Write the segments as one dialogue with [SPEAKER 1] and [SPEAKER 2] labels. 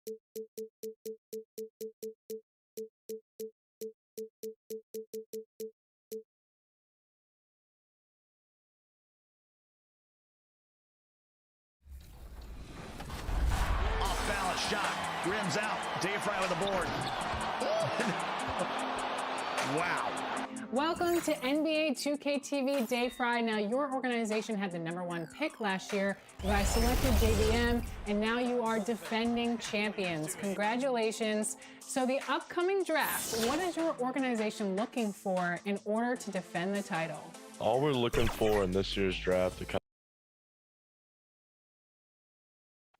[SPEAKER 1] Off-balance shot. Rims out. Dayfry with the board. Wow.
[SPEAKER 2] Welcome to NBA 2K TV Dayfry. Now, your organization had the #1 pick last year. You guys selected JVM, and now you are defending champions. Congratulations. So the upcoming draft, what is your organization looking for in order to defend the title?
[SPEAKER 3] All we're looking for in this year's draft.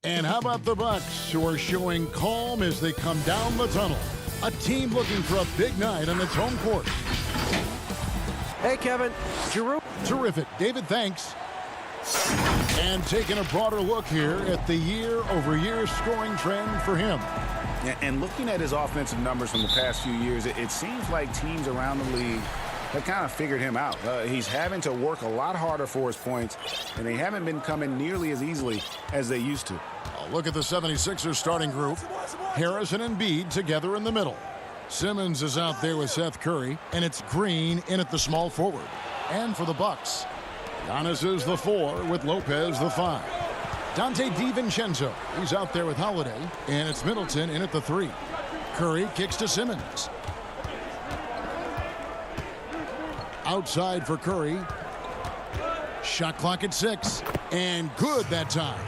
[SPEAKER 4] And how about the Bucks, who are showing calm as they come down the tunnel? A team looking for a big night on its home court.
[SPEAKER 5] Hey, Kevin. Giroux.
[SPEAKER 4] Terrific. David, thanks. And taking a broader look here at the year-over-year scoring trend for him.
[SPEAKER 6] And looking at his offensive numbers from the past few years, it seems like teams around the league have kind of figured him out. He's having to work a lot harder for his points, and they haven't been coming nearly as easily as they used to.
[SPEAKER 4] Look at the 76ers starting group. Harris and Embiid together in the middle. Simmons is out there with Seth Curry, and it's Green in at the small forward. And for the Bucks, Giannis is the 4 with Lopez the 5. Dante DiVincenzo, he's out there with Holiday, and it's Middleton in at the 3. Curry kicks to Simmons. Outside for Curry. Shot clock at 6, and good that time.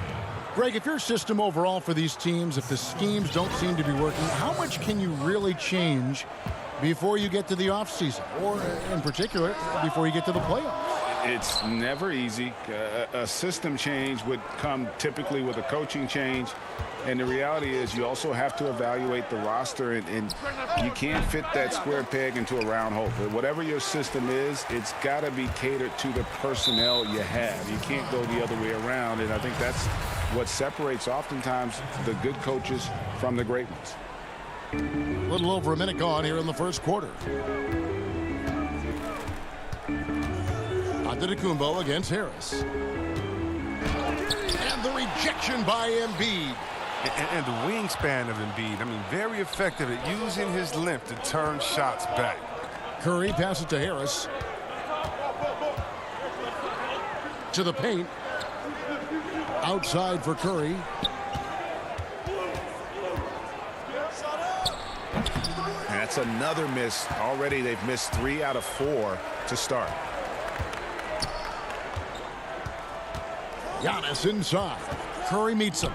[SPEAKER 4] Greg, if your system overall for these teams, if the schemes don't seem to be working, how much can you really change before you get to the offseason, or in particular, before you get to the playoffs?
[SPEAKER 6] It's never easy. A system change would come typically with a coaching change, and the reality is you also have to evaluate the roster, and you can't fit that square peg into a round hole. But whatever your system is, it's got to be catered to the personnel you have. You can't go the other way around, and I think that's what separates oftentimes the good coaches from the great ones.
[SPEAKER 4] A little over a minute gone here in the first quarter. Antetokounmpo against Harris. And the rejection by Embiid.
[SPEAKER 7] And the wingspan of Embiid, I mean, very effective at using his length to turn shots back.
[SPEAKER 4] Curry passes to Harris. To the paint. Outside for Curry.
[SPEAKER 6] And that's another miss. Already they've missed 3 out of 4 to start.
[SPEAKER 4] Giannis inside. Curry meets him.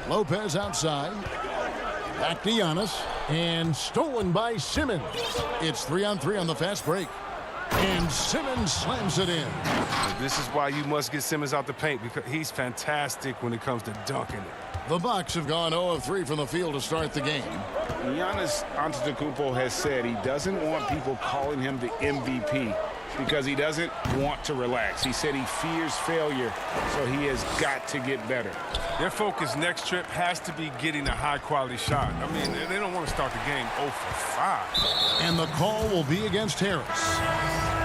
[SPEAKER 4] Lopez outside. Back to Giannis. And stolen by Simmons. It's 3-on-3 on the fast break. And Simmons slams it in.
[SPEAKER 7] This is why you must get Simmons out the paint, because he's fantastic when it comes to dunking it.
[SPEAKER 4] The Bucks have gone 0 of 3 from the field to start the game.
[SPEAKER 6] Giannis Antetokounmpo has said he doesn't want people calling him the MVP because he doesn't want to relax. He said he fears failure, so he has got to get better.
[SPEAKER 7] Their focus next trip has to be getting a high-quality shot. I mean, they don't want to start the game 0 for 5.
[SPEAKER 4] And the call will be against Harris.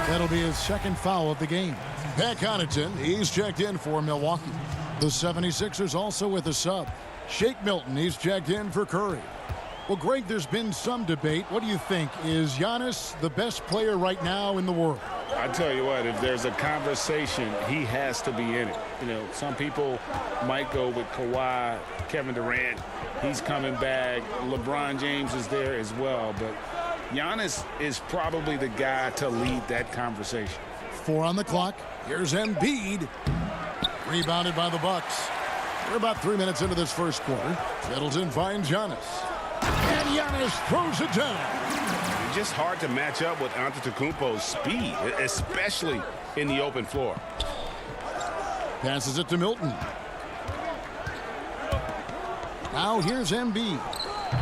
[SPEAKER 4] That'll be his second foul of the game. Pat Connaughton, he's checked in for Milwaukee. The 76ers also with a sub. Shake Milton, he's checked in for Curry. Well, Greg, there's been some debate. What do you think? Is Giannis the best player right now in the world?
[SPEAKER 6] I tell you what, if there's a conversation, he has to be in it. You know, some people might go with Kawhi, Kevin Durant. He's coming back. LeBron James is there as well. But Giannis is probably the guy to lead that conversation.
[SPEAKER 4] 4 on the clock. Here's Embiid. Rebounded by the Bucks. We're about 3 minutes into this first quarter. Middleton finds Giannis. And Giannis throws it down.
[SPEAKER 6] It's just hard to match up with Antetokounmpo's speed, especially in the open floor.
[SPEAKER 4] Passes it to Milton. Now here's Embiid.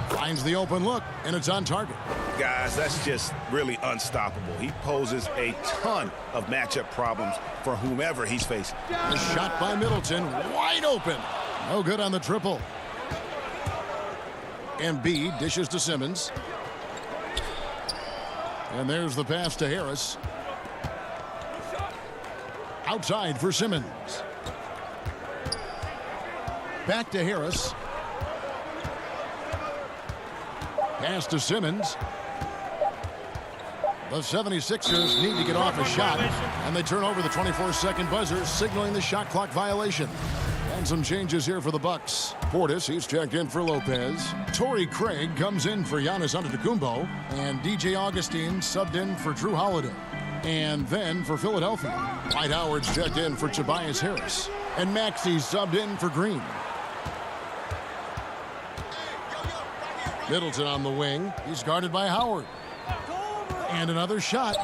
[SPEAKER 4] Finds the open look, and it's on target.
[SPEAKER 6] Guys, that's just really unstoppable. He poses a ton of matchup problems for whomever he's facing.
[SPEAKER 4] The shot by Middleton, wide open. No good on the triple. Embiid dishes to Simmons. And there's the pass to Harris. Outside for Simmons. Back to Harris. Pass to Simmons. The 76ers need to get off a shot, and they turn over the 24-second buzzer, signaling the shot clock violation. And some changes here for the Bucks. Portis, he's checked in for Lopez. Torrey Craig comes in for Giannis Antetokounmpo, and DJ Augustine subbed in for Drew Holiday. And then for Philadelphia, Dwight Howard's checked in for Tobias Harris, and Maxey subbed in for Green. Middleton on the wing. He's guarded by Howard. And another shot.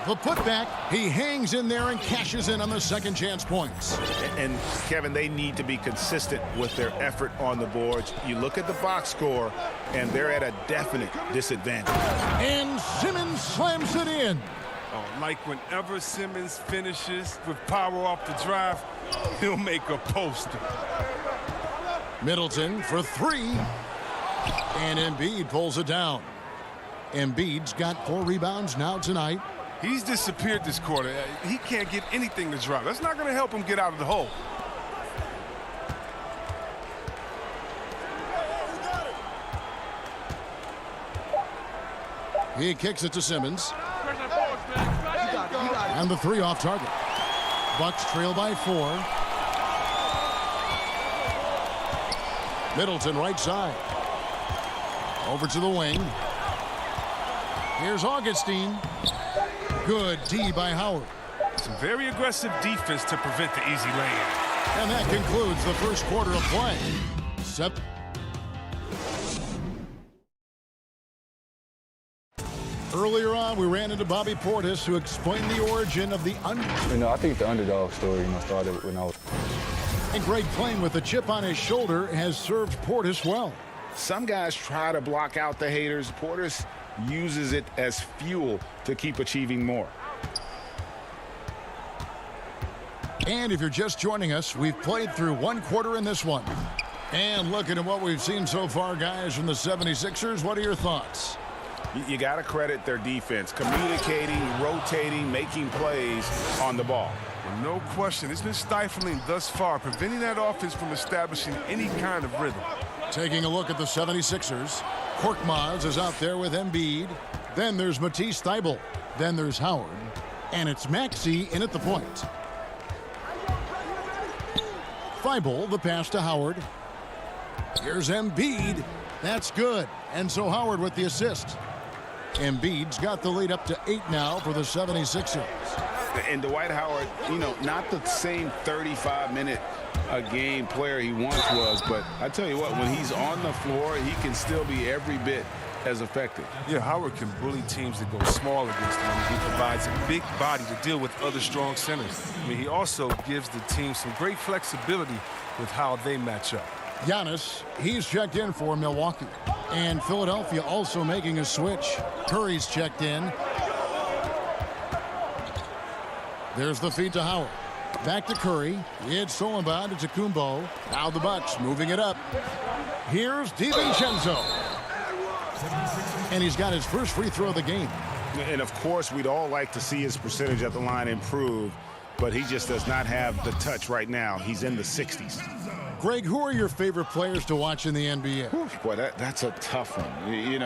[SPEAKER 4] The putback. He hangs in there and cashes in on the second chance points.
[SPEAKER 6] And Kevin, they need to be consistent with their effort on the boards. You look at the box score, and they're at a definite disadvantage.
[SPEAKER 4] And Simmons slams it in.
[SPEAKER 7] Oh, like whenever Simmons finishes with power off the drive, he'll make a poster.
[SPEAKER 4] Middleton for three. And Embiid pulls it down. Embiid's got 4 rebounds now tonight.
[SPEAKER 7] He's disappeared this quarter. He can't get anything to drop. That's not going to help him get out of the hole.
[SPEAKER 4] He kicks it to Simmons. And the 3 off target. Bucks trail by 4. Middleton right side. Over to the wing. Here's Augustine. Good D by Howard.
[SPEAKER 7] Some very aggressive defense to prevent the easy lay-in.
[SPEAKER 4] And that concludes the first quarter of play. Earlier on, we ran into Bobby Portis, who explained the origin of the
[SPEAKER 8] I think the underdog story, started when I was.
[SPEAKER 4] And Greg Plain, with a chip on his shoulder, has served Portis well.
[SPEAKER 6] Some guys try to block out the haters. Portis uses it as fuel to keep achieving more.
[SPEAKER 4] And if you're just joining us, we've played through 1 quarter in this one. And looking at what we've seen so far, guys, from the 76ers, what are your thoughts?
[SPEAKER 6] You got to credit their defense, communicating, rotating, making plays on the ball.
[SPEAKER 7] No question, it's been stifling thus far, preventing that offense from establishing any kind of rhythm.
[SPEAKER 4] Taking a look at the 76ers, Korkmaz is out there with Embiid. Then there's Matisse Thybulle. Then there's Howard. And it's Maxey in at the point. Thybulle, the pass to Howard. Here's Embiid. That's good. And so Howard with the assist. Embiid's got the lead up to 8 now for the 76ers.
[SPEAKER 6] And Dwight Howard, not the same 35-minute-a-game player he once was, but I tell you what, when he's on the floor, he can still be every bit as effective.
[SPEAKER 7] Yeah, Howard can bully teams that go small against him. He provides a big body to deal with other strong centers. He also gives the team some great flexibility with how they match up.
[SPEAKER 4] Giannis, he's checked in for Milwaukee. And Philadelphia also making a switch. Curry's checked in. There's the feed to Howard. Back to Curry. It's Solomon to Kumbo. Now the Bucks moving it up. Here's DiVincenzo. And he's got his first free throw of the game.
[SPEAKER 6] And, of course, we'd all like to see his percentage at the line improve, but he just does not have the touch right now. He's in the 60s.
[SPEAKER 4] Greg, who are your favorite players to watch in the NBA?
[SPEAKER 6] Boy, that's a tough one. You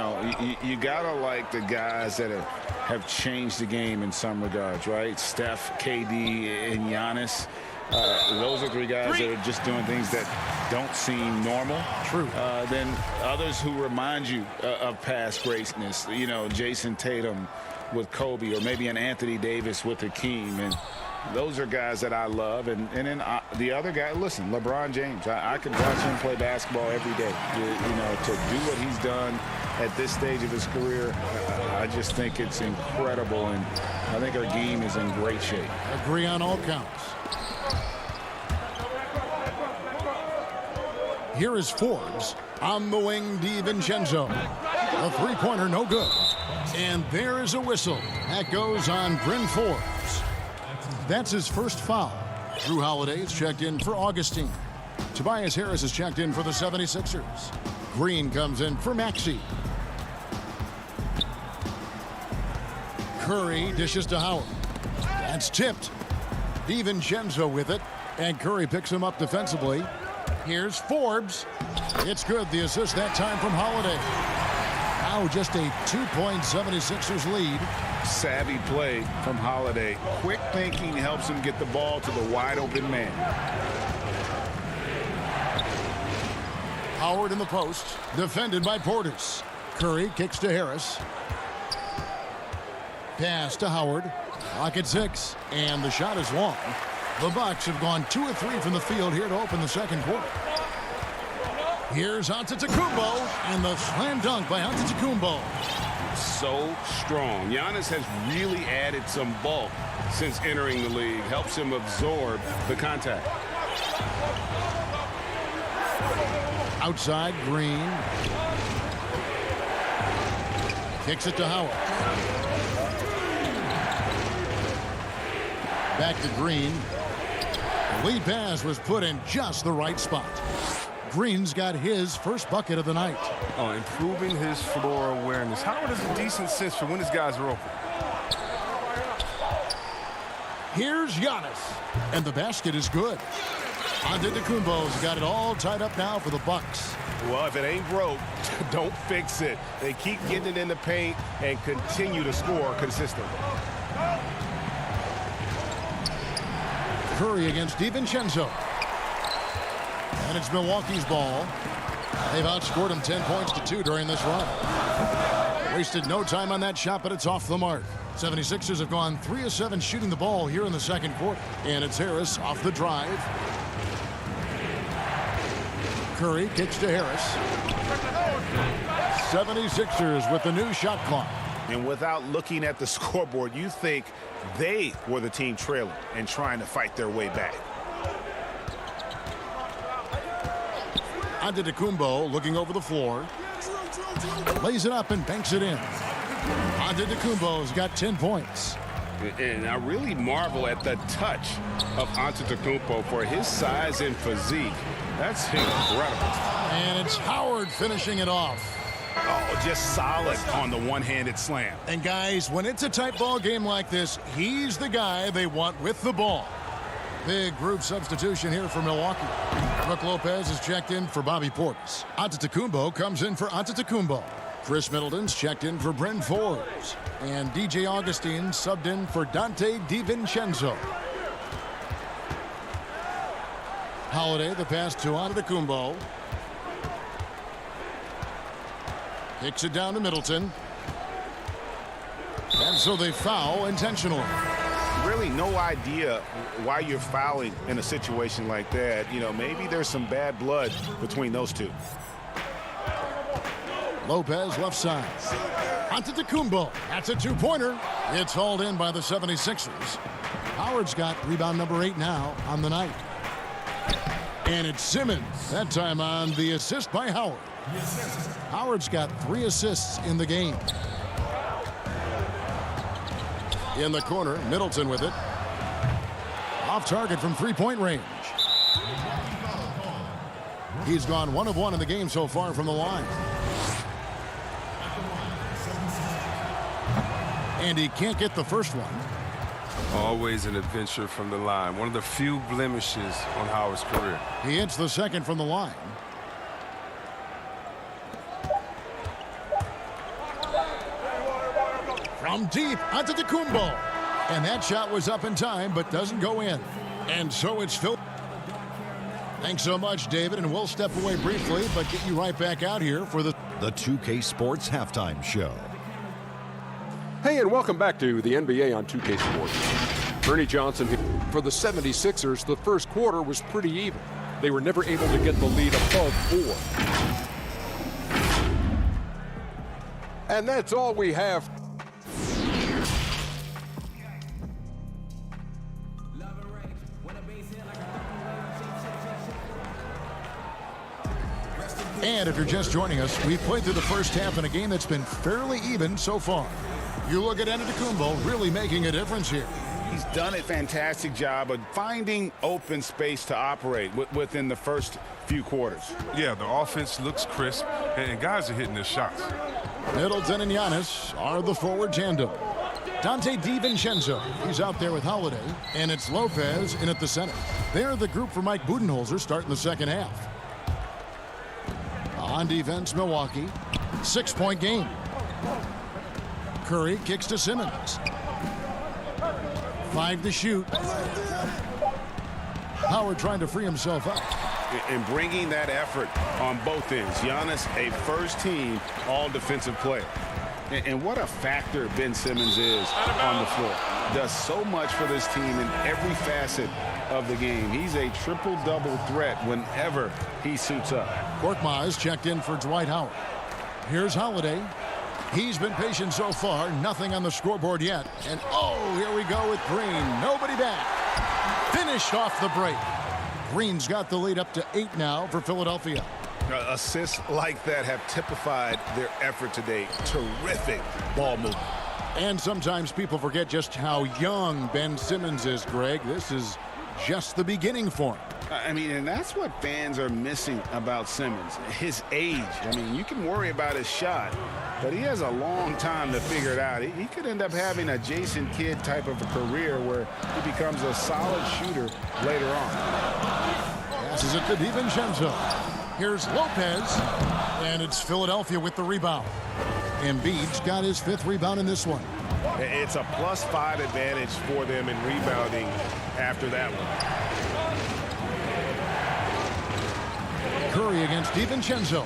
[SPEAKER 6] got to like the guys that have changed the game in some regards, right? Steph, KD, and Giannis. Those are 3 guys that are just doing things that don't seem normal.
[SPEAKER 4] True.
[SPEAKER 6] Then others who remind you of past greatness. Jason Tatum with Kobe, or maybe an Anthony Davis with Hakeem. And those are guys that I love. And then the other guy, listen, LeBron James. I could watch him play basketball every day. To do what he's done at this stage of his career, I just think it's incredible. And I think our game is in great shape.
[SPEAKER 4] Agree on all counts. Here is Forbes on the wing, DiVincenzo. A 3-pointer, no good. And there is a whistle. That goes on Bryn Forbes. That's his first foul. Drew Holiday is checked in for Augustine. Tobias Harris is checked in for the 76ers. Green comes in for Maxey. Curry dishes to Howard. That's tipped. DiVincenzo with it. And Curry picks him up defensively. Here's Forbes. It's good. The assist that time from Holiday. Now just a 2-point 76ers lead.
[SPEAKER 6] Savvy play from Holiday. Quick thinking helps him get the ball to the wide open man.
[SPEAKER 4] Howard in the post, defended by Portis. Curry kicks to Harris. Pass to Howard. Clock at 6, and the shot is long. The Bucks have gone 2 of 3 from the field here to open the second quarter. Here's Antetokounmpo, and the slam dunk by Antetokounmpo.
[SPEAKER 6] So strong. Giannis has really added some bulk since entering the league. Helps him absorb the contact.
[SPEAKER 4] Outside, Green. Kicks it to Howard. Back to Green. The lead pass was put in just the right spot. Green's got his first bucket of the night.
[SPEAKER 7] Oh, improving his floor awareness. Howard has a decent sense for when his guys are open.
[SPEAKER 4] Here's Giannis, and the basket is good. Antetokounmpo's got it all tied up now for the Bucks.
[SPEAKER 9] Well, if it ain't broke, don't fix it. They keep getting it in the paint and continue to score consistently.
[SPEAKER 4] Curry against DiVincenzo. And it's Milwaukee's ball. They've outscored him 10 points to 2 during this run. Wasted no time on that shot, but it's off the mark. 76ers have gone 3 of 7 shooting the ball here in the second quarter. And it's Harris off the drive. Curry kicks to Harris. 76ers with the new shot clock.
[SPEAKER 9] And without looking at the scoreboard, you think they were the team trailing and trying to fight their way back.
[SPEAKER 4] Antetokounmpo looking over the floor. Lays it up and banks it in. Antetokounmpo's got 10 points.
[SPEAKER 6] And I really marvel at the touch of Antetokounmpo for his size and physique. That's incredible.
[SPEAKER 4] And it's Howard finishing it off.
[SPEAKER 9] Oh, just solid on the one-handed slam.
[SPEAKER 4] And guys, when it's a tight ball game like this, he's the guy they want with the ball. Big group substitution here for Milwaukee. Brook Lopez is checked in for Bobby Portis. Antetokounmpo comes in for Antetokounmpo. Chris Middleton's checked in for Bryn Forbes. And DJ Augustine subbed in for Dante DiVincenzo. Holiday, the pass to Antetokounmpo. Kicks it down to Middleton. And so they foul intentionally.
[SPEAKER 9] Really no idea why you're fouling in a situation like that. You know, maybe there's some bad blood between those two.
[SPEAKER 4] Lopez left side. Antetokounmpo. That's a two-pointer. It's hauled in by the 76ers. Howard's got rebound number 8 now on the night. And it's Simmons. That time on the assist by Howard. Howard's got 3 assists in the game. In the corner, Middleton with it. Off target from three-point range. He's gone 1 of 1 in the game so far from the line. And he can't get the first one.
[SPEAKER 7] Always an adventure from the line. One of the few blemishes on Howard's career.
[SPEAKER 4] He hits the second from the line. From deep, Antetokounmpo. And that shot was up in time, but doesn't go in. And so it's Phil. Thanks so much, David, and we'll step away briefly, but get you right back out here for the
[SPEAKER 10] 2K Sports Halftime Show.
[SPEAKER 11] Hey, and welcome back to the NBA on 2K Sports. Ernie Johnson here. For the 76ers, the first quarter was pretty even. They were never able to get the lead above 4. And that's all we have.
[SPEAKER 4] And if you're just joining us, we've played through the first half in a game that's been fairly even so far. You look at Antetokounmpo really making a difference here.
[SPEAKER 6] He's done a fantastic job of finding open space to operate within the first few quarters.
[SPEAKER 7] Yeah, the offense looks crisp, and guys are hitting their shots.
[SPEAKER 4] Middleton and Giannis are the forward tandem. Dante DiVincenzo, he's out there with Holiday, and it's Lopez in at the center. They're the group for Mike Budenholzer starting the second half. On defense, Milwaukee. 6-point game. Curry kicks to Simmons. 5 to shoot. Howard trying to free himself up.
[SPEAKER 9] And bringing that effort on both ends. Giannis, a first-team all-defensive player. And what a factor Ben Simmons is on the floor. Does so much for this team in every facet of the game. He's a triple-double threat whenever he suits up.
[SPEAKER 4] Korkmaz checked in for Dwight Howard. Here's Holiday. He's been patient so far. Nothing on the scoreboard yet. And oh, here we go with Green. Nobody back. Finished off the break. Green's got the lead up to 8 now for Philadelphia.
[SPEAKER 9] Assists like that have typified their effort today. Terrific ball movement.
[SPEAKER 4] And sometimes people forget just how young Ben Simmons is, Greg. This is just the beginning for him.
[SPEAKER 9] I mean, and that's what fans are missing about Simmons. His age. I mean, you can worry about his shot, but he has a long time to figure it out. He could end up having a Jason Kidd type of a career where he becomes a solid shooter later on.
[SPEAKER 4] Passes it to DiVincenzo. Here's Lopez, and it's Philadelphia with the rebound. Embiid's got his 5th rebound in this one.
[SPEAKER 9] It's a +5 advantage for them in rebounding after that one.
[SPEAKER 4] Curry against DiVincenzo.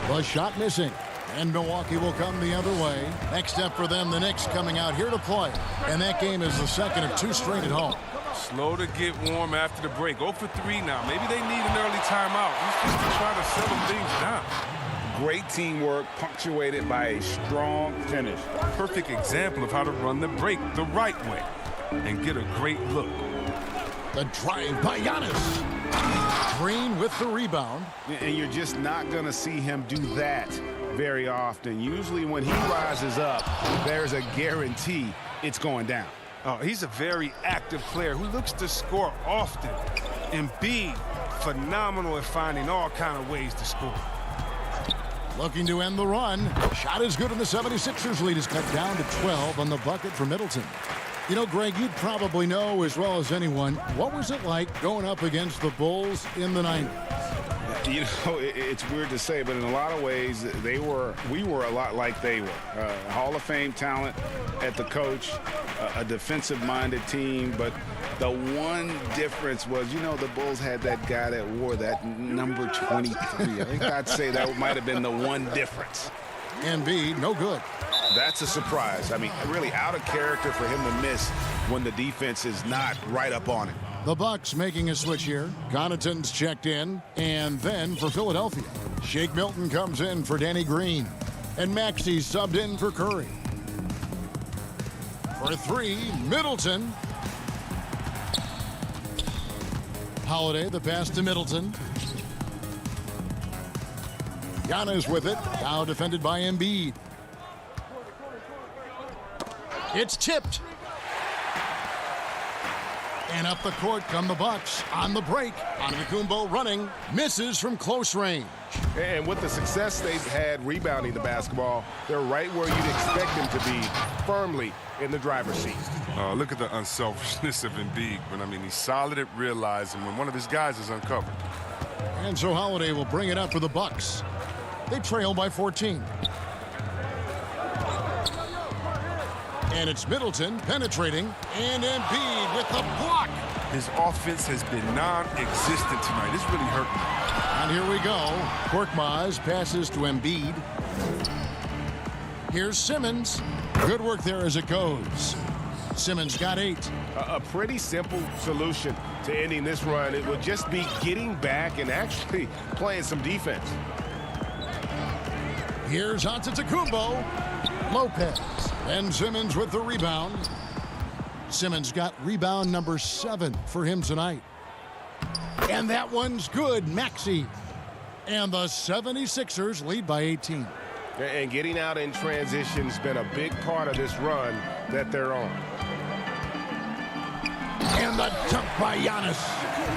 [SPEAKER 4] The shot missing. And Milwaukee will come the other way. Next step for them, the Knicks coming out here to play. And that game is the second of 2 straight at home.
[SPEAKER 7] Slow to get warm after the break. 0 for 3 now. Maybe they need an early timeout. He's just trying to settle things down.
[SPEAKER 9] Great teamwork punctuated by a strong finish.
[SPEAKER 7] Perfect example of how to run the break the right way and get a great look.
[SPEAKER 4] The drive by Giannis. Green with the rebound.
[SPEAKER 9] And you're just not going to see him do that very often. Usually when he rises up, there's a guarantee it's going down.
[SPEAKER 7] Oh, he's a very active player who looks to score often. Embiid, phenomenal at finding all kind of ways to score.
[SPEAKER 4] Looking to end the run. Shot is good, and the 76ers lead is cut down to 12 on the bucket for Middleton. You know, Greg, you'd probably know as well as anyone, what was it like going up against the Bulls in the 90s?
[SPEAKER 9] You know, it's weird to say, but in a lot of ways, we were a lot like they were. Hall of Fame talent at the coach, a defensive-minded team, but the one difference was, you know, the Bulls had that guy that wore that number 23. I think I'd say that might have been the one difference.
[SPEAKER 4] Embiid, no good.
[SPEAKER 9] That's a surprise. I mean, really out of character for him to miss when the defense is not right up on him.
[SPEAKER 4] The Bucks making a switch here. Connaughton's checked in. And then for Philadelphia, Shake Milton comes in for Danny Green. And Maxey's subbed in for Curry. For 3, Middleton. Holiday, the pass to Middleton. Giannis with it. Now defended by Embiid. It's tipped. And up the court come the Bucks on the break. Antetokounmpo running, misses from close range.
[SPEAKER 9] And with the success they've had rebounding the basketball, they're right where you'd expect them to be, firmly in the driver's seat.
[SPEAKER 7] Look at the unselfishness of Embiid. But I mean, he's solid at realizing when one of his guys is uncovered.
[SPEAKER 4] And so Holiday will bring it up for the Bucks. They trail by 14. And it's Middleton penetrating, and Embiid with the block.
[SPEAKER 7] His offense has been non-existent tonight. This really hurt me.
[SPEAKER 4] And here we go. Korkmaz passes to Embiid. Here's Simmons. Good work there as it goes. Simmons got 8.
[SPEAKER 9] A pretty simple solution to ending this run. It would just be getting back and actually playing some defense.
[SPEAKER 4] Here's Antetokounmpo. Lopez. And Simmons with the rebound. Simmons got rebound number 7 for him tonight. And that one's good. Maxey. And the 76ers lead by 18.
[SPEAKER 9] And getting out in transition has been a big part of this run that they're on.
[SPEAKER 4] And the jump by Giannis.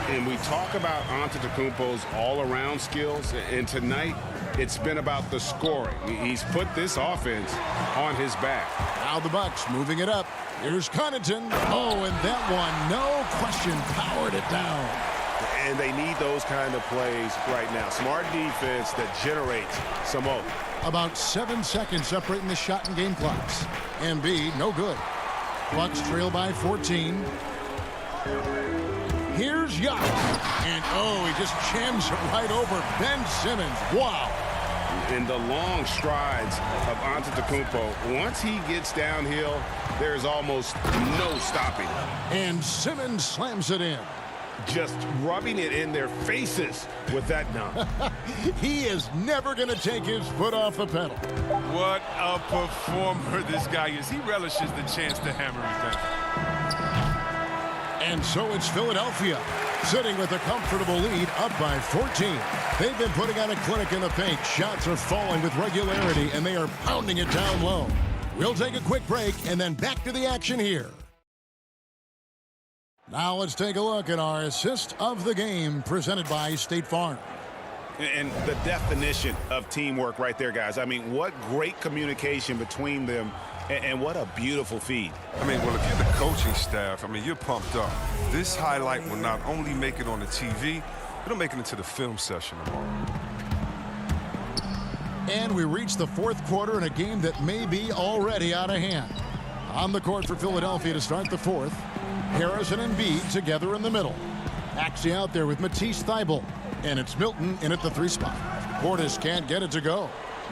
[SPEAKER 9] And we talk about Antetokounmpo's all-around skills, and tonight it's been about the scoring. He's put this offense on his back.
[SPEAKER 4] Now the Bucks moving it up. Here's Connaughton. Oh, and that one, no question, powered it down.
[SPEAKER 9] And they need those kind of plays right now. Smart defense that generates some hope.
[SPEAKER 4] About 7 seconds separating the shot and game clocks. Embiid, no good. Bucks trail by 14. Here's Yacht. And, oh, he just jams it right over Ben Simmons. Wow.
[SPEAKER 9] In the long strides of Antetokounmpo, once he gets downhill, there's almost no stopping him.
[SPEAKER 4] And Simmons slams it in.
[SPEAKER 9] Just rubbing it in their faces with that dunk.
[SPEAKER 4] He is never going to take his foot off the pedal.
[SPEAKER 7] What a performer this guy is. He relishes the chance to hammer it down.
[SPEAKER 4] And so it's Philadelphia, sitting with a comfortable lead, up by 14. They've been putting on a clinic in the paint. Shots are falling with regularity, and they are pounding it down low. We'll take a quick break, and then back to the action here. Now let's take a look at our assist of the game, presented by State Farm.
[SPEAKER 9] And the definition of teamwork right there, guys. I mean, what great communication between them, and what a beautiful feed.
[SPEAKER 7] I mean, well, if you're the coaching staff, I mean, you're pumped up. This highlight will not only make it on the TV, it'll make it into the film session tomorrow.
[SPEAKER 4] And we reach the fourth quarter in a game that may be already out of hand. On the court for Philadelphia to start the fourth. Harris and Embiid together in the middle. Maxey out there with Matisse Thybulle. And it's Milton in at the 3 spot. Portis can't get it to go.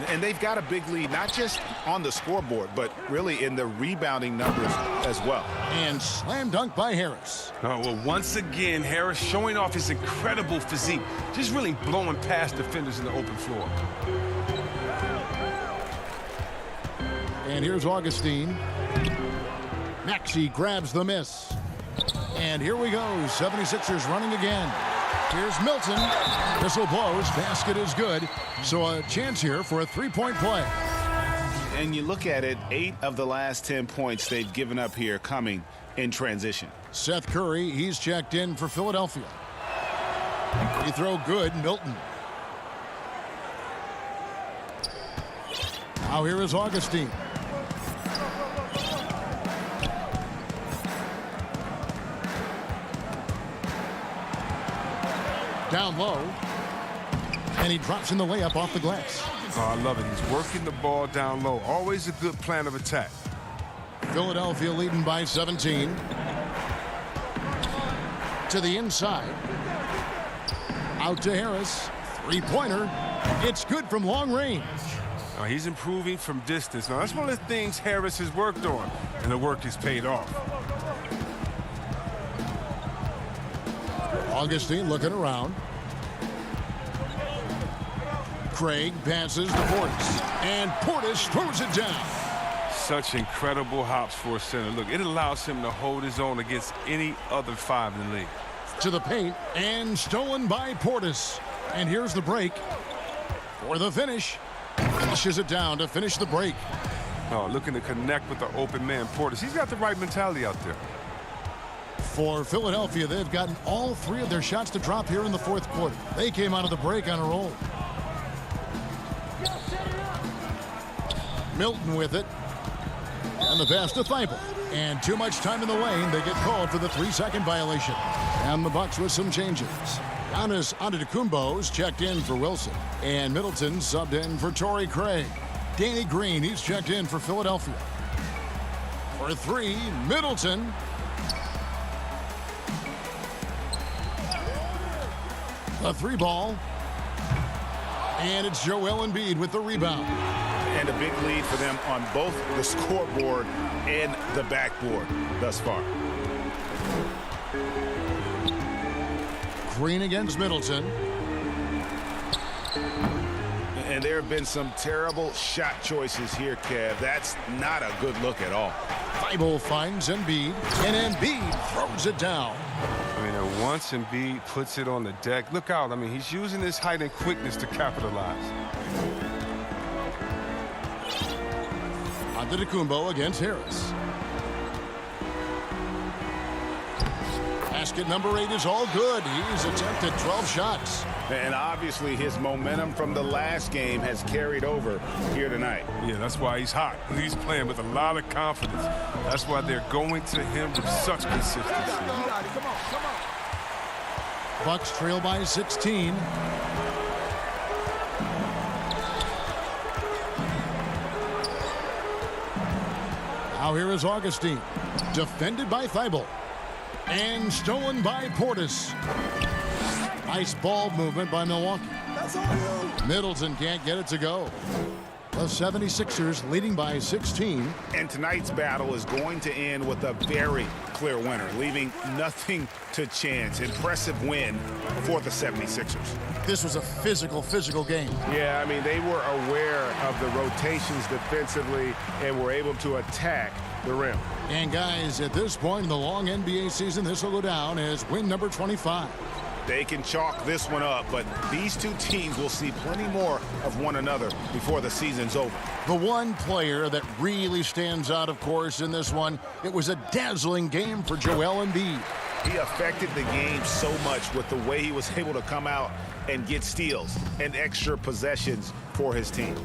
[SPEAKER 9] And they've got a big lead, not just on the scoreboard, but really in the rebounding numbers as well.
[SPEAKER 4] And slam dunk by Harris.
[SPEAKER 7] Oh, well, once again, Harris showing off his incredible physique. Just really blowing past defenders in the open floor.
[SPEAKER 4] And here's Augustine. Maxey grabs the miss. And here we go. 76ers running again. Here's Milton. Whistle blows. Basket is good. So a chance here for a 3-point play.
[SPEAKER 9] And you look at it, 8 of the last 10 points they've given up here coming in transition.
[SPEAKER 4] Seth Curry, he's checked in for Philadelphia. Free throw good, Milton. Now here is Augustine. Down low, and he drops in the layup off the glass.
[SPEAKER 7] Oh, I love it. He's working the ball down low. Always a good plan of attack.
[SPEAKER 4] Philadelphia leading by 17. To the inside. Out to Harris. 3-pointer. It's good from long range.
[SPEAKER 7] Now, he's improving from distance. Now, that's one of the things Harris has worked on, and the work has paid off.
[SPEAKER 4] Augustine looking around. Craig passes to Portis. And Portis throws it down.
[SPEAKER 7] Such incredible hops for a center. Look, it allows him to hold his own against any other 5 in the league.
[SPEAKER 4] To the paint, and stolen by Portis. And here's the break. For the finish. Finishes it down to finish the break.
[SPEAKER 7] Oh, looking to connect with the open man, Portis. He's got the right mentality out there.
[SPEAKER 4] For Philadelphia, they've gotten all 3 of their shots to drop here in the fourth quarter. They came out of the break on a roll. Milton with it. And the pass to Thybulle. And too much time in the lane. They get called for the 3-second violation. And the Bucks with some changes. Giannis Antetokounmpo's checked in for Wilson. And Middleton subbed in for Torrey Craig. Danny Green, he's checked in for Philadelphia. For 3, Middleton. The 3 ball. And it's Joel Embiid with the rebound.
[SPEAKER 9] And a big lead for them on both the scoreboard and the backboard thus far.
[SPEAKER 4] Green against Middleton.
[SPEAKER 9] And there have been some terrible shot choices here, Kev. That's not a good look at all.
[SPEAKER 4] Thybulle finds Embiid, and Embiid throws it down.
[SPEAKER 7] I mean, once Embiid puts it on the deck, look out. I mean, he's using his height and quickness to capitalize.
[SPEAKER 4] Antetokounmpo against Harris. Basket number 8 is all good. He's attempted 12 shots.
[SPEAKER 9] And obviously his momentum from the last game has carried over here tonight.
[SPEAKER 7] Yeah, that's why he's hot. He's playing with a lot of confidence. That's why they're going to him with such consistency.
[SPEAKER 4] Bucks trail by 16. Now here is Augustine. Defended by Thibault. And stolen by Portis. Nice ball movement by Milwaukee. Middleton can't get it to go. The 76ers leading by 16.
[SPEAKER 6] And tonight's battle is going to end with a very clear winner, leaving nothing to chance. Impressive win for the 76ers.
[SPEAKER 4] This was a physical game.
[SPEAKER 6] Yeah, I mean, they were aware of the rotations defensively and were able to attack the rim.
[SPEAKER 4] And guys, at this point in the long NBA season, this will go down as win number 25.
[SPEAKER 6] They can chalk this one up, but these two teams will see plenty more of one another before the season's over.
[SPEAKER 4] The one player that really stands out, of course, in this one, it was a dazzling game for Joel Embiid.
[SPEAKER 6] He affected the game so much with the way he was able to come out and get steals and extra possessions for his team.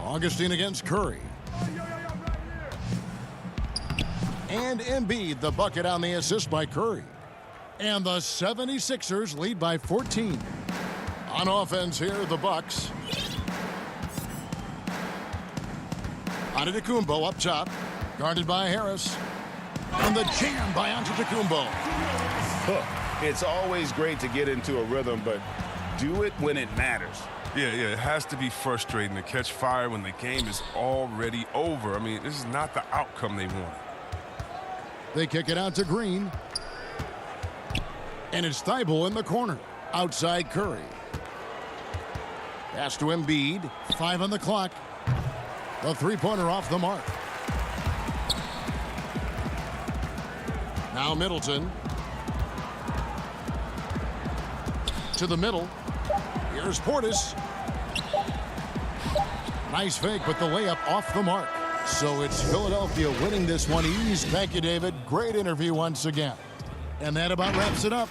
[SPEAKER 4] Augustine against Curry. And Embiid, the bucket on the assist by Curry. And the 76ers lead by 14. On offense here, the Bucks. Antetokounmpo up top, guarded by Harris. And the jam by Antetokounmpo.
[SPEAKER 6] It's always great to get into a rhythm, but do it when it matters.
[SPEAKER 7] Yeah, it has to be frustrating to catch fire when the game is already over. I mean, this is not the outcome they wanted.
[SPEAKER 4] They kick it out to Green. And it's Thibault in the corner. Outside Curry. Pass to Embiid. 5 on the clock. The three-pointer off the mark. Now Middleton. To the middle. Here's Portis. Nice fake, but the layup off the mark. So it's Philadelphia winning this one easy. Thank you, David. Great interview once again. And that about wraps it up.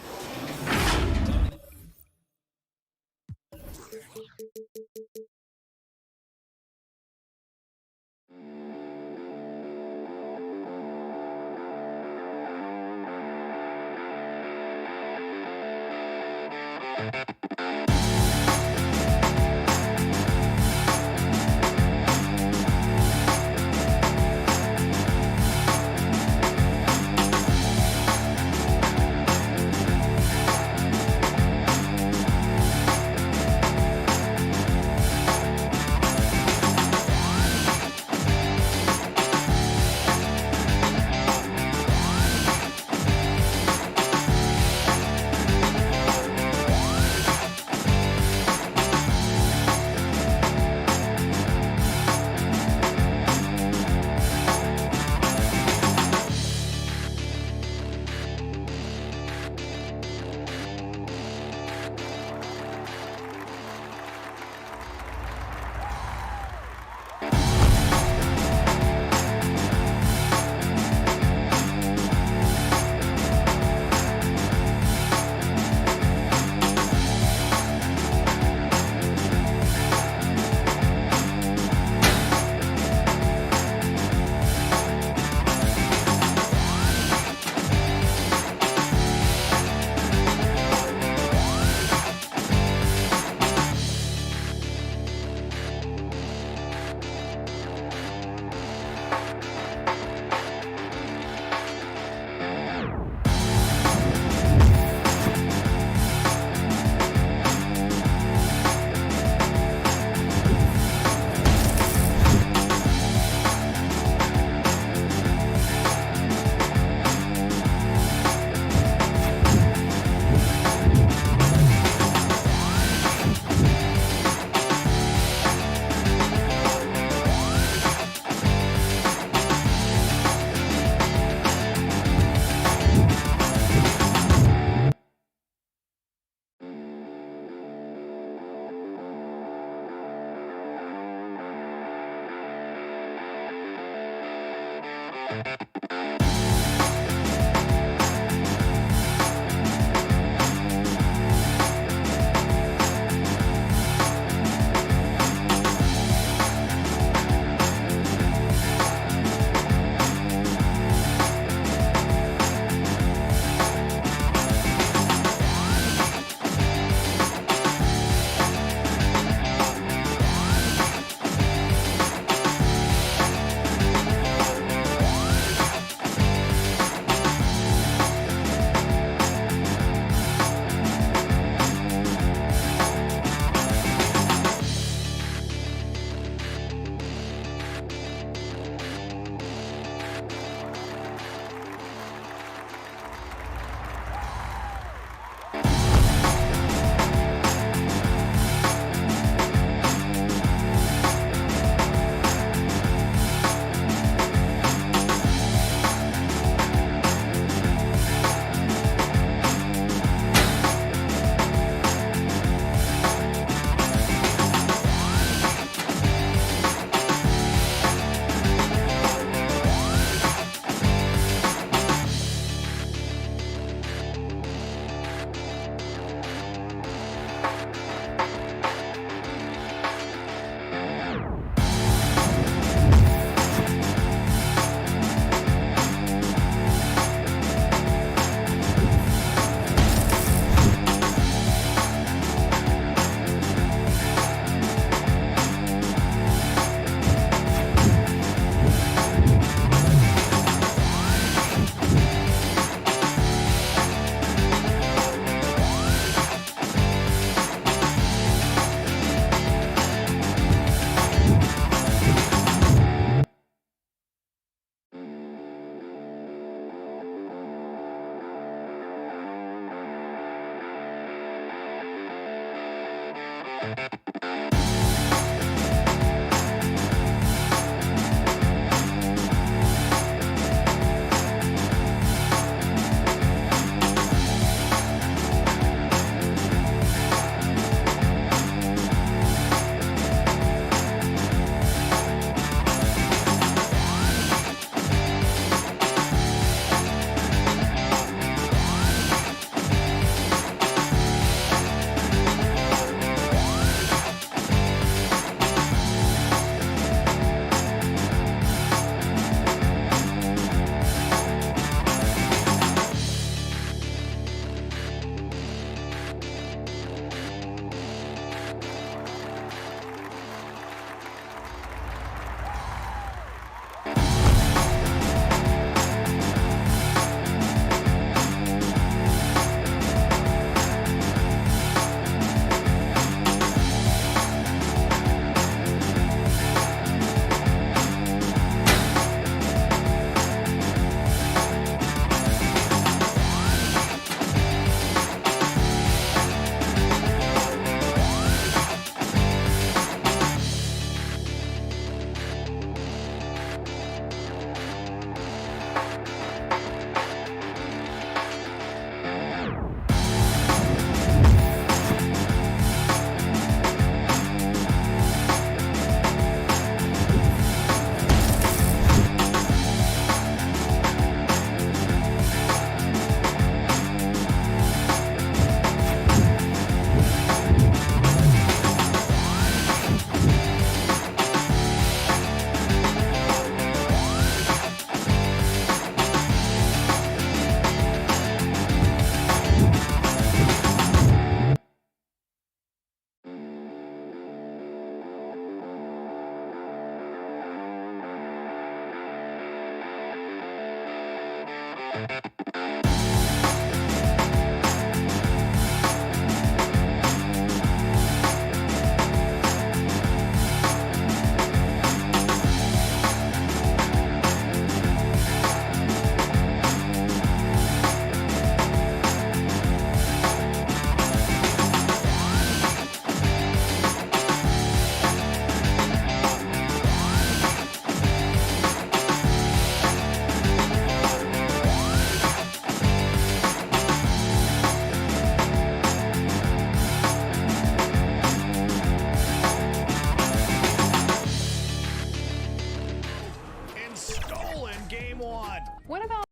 [SPEAKER 2] What about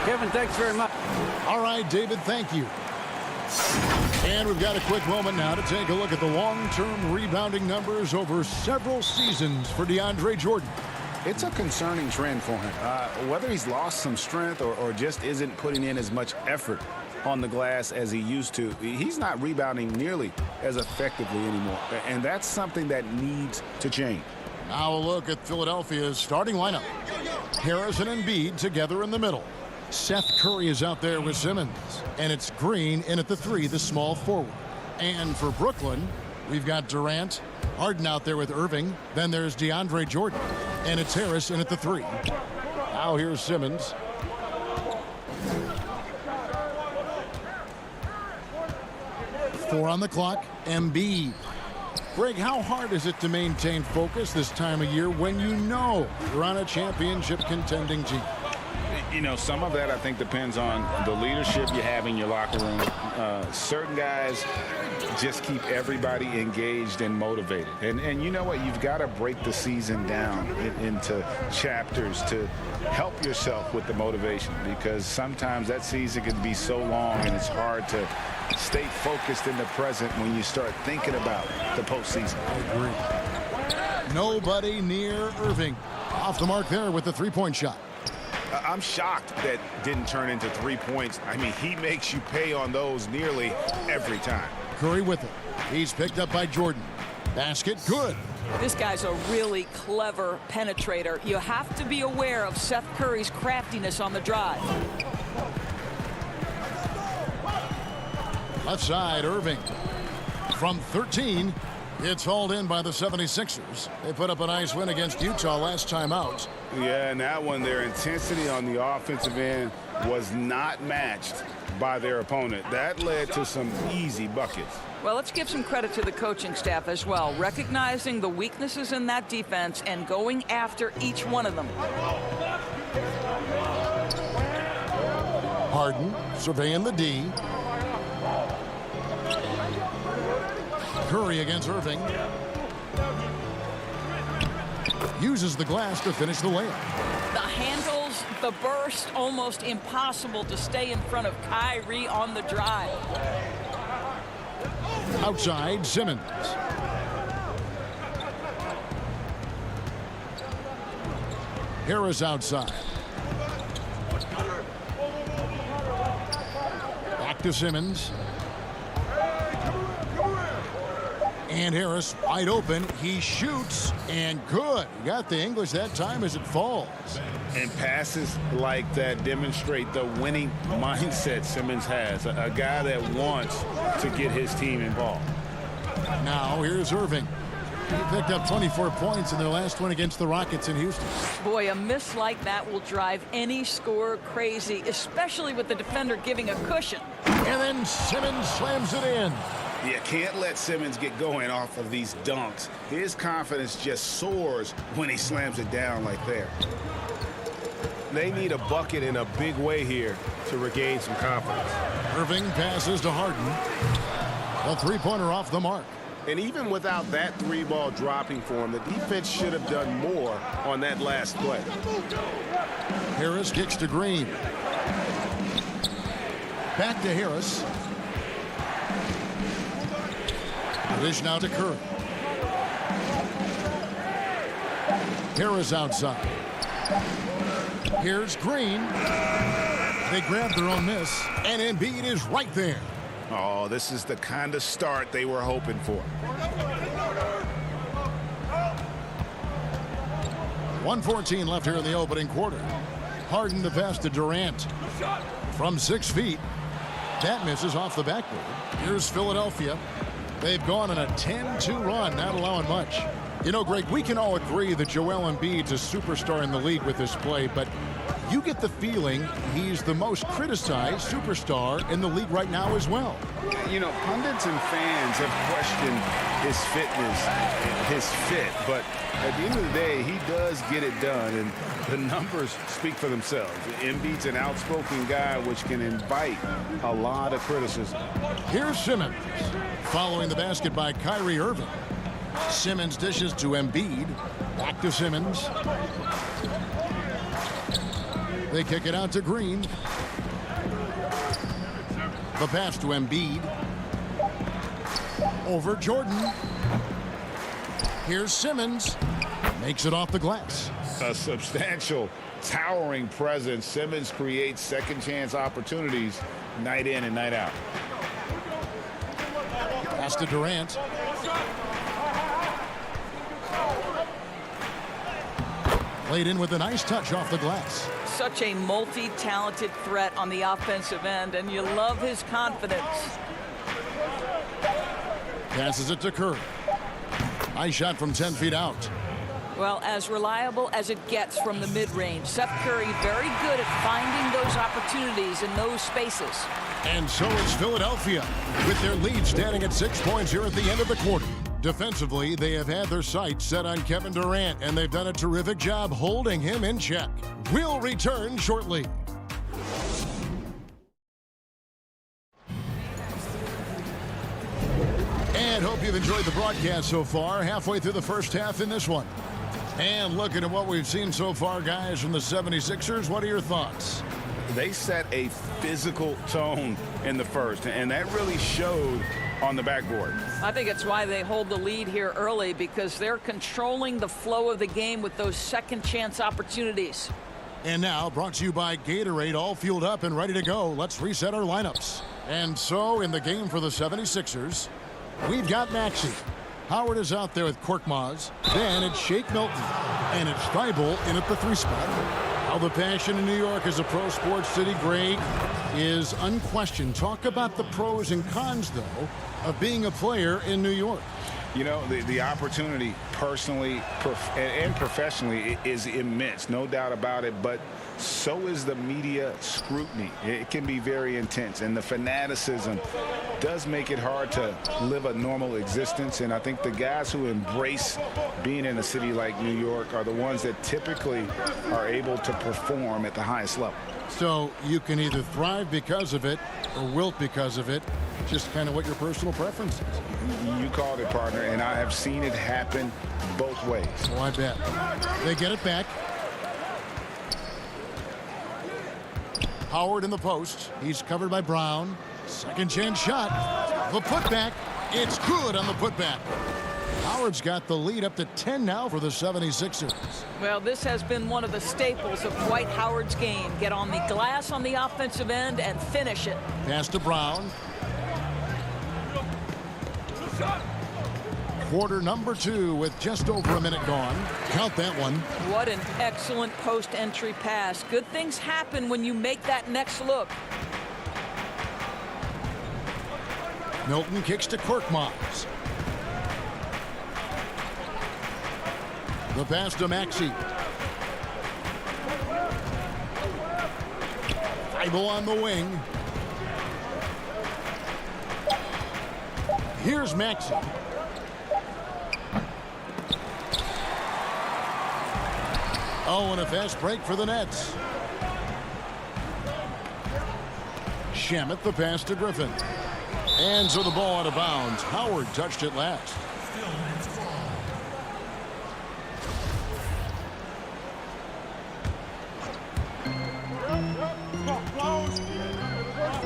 [SPEAKER 5] Kevin, thanks very much.
[SPEAKER 4] All right, David, thank you. And we've got a quick moment now to take a look at the long-term rebounding numbers over several seasons for DeAndre Jordan.
[SPEAKER 6] It's a concerning trend for him. Whether he's lost some strength or just isn't putting in as much effort on the glass as he used to, he's not rebounding nearly as effectively anymore. And that's something that needs to change.
[SPEAKER 4] Now a look at Philadelphia's starting lineup. Harrison and Embiid together in the middle. Seth Curry is out there with Simmons. And it's Green in at the 3, the small forward. And for Brooklyn, we've got Durant, Harden out there with Irving. Then there's DeAndre Jordan. And it's Harris in at the 3. Now here's Simmons. Four on the clock. Embiid. Greg, how hard is it to maintain focus this time of year when you know you're on a championship contending team?
[SPEAKER 6] You know, some of that I think depends on the leadership you have in your locker room. Certain guys just keep everybody engaged and motivated. And you know what? You've got to break the season down into chapters to help yourself with the motivation, because sometimes that season can be so long and it's hard to stay focused in the present when you start thinking about the postseason.
[SPEAKER 4] I agree. Nobody near Irving. Off the mark there with the three-point shot.
[SPEAKER 6] I'm shocked that didn't turn into 3 points. I mean, he makes you pay on those nearly every time.
[SPEAKER 4] Curry with it. He's picked up by Jordan. Basket, good.
[SPEAKER 12] This guy's a really clever penetrator. You have to be aware of Seth Curry's craftiness on the drive.
[SPEAKER 4] Left side, Irving. From 13, it's hauled in by the 76ers. They put up a nice win against Utah last time out.
[SPEAKER 6] Yeah, and that one, their intensity on the offensive end was not matched by their opponent. That led to some easy buckets.
[SPEAKER 12] Well, let's give some credit to the coaching staff as well, recognizing the weaknesses in that defense and going after each one of them.
[SPEAKER 4] Harden surveying the D. Curry against Irving. Uses the glass to finish the layup.
[SPEAKER 12] The handles, the burst, almost impossible to stay in front of Kyrie on the drive.
[SPEAKER 4] Outside, Simmons. Harris outside. Back to Simmons. And Harris wide open. He shoots and good. He got the English that time as it falls.
[SPEAKER 6] And passes like that demonstrate the winning mindset Simmons has. A guy that wants to get his team involved.
[SPEAKER 4] Now here's Irving. He picked up 24 points in their last one against the Rockets in Houston.
[SPEAKER 12] Boy, a miss like that will drive any scorer crazy, especially with the defender giving a cushion.
[SPEAKER 4] And then Simmons slams it in.
[SPEAKER 6] You can't let Simmons get going off of these dunks. His confidence just soars when he slams it down like that.
[SPEAKER 7] They need a bucket in a big way here to regain some confidence.
[SPEAKER 4] Irving passes to Harden. A three-pointer off the mark.
[SPEAKER 7] And even without that three ball dropping for him, the defense should have done more on that last play.
[SPEAKER 4] Harris kicks to Green. Back to Harris. Dish now to Curry. Harris outside. Here's Green. They grab their own miss, and Embiid is right there.
[SPEAKER 6] Oh, this is the kind of start they were hoping for.
[SPEAKER 4] 1:14 left here in the opening quarter. Harden to pass to Durant. From 6 feet. That misses off the backboard. Here's Philadelphia. They've gone on a 10-2 run, not allowing much. You know, Greg, we can all agree that Joel Embiid's a superstar in the league with this play, but you get the feeling he's the most criticized superstar in the league right now as well.
[SPEAKER 6] You know, pundits and fans have questioned his fitness, his fit, but at the end of the day, he does get it done, and the numbers speak for themselves. Embiid's an outspoken guy, which can invite a lot of criticism.
[SPEAKER 4] Here's Simmons, following the basket by Kyrie Irving. Simmons dishes to Embiid. Back to Simmons. They kick it out to Green. The pass to Embiid. Over Jordan. Here's Simmons. Makes it off the glass.
[SPEAKER 6] A substantial, towering presence. Simmons creates second chance opportunities night in and night out.
[SPEAKER 4] Pass to Durant. Played in with a nice touch off the glass.
[SPEAKER 12] Such a multi-talented threat on the offensive end, and you love his confidence.
[SPEAKER 4] Passes it to Curry. Nice shot from 10 feet out.
[SPEAKER 12] Well, as reliable as it gets from the mid-range. Seth Curry very good at finding those opportunities in those spaces.
[SPEAKER 4] And so is Philadelphia, with their lead standing at 6 points here at the end of the quarter. Defensively, they have had their sights set on Kevin Durant, and they've done a terrific job holding him in check. We'll return shortly. And hope you've enjoyed the broadcast so far. Halfway through the first half in this one. And looking at what we've seen so far, guys, from the 76ers, what are your thoughts?
[SPEAKER 6] They set a physical tone in the first, and that really showed on the backboard.
[SPEAKER 12] I think it's why they hold the lead here early, because they're controlling the flow of the game with those second chance opportunities.
[SPEAKER 4] And now, brought to you by Gatorade, all fueled up and ready to go. Let's reset our lineups. And so, in the game for the 76ers, we've got Maxey. Howard is out there with Korkmaz. Then it's Shake Milton. And it's Thibault in at the 3 spot. How the passion in New York is a pro sports city, Greg, is unquestioned. Talk about the pros and cons, though, of being a player in New York.
[SPEAKER 6] You know, the opportunity personally and professionally is immense, no doubt about it, but so is the media scrutiny. It can be very intense, and the fanaticism does make it hard to live a normal existence, and I think the guys who embrace being in a city like New York are the ones that typically are able to perform at the highest level.
[SPEAKER 4] So you can either thrive because of it or wilt because of it. Just kind of what your personal preference is.
[SPEAKER 6] You called it, partner, and I have seen it happen both ways.
[SPEAKER 4] Oh, I bet. They get it back. Howard in the post. He's covered by Brown. Second chance shot. The putback. It's good on the putback. Howard's got the lead up to 10 now for the 76ers.
[SPEAKER 12] Well, this has been one of the staples of Dwight Howard's game. Get on the glass on the offensive end and finish it.
[SPEAKER 4] Pass to Brown. Quarter number 2 with just over a minute gone. Count that one.
[SPEAKER 12] What an excellent post-entry pass. Good things happen when you make that next look.
[SPEAKER 4] Milton kicks to Korkmaz. The pass to Maxey. Thibault on the wing. Here's Maxey. Oh, and a fast break for the Nets. Shamet the pass to Griffin. And so the ball out of bounds. Howard touched it last.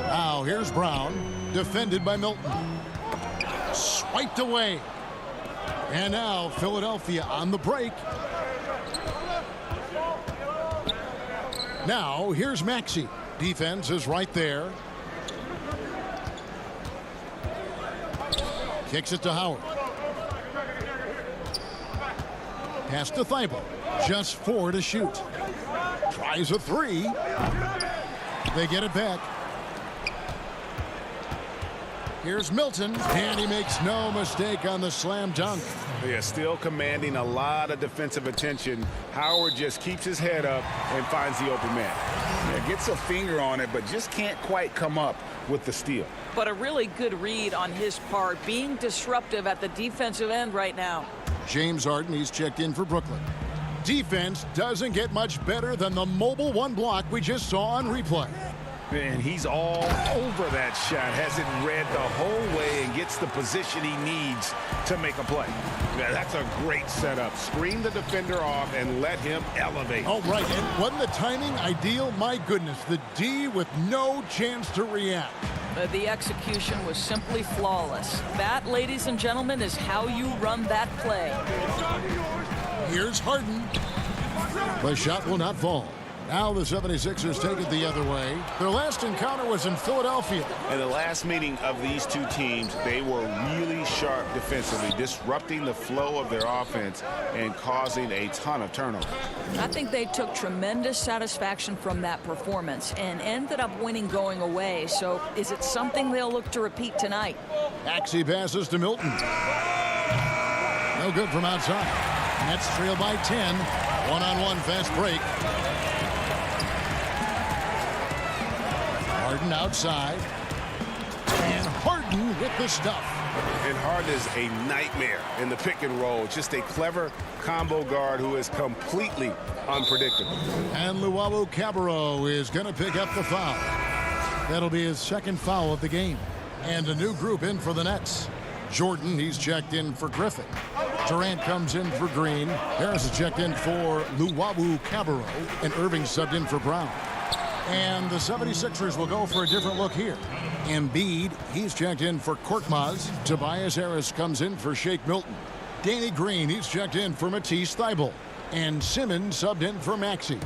[SPEAKER 4] Now here's Brown, defended by Milton. Swiped away. And now Philadelphia on the break. Now here's Maxey. Defense is right there. Kicks it to Howard. Pass to Thibault. Just 4 to shoot. Tries a 3. They get it back. Here's Milton, and he makes no mistake on the slam dunk.
[SPEAKER 6] Yeah, still commanding a lot of defensive attention. Howard just keeps his head up and finds the open man. Yeah, gets a finger on it, but just can't quite come up with the steal.
[SPEAKER 12] But a really good read on his part, being disruptive at the defensive end right now.
[SPEAKER 4] James Harden, he's checked in for Brooklyn. Defense doesn't get much better than the mobile one block we just saw on replay.
[SPEAKER 6] And he's all over that shot, has it read the whole way and gets the position he needs to make a play. Yeah, that's a great setup. Screen the defender off and let him elevate.
[SPEAKER 4] Oh, right. And wasn't the timing ideal? My goodness, the D with no chance to react.
[SPEAKER 12] The execution was simply flawless. That, ladies and gentlemen, is how you run that play.
[SPEAKER 4] Here's Harden. The shot will not fall. Now the 76ers take it the other way. Their last encounter was in Philadelphia.
[SPEAKER 6] In the last meeting of these two teams, they were really sharp defensively, disrupting the flow of their offense and causing a ton of turnovers.
[SPEAKER 12] I think they took tremendous satisfaction from that performance and ended up winning going away. So is it something they'll look to repeat tonight?
[SPEAKER 4] Maxey passes to Milton. No good from outside. Nets trail by 10. One-on-one fast break. Harden outside. And Harden with the stuff.
[SPEAKER 6] And Harden is a nightmare in the pick and roll. Just a clever combo guard who is completely unpredictable.
[SPEAKER 4] And Luwawu-Cabarrot is going to pick up the foul. That'll be his second foul of the game. And a new group in for the Nets. Jordan, he's checked in for Griffin. Durant comes in for Green. Harris is checked in for Luwawu-Cabarrot. And Irving subbed in for Brown. And the 76ers will go for a different look here. Embiid, he's checked in for Korkmaz. Tobias Harris comes in for Shake Milton. Danny Green, he's checked in for Matisse Thybulle. And Simmons subbed in for Maxey.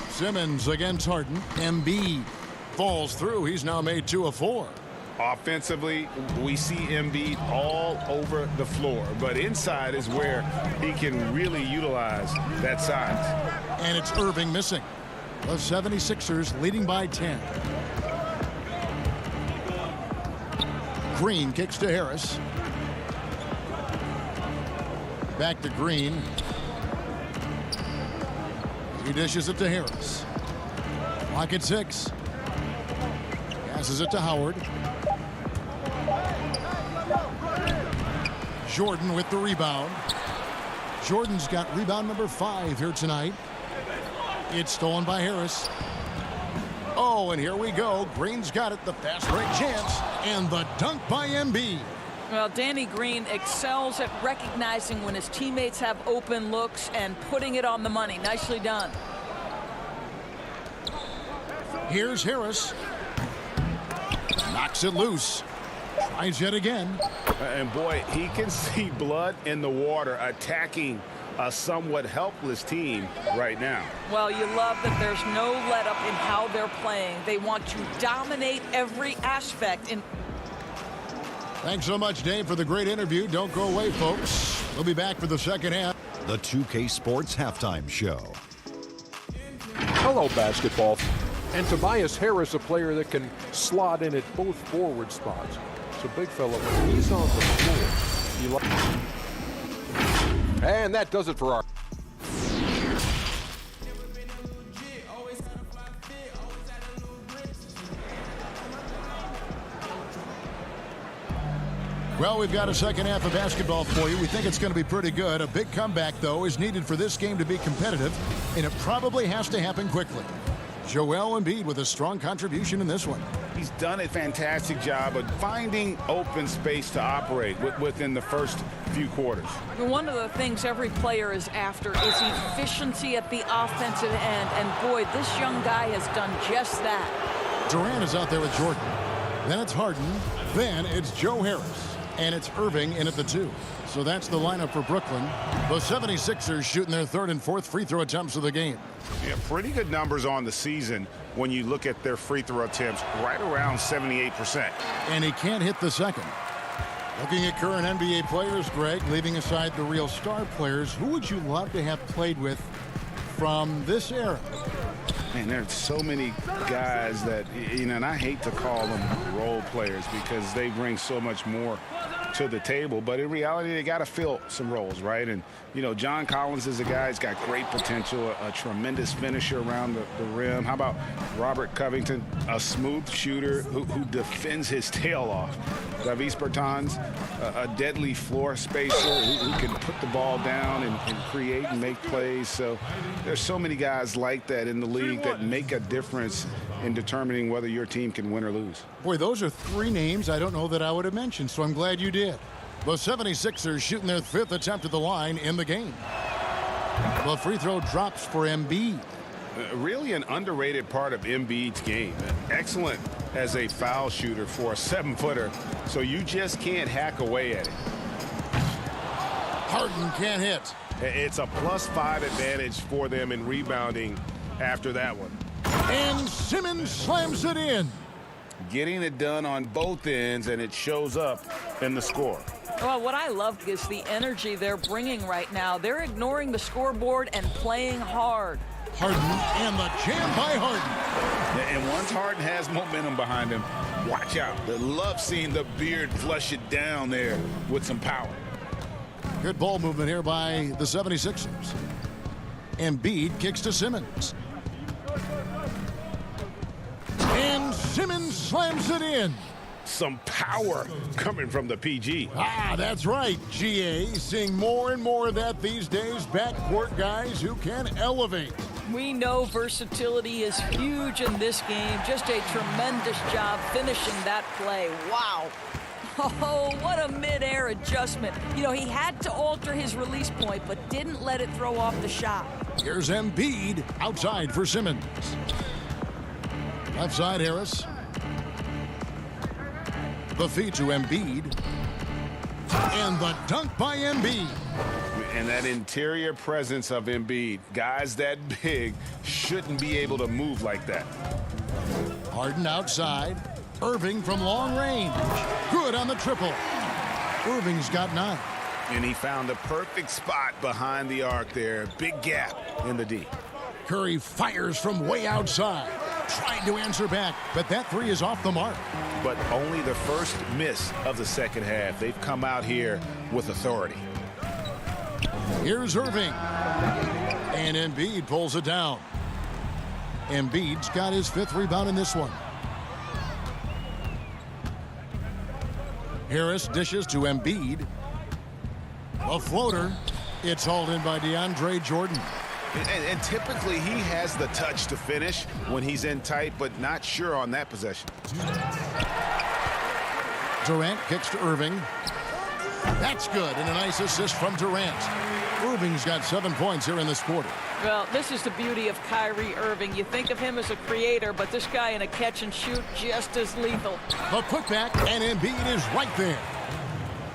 [SPEAKER 4] Simmons against Harden. Embiid falls through. He's now made 2 of 4.
[SPEAKER 6] Offensively, we see Embiid all over the floor, but inside is where he can really utilize that size.
[SPEAKER 4] And it's Irving missing. The 76ers leading by 10. Green kicks to Harris. Back to Green. He dishes it to Harris. Clock at 6. Passes it to Howard. Jordan with the rebound. Jordan's got rebound number 5 here tonight. It's stolen by Harris. Oh, and here we go. Green's got it. The fast break chance. And the dunk by Embiid.
[SPEAKER 12] Well, Danny Green excels at recognizing when his teammates have open looks and putting it on the money. Nicely done.
[SPEAKER 4] Here's Harris. Knocks it loose. Tries yet again.
[SPEAKER 6] And boy, he can see blood in the water attacking a somewhat helpless team right now.
[SPEAKER 12] Well, you love that there's no let-up in how they're playing. They want to dominate every aspect.
[SPEAKER 4] Thanks so much, Dave, for the great interview. Don't go away, folks. We'll be back for the second half.
[SPEAKER 10] The 2K Sports Halftime Show.
[SPEAKER 11] Hello, basketball. And Tobias Harris, a player that can slot in at both forward spots. It's a big fella. When he's on the floor, and that does it for our...
[SPEAKER 4] Well, we've got a second half of basketball for you. We think it's going to be pretty good. A big comeback, though, is needed for this game to be competitive, and it probably has to happen quickly. Joel Embiid with a strong contribution in this one.
[SPEAKER 6] He's done a fantastic job of finding open space to operate within the first few quarters.
[SPEAKER 12] One of the things every player is after is efficiency at the offensive end, and boy, this young guy has done just that.
[SPEAKER 4] Durant is out there with Jordan. Then it's Harden. Then it's Joe Harris. And it's Irving in at the 2. So that's the lineup for Brooklyn. The 76ers shooting their 3rd and 4th free throw attempts of the game.
[SPEAKER 9] Yeah, pretty good numbers on the season when you look at their free throw attempts, right around 78%.
[SPEAKER 4] And he can't hit the second. Looking at current NBA players, Greg, leaving aside the real star players, who would you love to have played with from this era?
[SPEAKER 9] Man, there's so many guys that, you know, and I hate to call them role players because they bring so much more to the table, but in reality, they got to fill some roles, right? And, you know, John Collins is a guy who's got great potential, a tremendous finisher around the rim. How about Robert Covington, a smooth shooter who defends his tail off? Davis Bertans, a deadly floor spacer who can put the ball down and create and make plays. So there's so many guys like that in the league that make a difference in determining whether your team can win or lose.
[SPEAKER 4] Boy, those are three names I don't know that I would have mentioned, so I'm glad you did. The 76ers shooting their 5th attempt at the line in the game. The free throw drops for Embiid.
[SPEAKER 9] Really an underrated part of Embiid's game. Excellent as a foul shooter for a 7-footer, so you just can't hack away at it.
[SPEAKER 4] Harden can't hit.
[SPEAKER 13] It's a +5 advantage for them in rebounding after that one.
[SPEAKER 4] And Simmons slams it in.
[SPEAKER 9] Getting it done on both ends, and it shows up in the score.
[SPEAKER 12] Well, what I love is the energy they're bringing right now. They're ignoring the scoreboard and playing hard.
[SPEAKER 4] Harden and the jam by Harden.
[SPEAKER 9] And once Harden has momentum behind him, watch out. I love seeing the beard flush it down there with some power.
[SPEAKER 4] Good ball movement here by the 76ers. Embiid kicks to Simmons. And Simmons slams it in.
[SPEAKER 13] Some power coming from the PG.
[SPEAKER 4] Ah, that's right, GA. Seeing more and more of that these days. Backcourt guys who can elevate.
[SPEAKER 12] We know versatility is huge in this game. Just a tremendous job finishing that play. Wow. Oh, what a mid-air adjustment. You know, he had to alter his release point, but didn't let it throw off the shot.
[SPEAKER 4] Here's Embiid outside for Simmons. Left side, Harris. The feed to Embiid. And the dunk by Embiid.
[SPEAKER 9] And that interior presence of Embiid, guys that big shouldn't be able to move like that.
[SPEAKER 4] Harden outside. Irving from long range. Good on the triple. Irving's got 9.
[SPEAKER 9] And he found the perfect spot behind the arc there. Big gap in the D.
[SPEAKER 4] Curry fires from way outside. Tried to answer back, but that 3 is off the mark.
[SPEAKER 9] But only the first miss of the second half. They've come out here with authority.
[SPEAKER 4] Here's Irving. And Embiid pulls it down. Embiid's got his 5th rebound in this one. Harris dishes to Embiid. A floater. It's hauled in by DeAndre Jordan.
[SPEAKER 9] And typically he has the touch to finish when he's in tight, but not sure on that possession.
[SPEAKER 4] Durant kicks to Irving. That's good, and a nice assist from Durant. Irving's got 7 points here in this quarter.
[SPEAKER 12] Well, this is the beauty of Kyrie Irving. You think of him as a creator, but this guy in a catch and shoot just as lethal.
[SPEAKER 4] The putback, and Embiid is right there.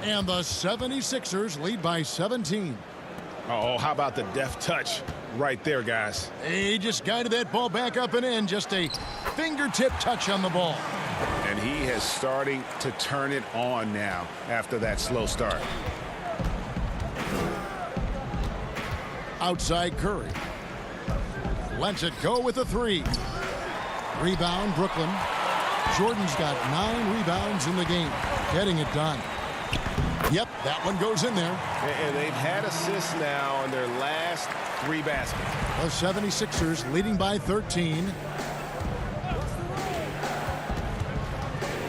[SPEAKER 4] And the 76ers lead by 17.
[SPEAKER 13] Oh, how about the deft touch right there, guys?
[SPEAKER 4] He just guided that ball back up and in. Just a fingertip touch on the ball.
[SPEAKER 9] And he is starting to turn it on now after that slow start.
[SPEAKER 4] Outside Curry. Lets it go with a 3. Rebound, Brooklyn. Jordan's got 9 rebounds in the game. Getting it done. Yep, that one goes in there.
[SPEAKER 13] And they've had assists now on their last 3 baskets.
[SPEAKER 4] The 76ers leading by 13.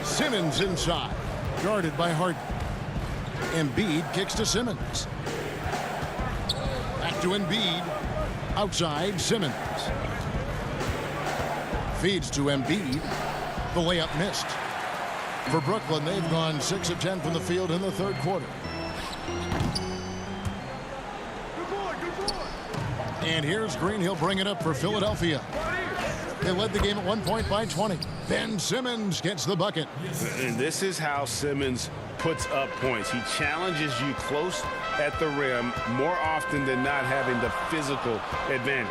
[SPEAKER 4] Simmons inside. Guarded by Harden. Embiid kicks to Simmons. Back to Embiid. Outside, Simmons. Feeds to Embiid. The layup missed. For Brooklyn, they've gone 6 of 10 from the field in the 3rd quarter. And here's Green. He'll bring it up for Philadelphia. They led the game at 1 point by 20. Ben Simmons gets the bucket.
[SPEAKER 13] And this is how Simmons puts up points. He challenges you close at the rim more often than not, having the physical advantage.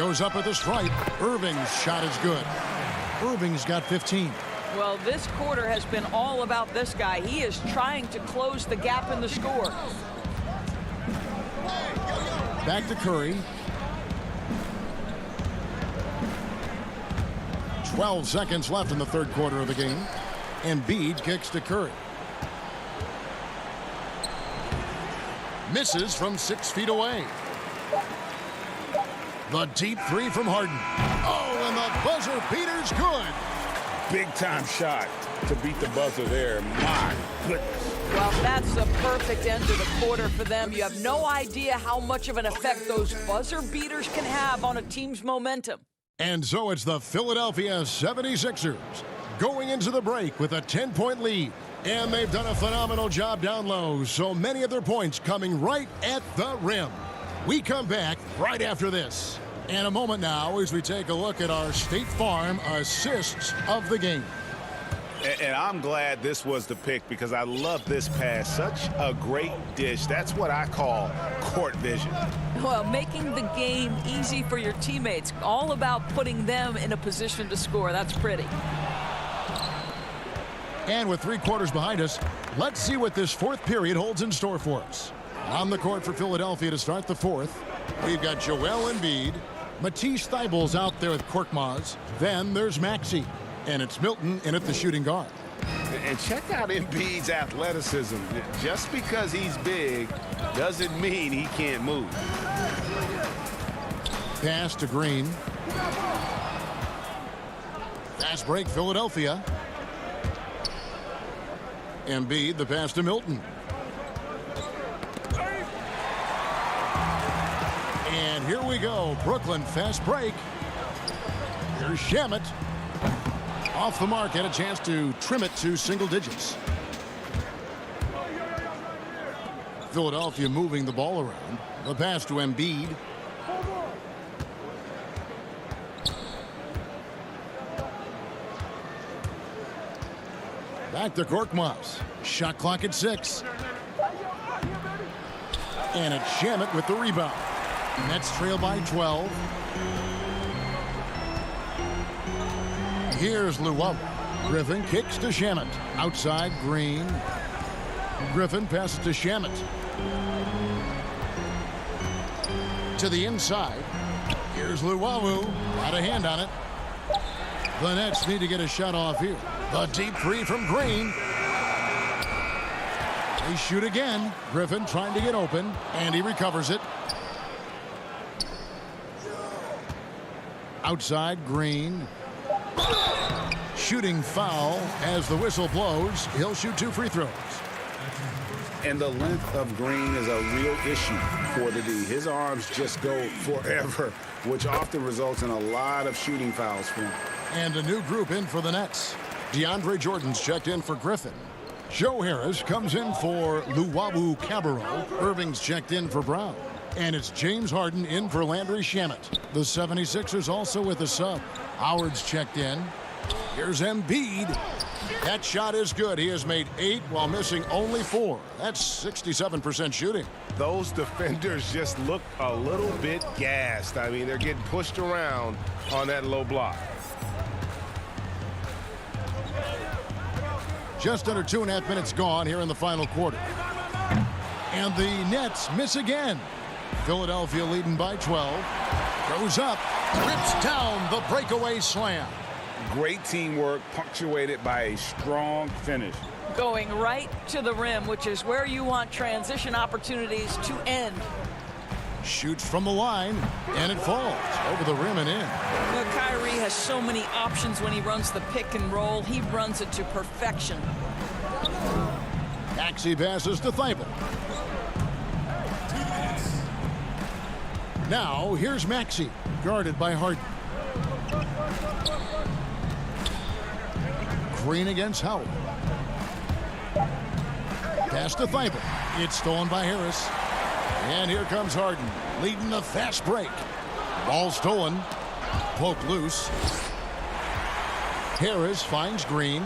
[SPEAKER 4] Goes up at the stripe. Irving's shot is good. Irving's got 15.
[SPEAKER 12] Well, this quarter has been all about this guy. He is trying to close the gap in the score.
[SPEAKER 4] Back to Curry. 12 seconds left in the third quarter of the game. Embiid kicks to Curry. Misses from 6 feet away. The deep three from Harden. Oh, and the buzzer beater's good.
[SPEAKER 6] Big-time shot to beat the buzzer there. My goodness.
[SPEAKER 12] Well, that's the perfect end to the quarter for them. You have no idea how much of an effect those buzzer beaters can have on a team's momentum.
[SPEAKER 4] And so it's the Philadelphia 76ers going into the break with a 10-point lead. And they've done a phenomenal job down low, so many of their points coming right at the rim. We come back right after this. And a moment now as we take a look at our State Farm assists of the game.
[SPEAKER 9] And I'm glad this was the pick because I love this pass. Such a great dish. That's what I call court vision.
[SPEAKER 12] Well, making the game easy for your teammates. All about putting them in a position to score. That's pretty.
[SPEAKER 4] And with 3 quarters behind us, let's see what this fourth period holds in store for us. On the court for Philadelphia to start the fourth, we've got Joel Embiid. Matisse Thybulle's out there with Korkmaz. Then there's Maxey. And it's Milton in at the shooting guard.
[SPEAKER 9] And check out Embiid's athleticism. Just because he's big doesn't mean he can't move.
[SPEAKER 4] Pass to Green. Fast break, Philadelphia. Embiid, the pass to Milton. And here we go. Brooklyn, fast break. Here's Shamet. Off the mark, had a chance to trim it to single digits. Philadelphia moving the ball around. The pass to Embiid. Back to Korkmaz. Shot clock at 6. And it's Shamet with the rebound. Nets trail by 12. Here's Luwawu. Griffin kicks to Shamet. Outside, Green. Griffin passes to Shamet. To the inside. Here's Luwawu. Got a hand on it. The Nets need to get a shot off here. The deep three from Green. They shoot again. Griffin trying to get open, and he recovers it. Outside, Green. Shooting foul as the whistle blows. He'll shoot 2 free throws.
[SPEAKER 9] And the length of Green is a real issue for the D. His arms just go forever, which often results in a lot of shooting fouls for him.
[SPEAKER 4] And a new group in for the Nets. DeAndre Jordan's checked in for Griffin. Joe Harris comes in for Luwawu-Cabarrot. Irving's checked in for Brown. And it's James Harden in for Landry Shamet. The 76ers also with a sub. Howard's checked in. Here's Embiid. That shot is good. He has made 8 while missing only 4. That's 67% shooting.
[SPEAKER 13] Those defenders just look a little bit gassed. I mean, they're getting pushed around on that low block.
[SPEAKER 4] Just under 2.5 minutes gone here in the final quarter. And the Nets miss again. Philadelphia leading by 12. Goes up, rips down the breakaway slam.
[SPEAKER 6] Great teamwork punctuated by a strong finish.
[SPEAKER 12] Going right to the rim, which is where you want transition opportunities to end.
[SPEAKER 4] Shoots from the line, and it falls over the rim and in.
[SPEAKER 12] Well, Kyrie has so many options when he runs the pick and roll. He runs it to perfection.
[SPEAKER 4] Maxey passes to Thibault. Now, here's Maxey, guarded by Harden. Green against Howard. Pass to Thibault. It's stolen by Harris. And here comes Harden, leading the fast break. Ball stolen. Poked loose. Harris finds Green.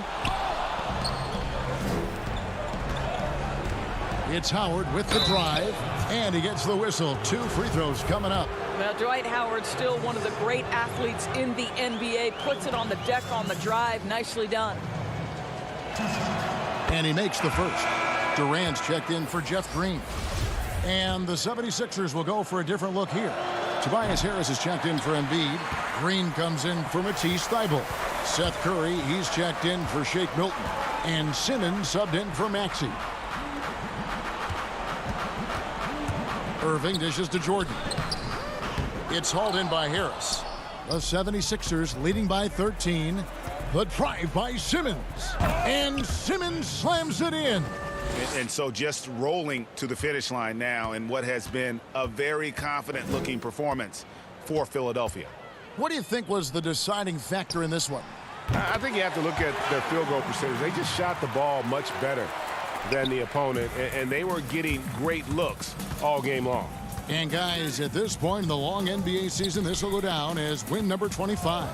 [SPEAKER 4] It's Howard with the drive. And he gets the whistle. 2 free throws coming up.
[SPEAKER 12] Well, Dwight Howard, still one of the great athletes in the NBA, puts it on the deck on the drive. Nicely done.
[SPEAKER 4] And he makes the first. Durant's checked in for Jeff Green. And the 76ers will go for a different look here. Tobias Harris is checked in for Embiid. Green comes in for Matisse Thybulle. Seth Curry, he's checked in for Shake Milton. And Simmons subbed in for Maxey. Irving dishes to Jordan. It's hauled in by Harris. The 76ers leading by 13. The drive by Simmons. And Simmons slams it in.
[SPEAKER 6] And so just rolling to the finish line now in what has been a very confident-looking performance for Philadelphia.
[SPEAKER 4] What do you think was the deciding factor in this one?
[SPEAKER 13] I think you have to look at their field goal percentage. They just shot the ball much better than the opponent, and they were getting great looks all game long.
[SPEAKER 4] And guys, at this point in the long NBA season, this will go down as win number 25.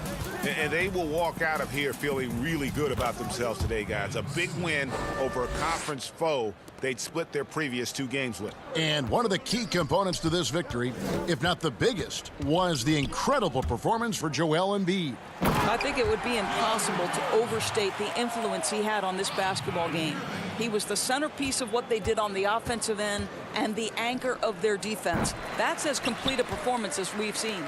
[SPEAKER 6] And they will walk out of here feeling really good about themselves today, guys. A big win over a conference foe they'd split their previous 2 games with.
[SPEAKER 4] And one of the key components to this victory, if not the biggest, was the incredible performance for Joel Embiid.
[SPEAKER 12] I think it would be impossible to overstate the influence he had on this basketball game. He was the centerpiece of what they did on the offensive end and the anchor of their defense. That's as complete a performance as we've seen.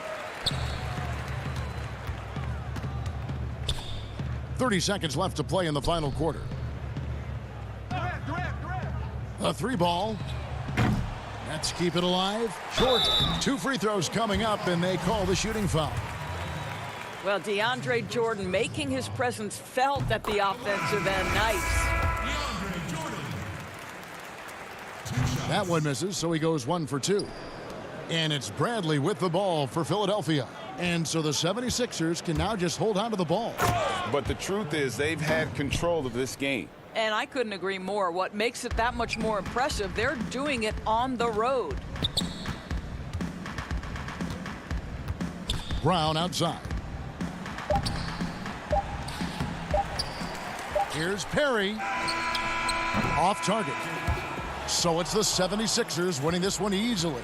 [SPEAKER 4] 30 seconds left to play in the final quarter. A 3 ball. Let's keep it alive. Jordan. 2 free throws coming up, and they call the shooting foul.
[SPEAKER 12] Well, DeAndre Jordan making his presence felt at the offensive end. Nice.
[SPEAKER 4] That one misses, so he goes 1 for 2. And it's Bradley with the ball for Philadelphia. And so the 76ers can now just hold on to the ball.
[SPEAKER 6] But the truth is they've had control of this game.
[SPEAKER 12] And I couldn't agree more. What makes it that much more impressive, they're doing it on the road.
[SPEAKER 4] Brown outside. Here's Perry. Off target. So it's the 76ers winning this one easily.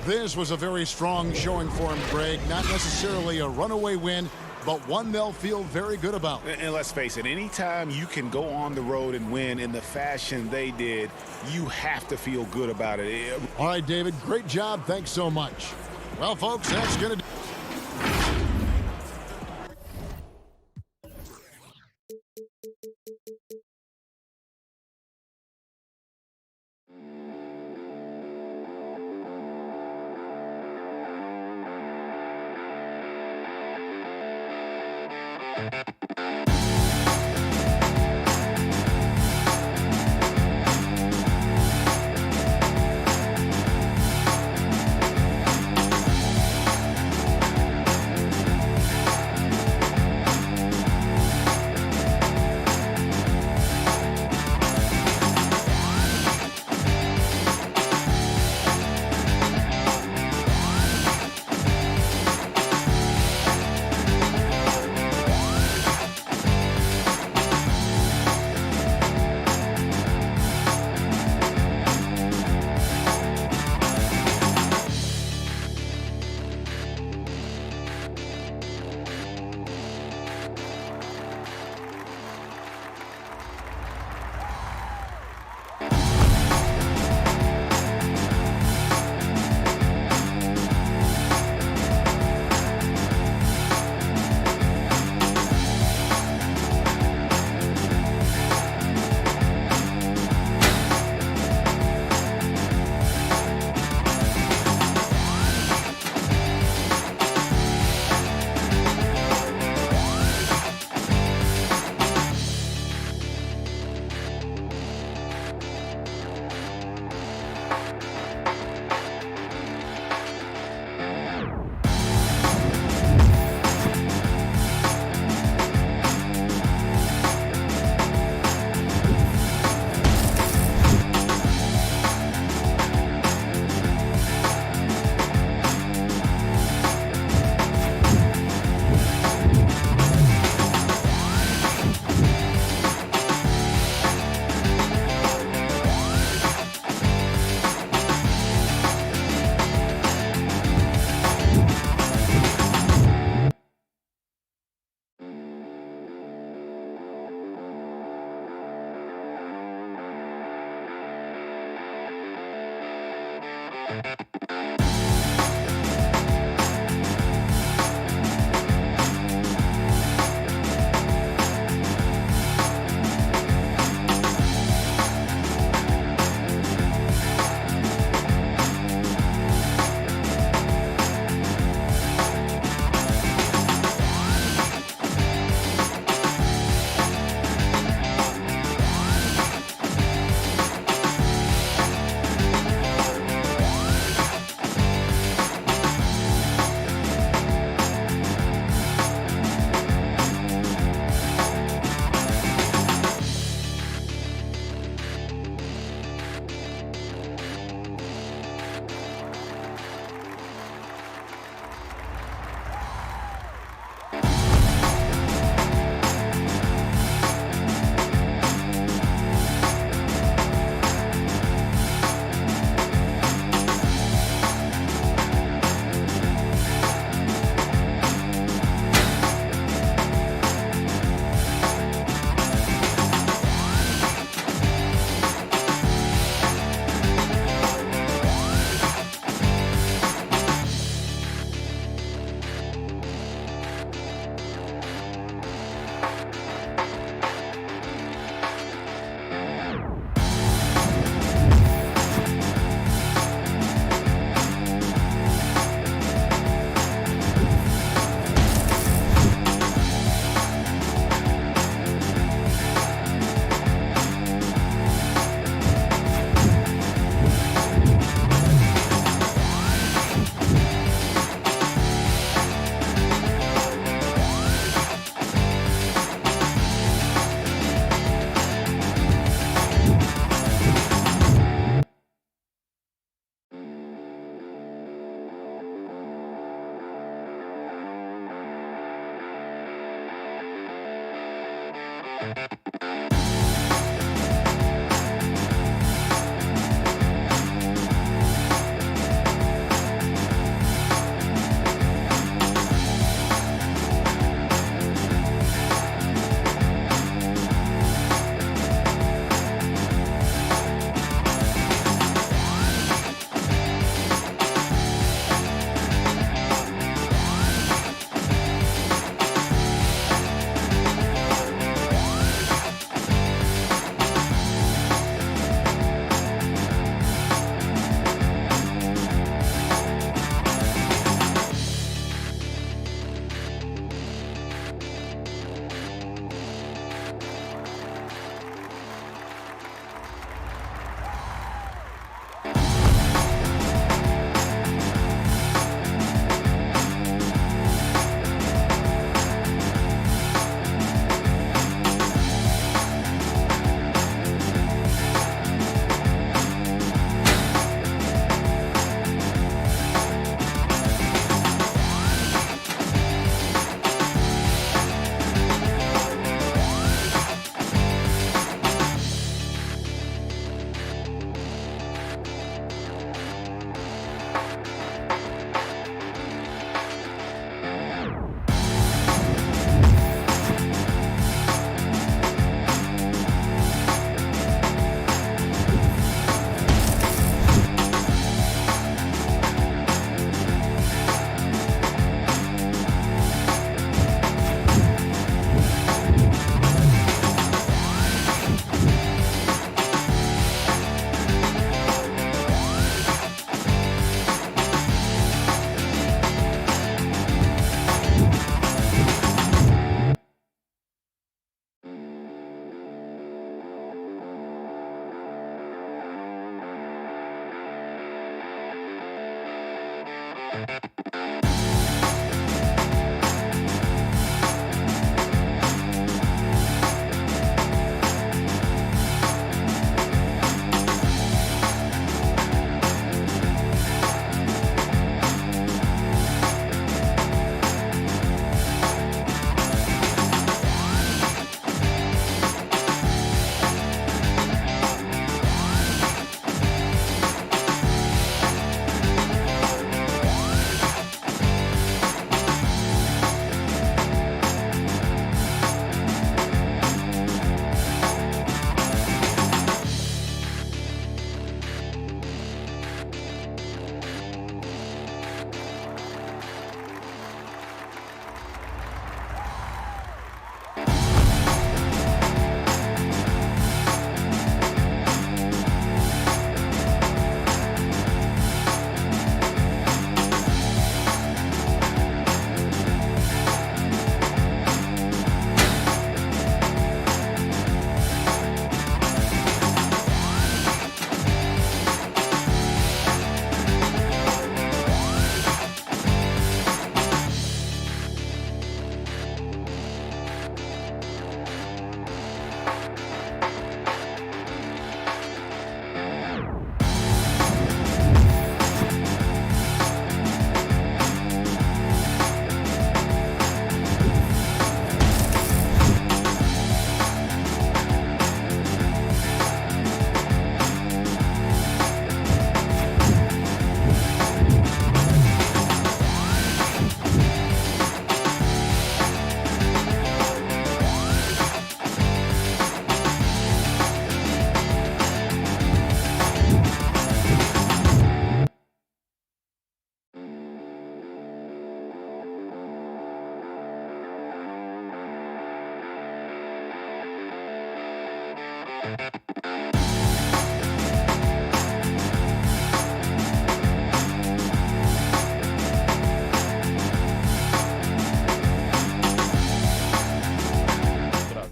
[SPEAKER 4] This was a very strong showing for him, Greg. Not necessarily a runaway win, but one they'll feel very good about.
[SPEAKER 6] And let's face it, anytime you can go on the road and win in the fashion they did, you have to feel good about it.
[SPEAKER 4] All right, David, great job. Thanks so much. Well, folks, that's going to do.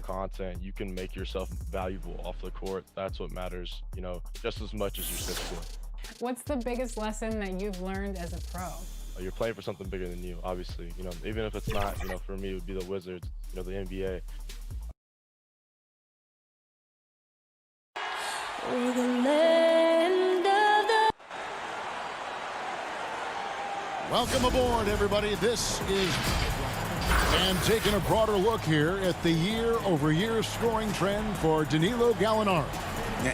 [SPEAKER 3] Content, you can make yourself valuable off the court. That's what matters, you know, just as much as your fifth score.
[SPEAKER 2] What's the biggest lesson that you've learned as a pro?
[SPEAKER 3] You're playing for something bigger than you, obviously. You know, even if it's not, you know, for me, it would be the Wizards, you know, the NBA.
[SPEAKER 4] Welcome aboard, everybody. This is... And taking a broader look here at the year-over-year scoring trend for Danilo Gallinari.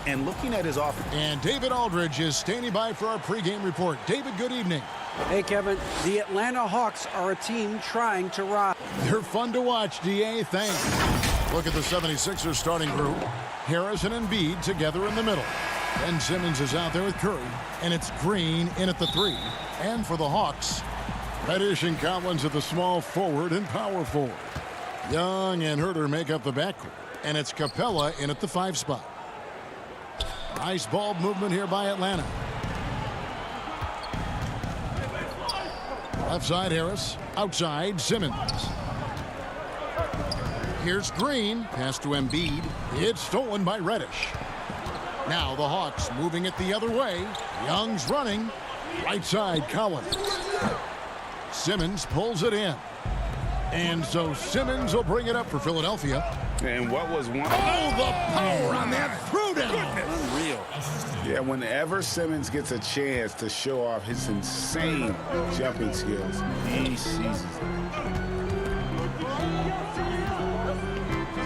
[SPEAKER 9] And looking at his offense.
[SPEAKER 4] And David Aldridge is standing by for our pregame report. David, good evening.
[SPEAKER 5] Hey, Kevin. The Atlanta Hawks are a team trying to rise.
[SPEAKER 4] They're fun to watch, DA. Thanks. Look at the 76ers starting group. Harris and Embiid together in the middle. Ben Simmons is out there with Curry. And it's Green in at the 3. And for the Hawks, Reddish and Collins at the small forward and power forward. Young and Herter make up the backcourt. And it's Capella in at the 5 spot. Nice ball movement here by Atlanta. Left side Harris. Outside Simmons. Here's Green. Pass to Embiid. It's stolen by Reddish. Now the Hawks moving it the other way. Young's running. Right side Collins. Simmons pulls it in. And so Simmons will bring it up for Philadelphia.
[SPEAKER 9] And what was one?
[SPEAKER 4] Oh, the power on that throwdown.
[SPEAKER 5] Unreal.
[SPEAKER 9] Yeah, whenever Simmons gets a chance to show off his insane jumping skills, he seizes it.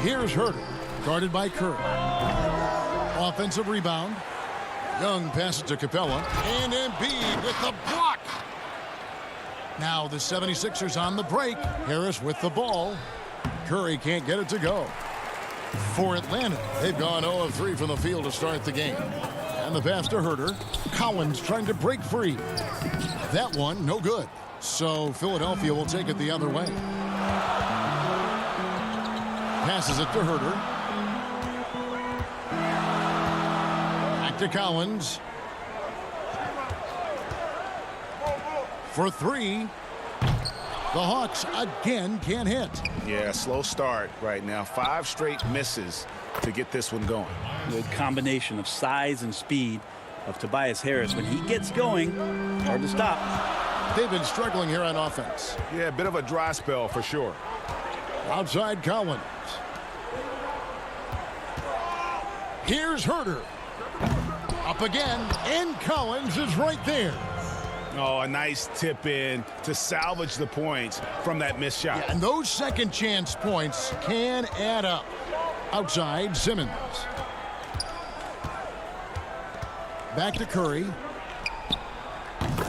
[SPEAKER 4] Here's Herter, guarded by Curry. Offensive rebound. Young passes to Capella. And Embiid with the block. Now the 76ers on the break. Harris with the ball. Curry can't get it to go. For Atlanta, they've gone 0 of 3 from the field to start the game. And the pass to Herter. Collins trying to break free. That one, no good. So Philadelphia will take it the other way. Passes it to Herter. Back to Collins. For 3. The Hawks again can't hit.
[SPEAKER 9] Yeah, slow start right now. 5 straight misses to get this one going.
[SPEAKER 14] The combination of size and speed of Tobias Harris. When he gets going, hard to stop.
[SPEAKER 4] They've been struggling here on offense.
[SPEAKER 13] Yeah, a bit of a dry spell for sure.
[SPEAKER 4] Outside Collins. Here's Herter. Up again, and Collins is right there.
[SPEAKER 9] Oh, a nice tip in to salvage the points from that missed shot.
[SPEAKER 4] Yeah, and those second chance points can add up. Outside Simmons. Back to Curry.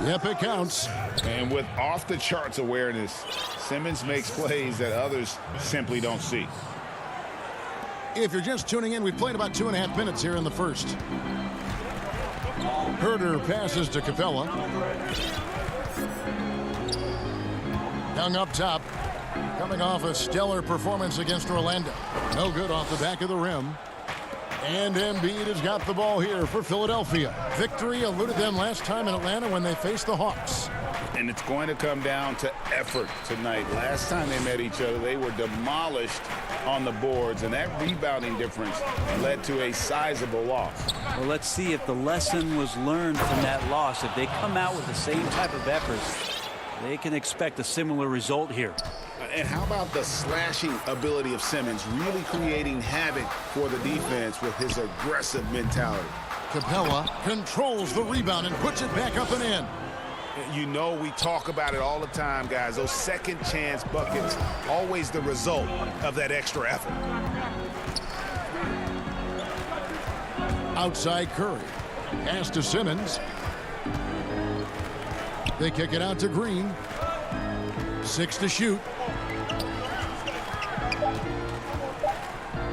[SPEAKER 4] Yep, it counts.
[SPEAKER 9] And with off-the-charts awareness, Simmons makes plays that others simply don't see.
[SPEAKER 4] If you're just tuning in, we've played about 2.5 minutes here in the first. Herter passes to Capella. Young up top, coming off a stellar performance against Orlando. No good off the back of the rim. And Embiid has got the ball here for Philadelphia. Victory eluded them last time in Atlanta when they faced the Hawks.
[SPEAKER 9] And it's going to come down to effort tonight. Last time they met each other, they were demolished on the boards, and that rebounding difference led to a sizable loss.
[SPEAKER 14] Well, let's see if the lesson was learned from that loss. If they come out with the same type of effort, they can expect a similar result here.
[SPEAKER 9] And how about the slashing ability of Simmons, really creating havoc for the defense with his aggressive mentality.
[SPEAKER 4] Capella controls the rebound and puts it back up and in.
[SPEAKER 9] You know, we talk about it all the time, guys. Those second chance buckets, always the result of that extra effort.
[SPEAKER 4] Outside Curry. Pass to Simmons. They kick it out to Green. 6 to shoot.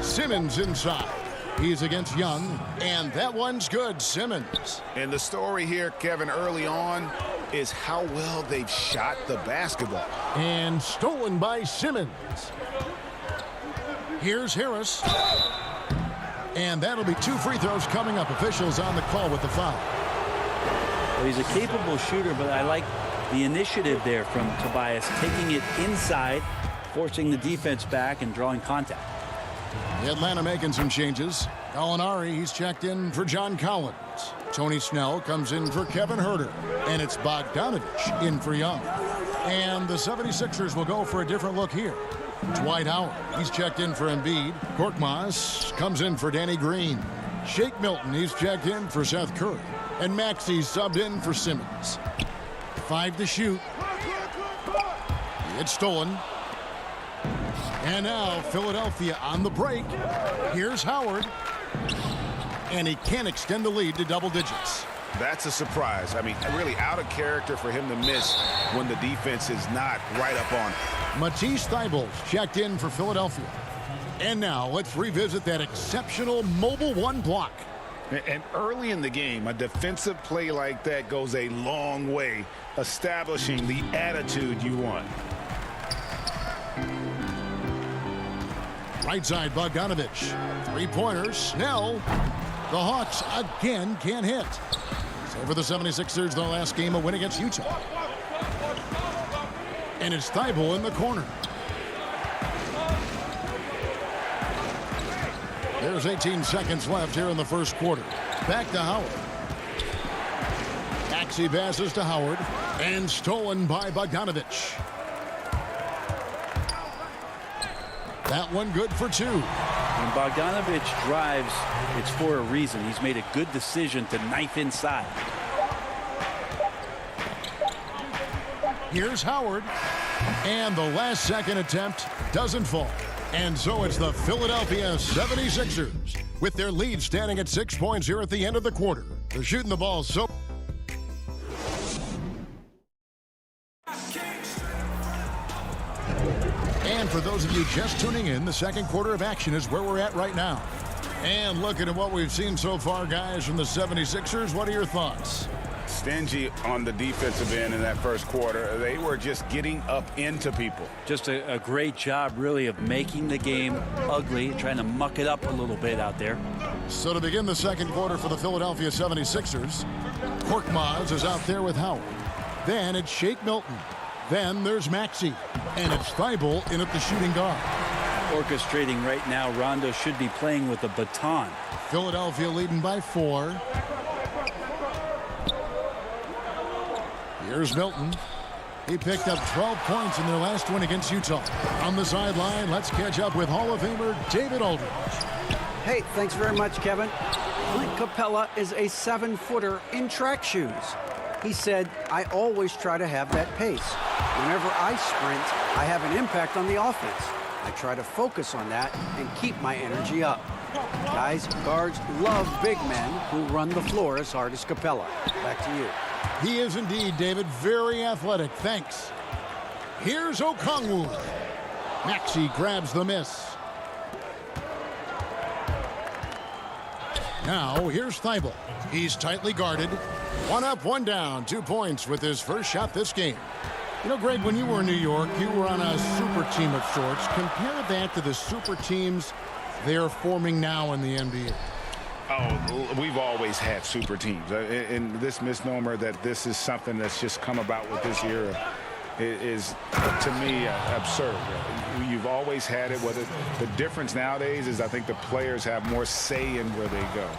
[SPEAKER 4] Simmons inside. He's against Young, and that one's good. Simmons.
[SPEAKER 9] And the story here, Kevin, early on is how well they've shot the basketball.
[SPEAKER 4] And stolen by Simmons. Here's Harris. And that'll be 2 free throws coming up. Officials on the call with the foul.
[SPEAKER 14] Well, he's a capable shooter, but I like the initiative there from Tobias, taking it inside, forcing the defense back, and drawing contact.
[SPEAKER 4] Atlanta making some changes. Gallinari, he's checked in for John Collins. Tony Snell comes in for Kevin Herter. And it's Bogdanovich in for Young. And the 76ers will go for a different look here. Dwight Howard, he's checked in for Embiid. Korkmaz comes in for Danny Green. Shake Milton, he's checked in for Seth Curry. And Maxey's subbed in for Simmons. 5 to shoot. It's stolen. And now Philadelphia on the break. Here's Howard. And he can't extend the lead to double digits.
[SPEAKER 6] That's a surprise. I mean, really out of character for him to miss when the defense is not right up on it.
[SPEAKER 4] Matisse Thybulle checked in for Philadelphia. And now let's revisit that exceptional mobile 1 block.
[SPEAKER 6] And early in the game, a defensive play like that goes a long way, establishing the attitude you want.
[SPEAKER 4] Right side, Bogdanovich. 3-pointers. Snell. The Hawks again can't hit. So for the 76ers, their last game, a win against Utah. And it's Thybulle in the corner. There's 18 seconds left here in the first quarter. Back to Howard. Maxey passes to Howard. And stolen by Bogdanovich. That one good for 2.
[SPEAKER 14] When Bogdanovich drives, it's for a reason. He's made a good decision to knife inside.
[SPEAKER 4] Here's Howard. And the last second attempt doesn't fall. And so it's the Philadelphia 76ers with their lead standing at 6 points here at the end of the quarter. They're shooting the ball so... And for those of you just tuning in, the second quarter of action is where we're at right now. And looking at what we've seen so far, guys, from the 76ers, what are your thoughts?
[SPEAKER 6] Stingy on the defensive end in that first quarter. They were just getting up into people.
[SPEAKER 14] Just a great job, really, of making the game ugly, trying to muck it up a little bit out there.
[SPEAKER 4] So to begin the second quarter for the Philadelphia 76ers, Korkmaz is out there with Howard. Then it's Shake Milton. Then there's Maxey. And it's Thybulle in at the shooting guard.
[SPEAKER 14] Orchestrating right now, Rondo should be playing with a baton.
[SPEAKER 4] Philadelphia leading by 4. Here's Milton. He picked up 12 points in their last win against Utah. On the sideline, let's catch up with Hall of Famer David Aldridge.
[SPEAKER 5] Hey, thanks very much, Kevin. Clint Capella is a 7-footer in track shoes. He said, I always try to have that pace. Whenever I sprint, I have an impact on the offense. I try to focus on that and keep my energy up. Guys, guards love big men who run the floor as hard as Capella. Back to you.
[SPEAKER 4] He is indeed, David, very athletic. Thanks. Here's Okongwu. Maxey grabs the miss. Now, here's Thybulle. He's tightly guarded. 1 up, 1 down. 2 points with his first shot this game. You know, Greg, when you were in New York, you were on a super team of sorts. Compare that to the super teams they're forming now in the NBA.
[SPEAKER 6] Oh, we've always had super teams. And this misnomer that this is something that's just come about with this era is, to me, absurd. You've always had it. Whether the difference nowadays is I think the players have more say in where they go.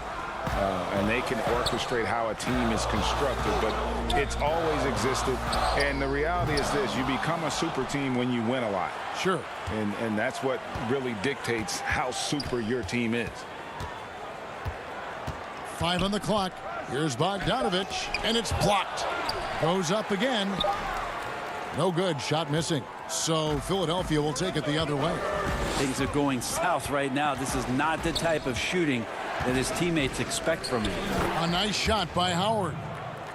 [SPEAKER 6] And they can orchestrate how a team is constructed, but it's always existed. And the reality is this: you become a super team when you win a lot.
[SPEAKER 4] Sure.
[SPEAKER 6] And that's what really dictates how super your team is.
[SPEAKER 4] 5 on the clock. Here's Bogdanovich, and it's blocked. Goes up again. No good. Shot missing. So Philadelphia will take it the other way.
[SPEAKER 14] Things are going south right now. This is not the type of shooting that his teammates expect from him.
[SPEAKER 4] A nice shot by Howard.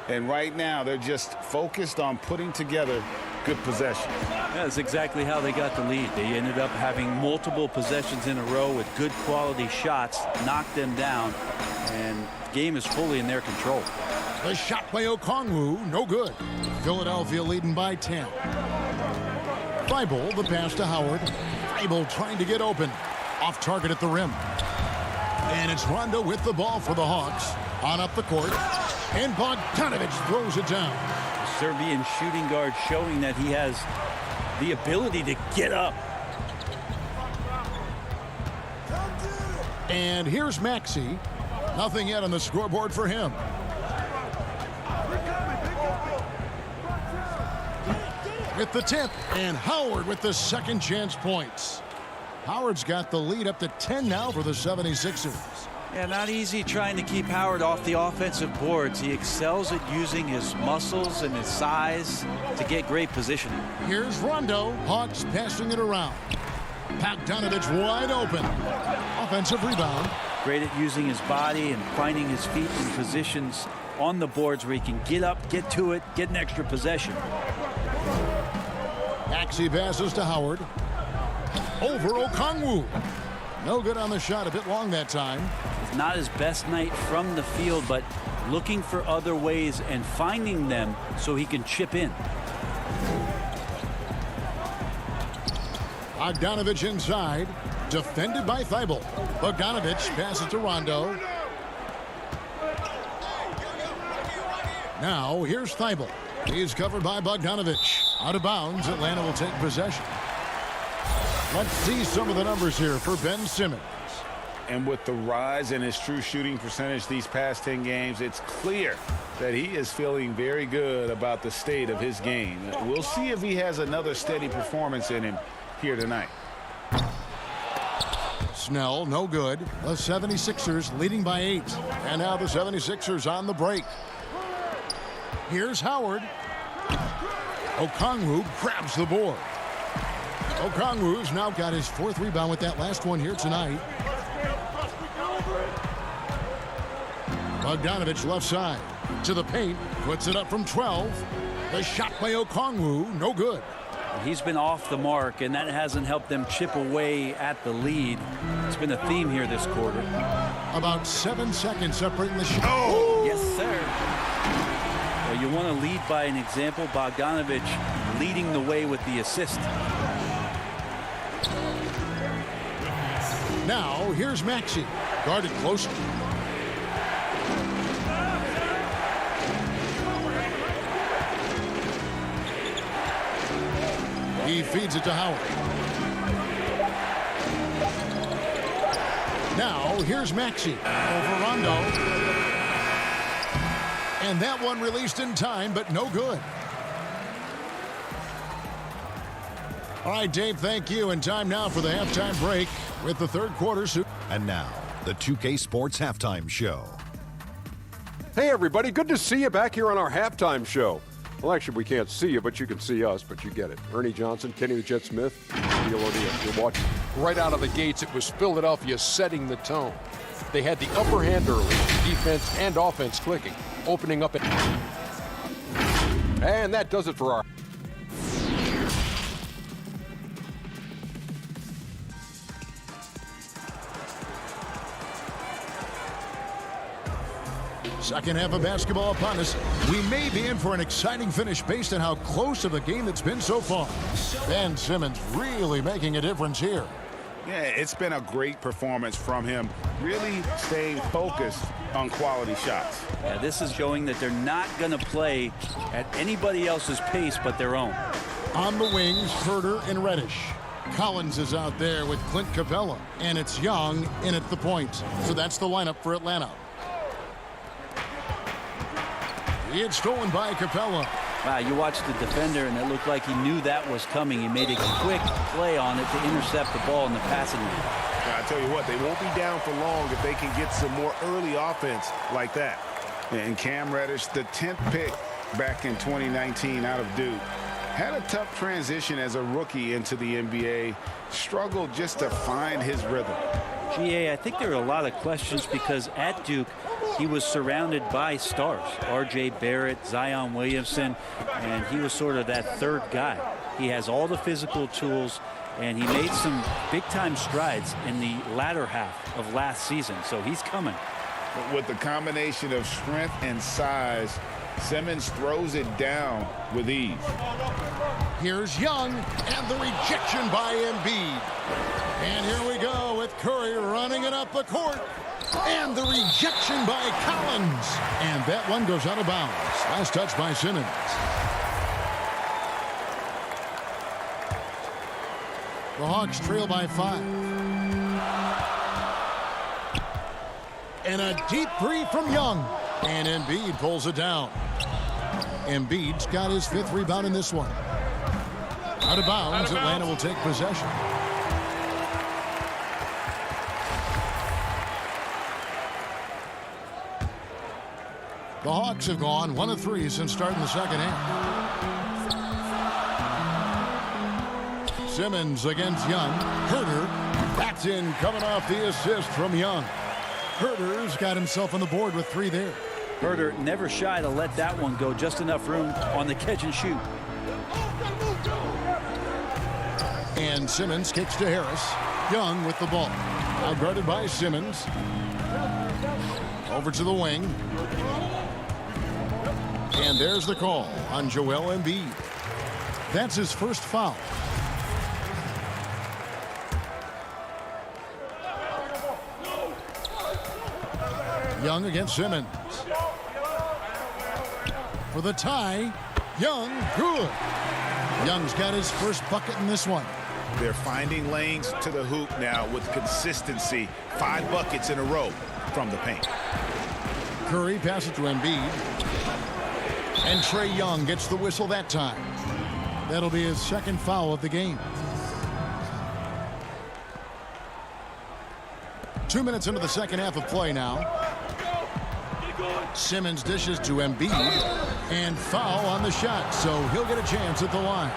[SPEAKER 6] And right now, they're just focused on putting together good possessions.
[SPEAKER 14] That's exactly how they got the lead. They ended up having multiple possessions in a row with good quality shots, knocked them down, and the game is fully in their control.
[SPEAKER 4] The shot by Okongwu, no good. Philadelphia leading by 10. Thybulle, the pass to Howard. Thybulle trying to get open. Off target at the rim. And it's Rondo with the ball for the Hawks. On up the court. And Bogdanovic throws it down.
[SPEAKER 14] Serbian shooting guard showing that he has the ability to get up.
[SPEAKER 4] And here's Maxey. Nothing yet on the scoreboard for him. With the tip, and Howard with the second chance points. Howard's got the lead up to 10 now for the 76ers.
[SPEAKER 14] Yeah, not easy trying to keep Howard off the offensive boards. He excels at using his muscles and his size to get great positioning.
[SPEAKER 4] Here's Rondo. Hawks passing it around. Bogdanovic wide open. Offensive rebound.
[SPEAKER 14] Great at using his body and finding his feet in positions on the boards where he can get up, get to it, get an extra possession.
[SPEAKER 4] Maxey passes to Howard. Over Okongwu. No good on the shot, a bit long that time.
[SPEAKER 14] It's not his best night from the field, but looking for other ways and finding them so he can chip in.
[SPEAKER 4] Bogdanovic inside. Defended by Thibault. Bogdanovic passes to Rondo. Now here's Thibault. He's covered by Bogdanovic. Out of bounds, Atlanta will take possession. Let's see some of the numbers here for Ben Simmons.
[SPEAKER 6] And with the rise in his true shooting percentage these past 10 games, it's clear that he is feeling very good about the state of his game. We'll see if he has another steady performance in him here tonight.
[SPEAKER 4] Snell, no good. The 76ers leading by 8. And now the 76ers on the break. Here's Howard. Okongwu grabs the board. Okongwu's now got his 4th rebound with that last one here tonight. Bogdanovic left side to the paint, puts it up from 12. The shot by Okongwu, no good.
[SPEAKER 14] He's been off the mark, and that hasn't helped them chip away at the lead. It's been a theme here this quarter.
[SPEAKER 4] About 7 seconds separating the shot.
[SPEAKER 14] Oh! Yes, sir. Well, you want to lead by an example. Bogdanovic leading the way with the assist.
[SPEAKER 4] Now, here's Maxey. Guarded closely. He feeds it to Howard. Now, here's Maxey over Rondo. And that one released in time, but no good. All right, Dave, thank you. And time now for the halftime break with the third quarter.
[SPEAKER 10] And now, the 2K Sports Halftime Show.
[SPEAKER 11] Hey, everybody. Good to see you back here on our halftime show. Well, actually, we can't see you, but you can see us, but you get it. Ernie Johnson, Kenny the Jet Smith, Neil O'Neill. You're watching.
[SPEAKER 15] Right out of the gates, it was Philadelphia setting the tone. They had the upper hand early, defense and offense clicking, opening up. And that does it for our...
[SPEAKER 4] Second half of basketball upon us. We may be in for an exciting finish based on how close of a game it's been so far. Ben Simmons really making a difference here.
[SPEAKER 6] Yeah, it's been a great performance from him, really staying focused on quality shots.
[SPEAKER 14] Yeah, this is showing that they're not going to play at anybody else's pace but their own.
[SPEAKER 4] On the wings, Herter and Reddish. Collins is out there with Clint Capella, and it's Young in at the point. So that's the lineup for Atlanta. He had stolen by Capella.
[SPEAKER 14] Wow, you watched the defender, and it looked like he knew that was coming. He made a quick play on it to intercept the ball in the passing lane.
[SPEAKER 13] I tell you what, they won't be down for long if they can get some more early offense like that.
[SPEAKER 6] And Cam Reddish, the 10th pick back in 2019 out of Duke, had a tough transition as a rookie into the NBA, struggled just to find his rhythm.
[SPEAKER 14] GA, I think there are a lot of questions because at Duke, he was surrounded by stars. R.J. Barrett, Zion Williamson, and he was sort of that third guy. He has all the physical tools, and he made some big-time strides in the latter half of last season, so he's coming.
[SPEAKER 6] With the combination of strength and size, Simmons throws it down with ease.
[SPEAKER 4] Here's Young, and the rejection by Embiid. And here we go with Curry running it up the court. And the rejection by Collins. And that one goes out of bounds. Last touch by Simmons. The Hawks trail by 5. And a deep three from Young. And Embiid pulls it down. Embiid's got his 5th rebound in this one. Out of bounds, Atlanta will take possession. The Hawks have gone 1 of 3 since starting the second half. Simmons against Young. Herter, that's in, coming off the assist from Young. Herter's got himself on the board with 3 there.
[SPEAKER 14] Herter never shy to let that one go. Just enough room on the catch and shoot.
[SPEAKER 4] And Simmons kicks to Harris. Young with the ball. Now guarded by Simmons. Over to the wing. And there's the call on Joel Embiid. That's his first foul. Young against Simmons. For the tie, Young, good. Young's got his first bucket in this one.
[SPEAKER 6] They're finding lanes to the hoop now with consistency. 5 buckets in a row from the paint.
[SPEAKER 4] Curry passes to Embiid. And Trae Young gets the whistle that time. That'll be his 2nd foul of the game. 2 minutes into the second half of play now. Simmons dishes to Embiid. And foul on the shot, so he'll get a chance at the line.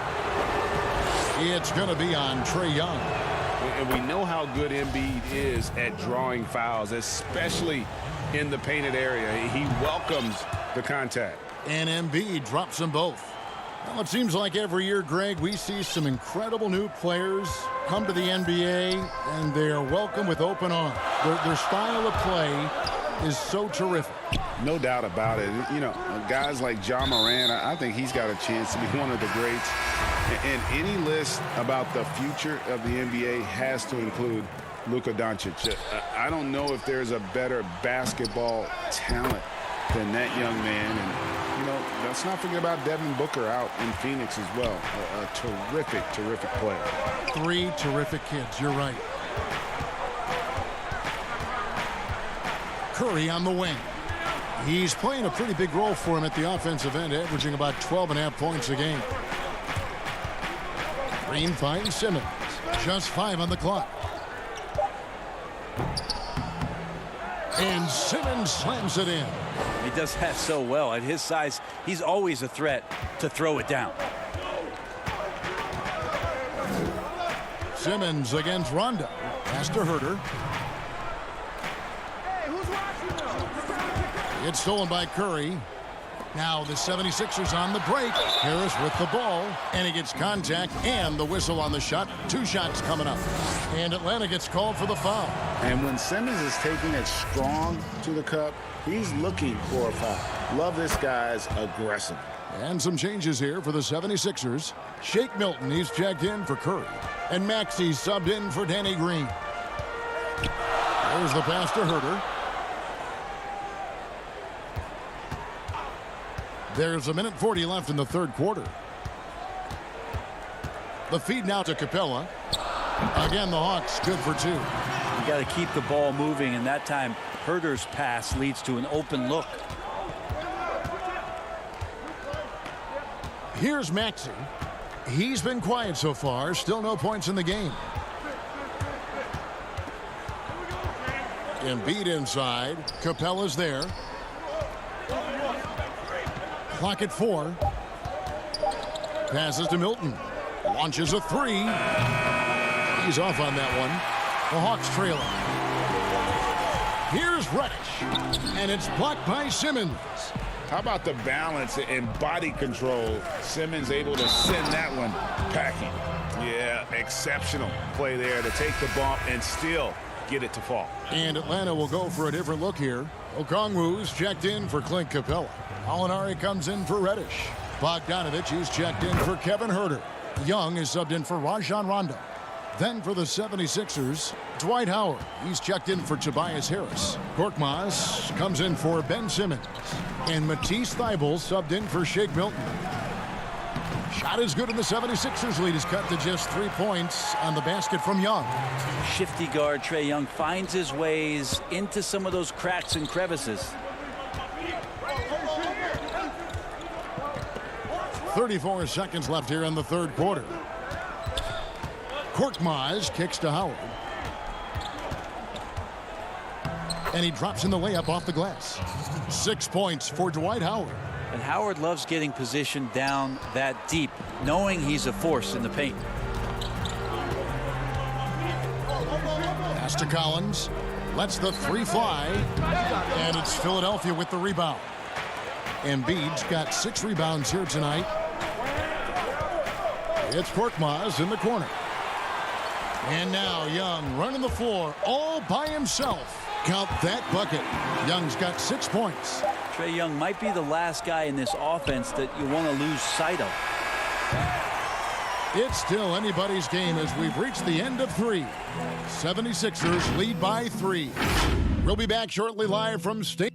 [SPEAKER 4] It's going to be on Trae Young.
[SPEAKER 9] And we know how good Embiid is at drawing fouls, especially in the painted area. He welcomes the contact.
[SPEAKER 4] And Embiid drops them both. Well, it seems like every year, Greg, we see some incredible new players come to the NBA, and they are welcomed with open arms. Their style of play is so terrific.
[SPEAKER 9] No doubt about it. You know, guys like Ja Morant, I think he's got a chance to be one of the greats. And any list about the future of the NBA has to include Luka Doncic. I don't know if there's a better basketball talent than that young man. And, you know, let's not forget about Devin Booker out in Phoenix as well. A terrific, terrific player.
[SPEAKER 4] 3 terrific kids, you're right. Curry on the wing. He's playing a pretty big role for him at the offensive end, averaging about 12.5 points a game. Green finds Simmons. Just 5 on the clock. And Simmons slams it in.
[SPEAKER 14] He does that so well. At his size, he's always a threat to throw it down.
[SPEAKER 4] Simmons against Rondo. Pass to Herter. It's stolen by Curry. Now the 76ers on the break. Harris with the ball, and he gets contact and the whistle on the shot. 2 shots coming up. And Atlanta gets called for the foul.
[SPEAKER 6] And when Simmons is taking it strong to the cup, he's looking for a foul. Love this guy's aggressive.
[SPEAKER 4] And some changes here for the 76ers. Shake Milton, he's checked in for Curry. And Maxey's subbed in for Danny Green. There's the pass to Herter. There's 1:40 left in the 3rd quarter. The feed now to Capella. Again, the Hawks good for 2.
[SPEAKER 14] You got to keep the ball moving, and that time Herter's pass leads to an open look.
[SPEAKER 4] Here's Maxey. He's been quiet so far. Still no points in the game. Embiid inside. Capella's there. Clock at 4. Passes to Milton. Launches a 3. He's off on that one. The Hawks trailing. Here's Reddish. And it's blocked by Simmons.
[SPEAKER 6] How about the balance and body control? Simmons able to send that one packing. Yeah, exceptional play there to take the bump and still get it to fall.
[SPEAKER 4] And Atlanta will go for a different look here. Okongwu's checked in for Clint Capella. Alinari comes in for Reddish. Bogdanovich is checked in for Kevin Herter. Young is subbed in for Rajon Rondo. Then for the 76ers, Dwight Howard. He's checked in for Tobias Harris. Korkmaz comes in for Ben Simmons. And Matisse Thybulle subbed in for Shake Milton. Shot is good, and the 76ers lead is cut to just 3 points on the basket from Young.
[SPEAKER 14] Shifty guard Trae Young finds his ways into some of those cracks and crevices.
[SPEAKER 4] 34 seconds left here in the third quarter. Korkmaz kicks to Howard. And he drops in the layup off the glass. 6 points for Dwight Howard.
[SPEAKER 14] And Howard loves getting positioned down that deep, knowing he's a force in the paint.
[SPEAKER 4] Pass to Collins. Lets the three fly. And it's Philadelphia with the rebound. Embiid's got 6 rebounds here tonight. It's Korkmaz in the corner. And now Young running the floor all by himself. Count that bucket. Young's got 6 points.
[SPEAKER 14] Trae Young might be the last guy in this offense that you want to lose sight of.
[SPEAKER 4] It's still anybody's game as we've reached the end of 3. 76ers lead by 3. We'll be back shortly live from State.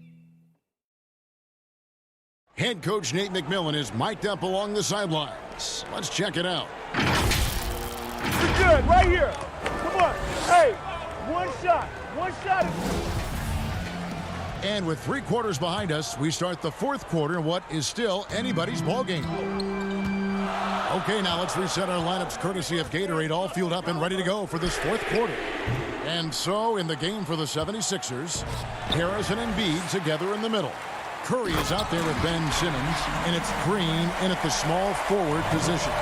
[SPEAKER 4] Head coach Nate McMillan is mic'd up along the sidelines. Let's check it out.
[SPEAKER 16] You're good, right here. Come on. Hey, one shot. One shot.
[SPEAKER 4] And with 3 quarters behind us, we start the 4th quarter in what is still anybody's ballgame. Okay, now let's reset our lineups courtesy of Gatorade, all fueled up and ready to go for this 4th quarter. And so in the game for the 76ers, Harris and Embiid together in the middle. Curry is out there with Ben Simmons, and it's Green in at the small forward position.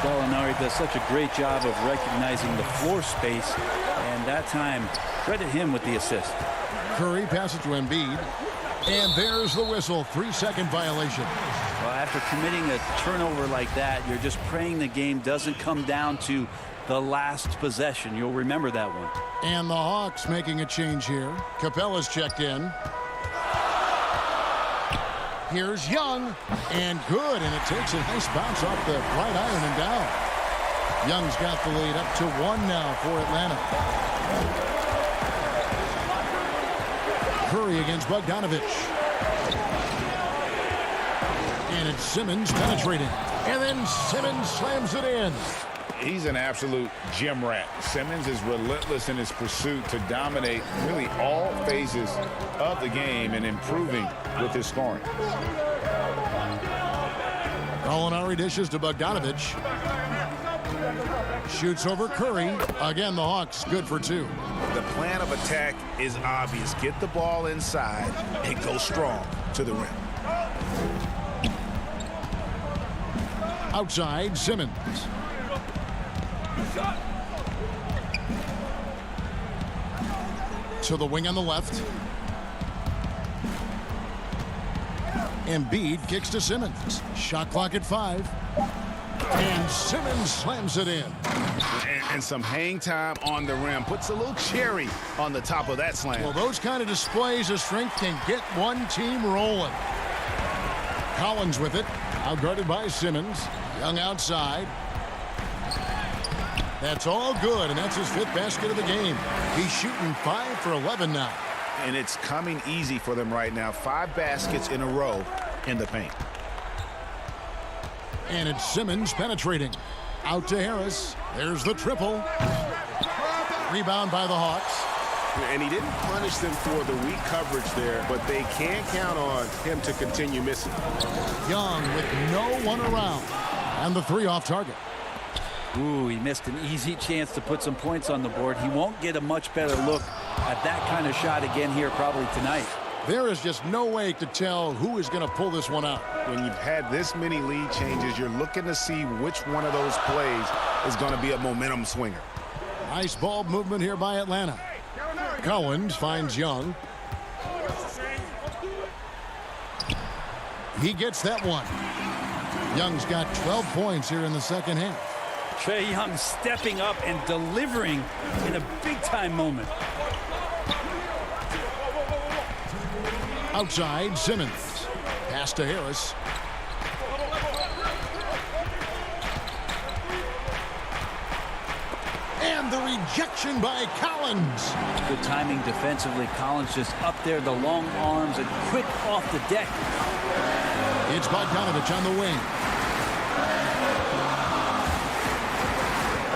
[SPEAKER 14] Gallinari does such a great job of recognizing the floor space, and that time, credit him with the assist.
[SPEAKER 4] Curry passes to Embiid, and there's the whistle. 3-second violation.
[SPEAKER 14] Well, after committing a turnover like that, you're just praying the game doesn't come down to the last possession. You'll remember that one.
[SPEAKER 4] And the Hawks making a change here. Capella's checked in. Here's Young, and good, and it takes a nice bounce off the right iron and down. Young's got the lead up to 1 now for Atlanta. Curry against Bogdanovich. And it's Simmons penetrating. And then Simmons slams it in.
[SPEAKER 6] He's an absolute gym rat. Simmons is relentless in his pursuit to dominate really all phases of the game and improving with his scoring.
[SPEAKER 4] Gallinari dishes to Bogdanovich. Shoots over Curry. Again, the Hawks good for 2.
[SPEAKER 17] The plan of attack is obvious. Get the ball inside and go strong to the rim.
[SPEAKER 4] Outside, Simmons. To the wing on the left. Embiid kicks to Simmons. Shot clock at 5. And Simmons slams it in.
[SPEAKER 17] And some hang time on the rim. Puts a little cherry on the top of that slam.
[SPEAKER 4] Well, those kind of displays of strength can get one team rolling. Collins with it. Outguarded by Simmons. Young outside. That's all good, and that's his 5th basket of the game. He's shooting 5 for 11 now.
[SPEAKER 17] And it's coming easy for them right now. 5 baskets in a row in the paint.
[SPEAKER 4] And it's Simmons penetrating. Out to Harris. There's the triple. Rebound by the Hawks.
[SPEAKER 13] And he didn't punish them for the weak coverage there, but they can't count on him to continue missing.
[SPEAKER 4] Young with no one around. And the 3 off target.
[SPEAKER 14] Ooh, he missed an easy chance to put some points on the board. He won't get a much better look at that kind of shot again here probably tonight.
[SPEAKER 4] There is just no way to tell who is going to pull this one out.
[SPEAKER 17] When you've had this many lead changes, you're looking to see which one of those plays is going to be a momentum swinger.
[SPEAKER 4] Nice ball movement here by Atlanta. Collins finds Young. He gets that one. Young's got 12 points here in the second half.
[SPEAKER 14] Trae Young stepping up and delivering in a big-time moment.
[SPEAKER 4] Outside, Simmons. Pass to Harris. And the rejection by Collins.
[SPEAKER 14] Good timing defensively. Collins just up there, the long arms, and quick off the deck.
[SPEAKER 4] It's Bogdanovich on the wing.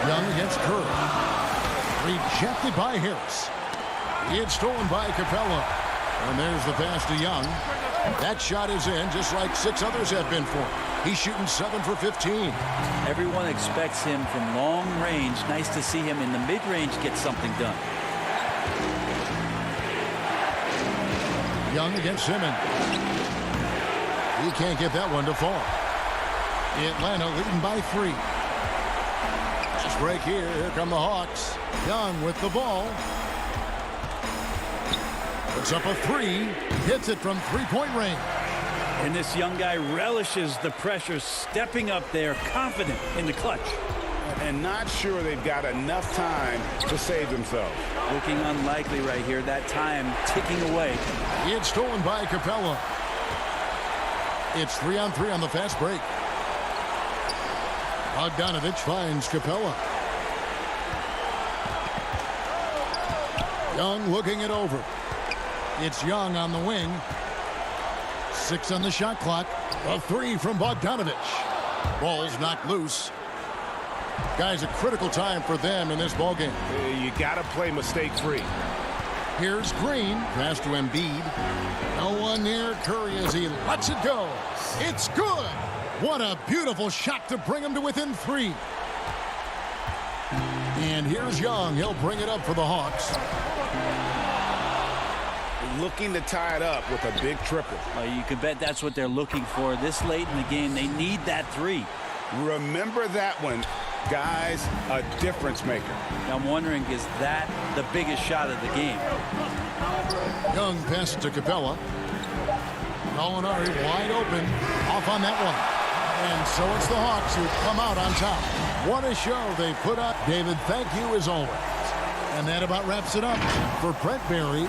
[SPEAKER 4] Young against Curry. Rejected by Harris. It's stolen by Capella. And there's the pass to Young. That shot is in, just like 6 others have been for him. He's shooting 7 for 15.
[SPEAKER 14] Everyone expects him from long range. Nice to see him in the mid-range get something done.
[SPEAKER 4] Young against Simmons. He can't get that one to fall. Atlanta leading by 3. Just break here. Here come the Hawks. Young with the ball. Puts up a 3. Hits it from 3-point range.
[SPEAKER 14] And this young guy relishes the pressure, stepping up there, confident in the clutch.
[SPEAKER 6] And not sure they've got enough time to save themselves.
[SPEAKER 14] Looking unlikely right here. That time ticking away.
[SPEAKER 4] It's stolen by Capella. It's 3-on-3 on the fast break. Bogdanovich finds Capella. Young looking it over. It's Young on the wing. 6 on the shot clock. A 3 from Bogdanovich. Ball's knocked loose. Guys, a critical time for them in this ballgame.
[SPEAKER 13] You got to play mistake-free.
[SPEAKER 4] Here's Green. Pass to Embiid. No one near Curry as he lets it go. It's good. What a beautiful shot to bring him to within 3. And here's Young. He'll bring it up for the Hawks.
[SPEAKER 6] Looking to tie it up with a big triple.
[SPEAKER 14] You can bet that's what they're looking for. This late in the game, they need that 3.
[SPEAKER 6] Remember that one, guys, a difference maker.
[SPEAKER 14] I'm wondering, is that the biggest shot of the game?
[SPEAKER 4] Young passes to Capella. Gallinari wide open, off on that one. And so it's the Hawks who come out on top. What a show they put up. David, thank you as always. And that about wraps it up for Brett Barry.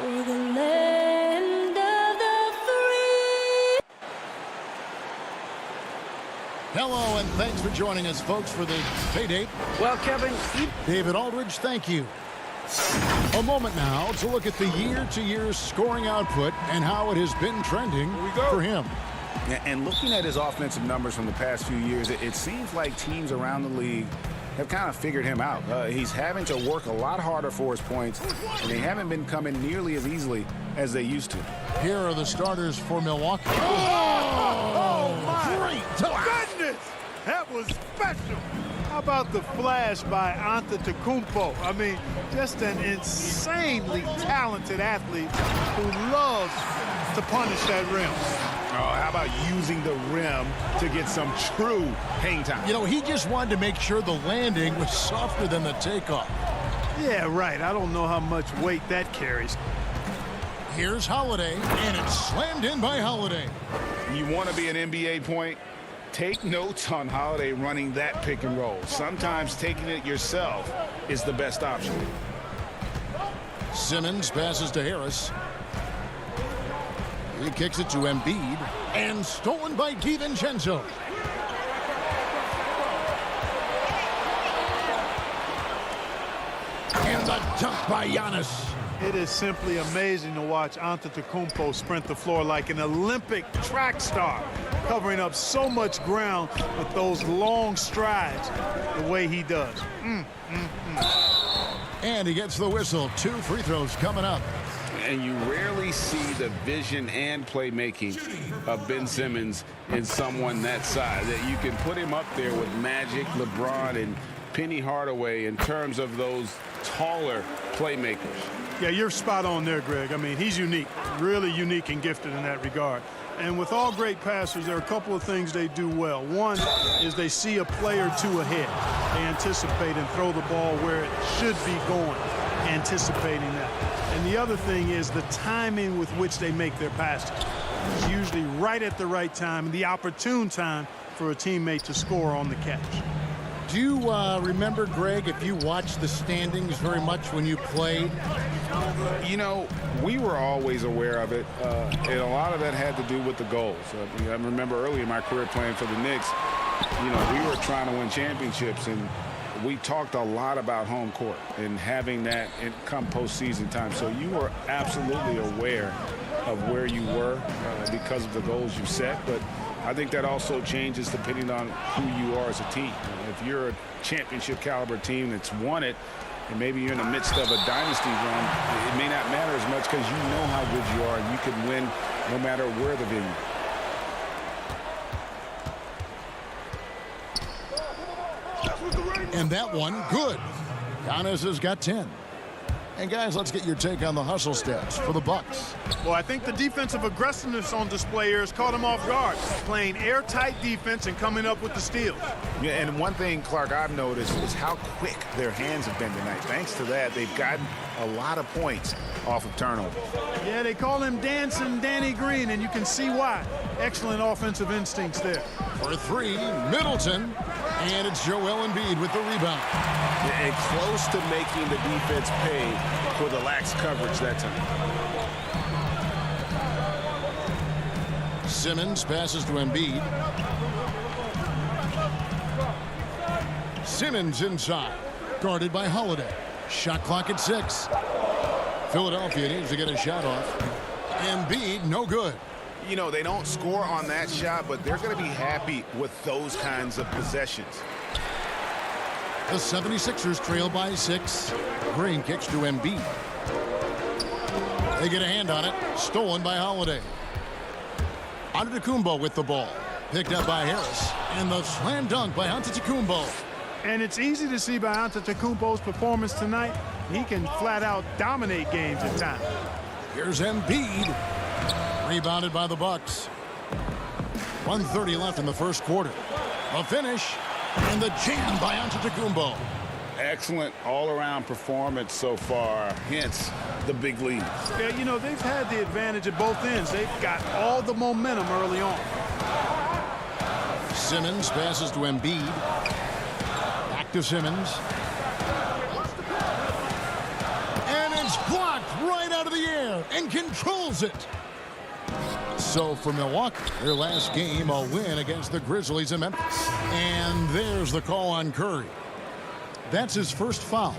[SPEAKER 18] Over the land of the free.
[SPEAKER 4] Hello, and thanks for joining us, folks, for the pay date.
[SPEAKER 5] Well, Kevin,
[SPEAKER 4] David Aldridge, thank you. A moment now to look at the year-to-year scoring output and how it has been trending for him.
[SPEAKER 9] And looking at his offensive numbers from the past few years, it seems like teams around the league have kind of figured him out. He's having to work a lot harder for his points, and they haven't been coming nearly as easily as they used to.
[SPEAKER 4] Here are the starters for Milwaukee.
[SPEAKER 16] Oh my
[SPEAKER 4] great
[SPEAKER 16] goodness! That was special. How about the flash by Antetokounmpo? I mean, just an insanely talented athlete who loves to punish that rim.
[SPEAKER 9] Oh, how about using the rim to get some true hang time?
[SPEAKER 4] You know, he just wanted to make sure the landing was softer than the takeoff.
[SPEAKER 16] Yeah, right. I don't know how much weight that carries.
[SPEAKER 4] Here's Holiday, and it's slammed in by Holiday.
[SPEAKER 9] You want to be an NBA point? Take notes on Holiday running that pick and roll. Sometimes taking it yourself is the best option.
[SPEAKER 4] Simmons passes to Harris. He kicks it to Embiid, and stolen by DiVincenzo. And the dunk by Giannis.
[SPEAKER 16] It is simply amazing to watch Antetokounmpo sprint the floor like an Olympic track star, covering up so much ground with those long strides the way he does.
[SPEAKER 4] And he gets the whistle. 2 free throws coming up.
[SPEAKER 9] And you rarely see the vision and playmaking of Ben Simmons in someone that size. That you can put him up there with Magic, LeBron, and Penny Hardaway in terms of those taller playmakers.
[SPEAKER 16] Yeah, you're spot on there, Greg. I mean, he's unique, really unique and gifted in that regard. And with all great passers, there are a couple of things they do well. One is they see a play or two ahead. They anticipate and throw the ball where it should be going, anticipating that. And the other thing is the timing with which they make their passes. It's usually right at the right time, the opportune time for a teammate to score on the catch.
[SPEAKER 4] Do you remember, Greg, if you watched the standings very much when you played?
[SPEAKER 9] You know, we were always aware of it, and a lot of that had to do with the goals. I remember early in my career playing for the Knicks, you know, we were trying to win championships, and we talked a lot about home court and having that come postseason time. So you were absolutely aware of where you were because of the goals you set, but I think that also changes depending on who you are as a team. If you're a championship caliber team that's won it, and maybe you're in the midst of a dynasty run, it may not matter as much because you know how good you are and you can win no matter where the venue.
[SPEAKER 4] And that one, good. Giannis has got 10. And guys, let's get your take on the hustle stats for the Bucks.
[SPEAKER 16] Well, I think the defensive aggressiveness on display here has caught them off guard, playing airtight defense and coming up with the steals.
[SPEAKER 9] Yeah, and one thing, Clark, I've noticed is how quick their hands have been tonight. Thanks to that, they've gotten a lot of points off of turnover.
[SPEAKER 16] Yeah, they call him Dancing Danny Green, and you can see why. Excellent offensive instincts there.
[SPEAKER 4] For three, Middleton. And it's Joel Embiid with the rebound.
[SPEAKER 13] And close to making the defense pay for the lax coverage that time.
[SPEAKER 4] Simmons passes to Embiid. Simmons inside. Guarded by Holiday. Shot clock at 6. Philadelphia needs to get a shot off. Embiid, no good.
[SPEAKER 9] You know, they don't score on that shot, but they're going to be happy with those kinds of possessions.
[SPEAKER 4] The 76ers trail by 6. Green kicks to Embiid. They get a hand on it. Stolen by Holiday. Antetokounmpo with the ball. Picked up by Harris. And the slam dunk by Antetokounmpo.
[SPEAKER 16] And it's easy to see by Antetokounmpo's performance tonight. He can flat out dominate games at times.
[SPEAKER 4] Here's Embiid. Rebounded by the Bucks. 1:30 left in the first quarter. A finish. And the jam by Antetokounmpo.
[SPEAKER 9] Excellent all-around performance so far, hence the big lead.
[SPEAKER 16] Yeah, you know, they've had the advantage at both ends. They've got all the momentum early on.
[SPEAKER 4] Simmons passes to Embiid. Back to Simmons. And it's blocked right out of the air and controls it. So for Milwaukee, their last game, a win against the Grizzlies in Memphis. And there's the call on Curry. That's his first foul.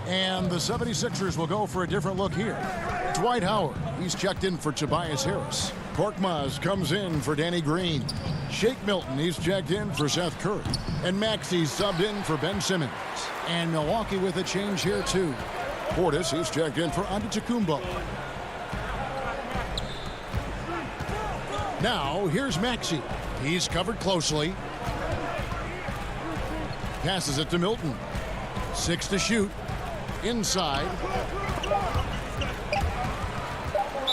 [SPEAKER 4] And the 76ers will go for a different look here. Dwight Howard, he's checked in for Tobias Harris. Korkmaz comes in for Danny Green. Shake Milton, he's checked in for Seth Curry. And Maxey's subbed in for Ben Simmons. And Milwaukee with a change here too. Portis, he's checked in for Antetokounmpo. Now, here's Maxey. He's covered closely. Passes it to Milton. 6 to shoot. Inside.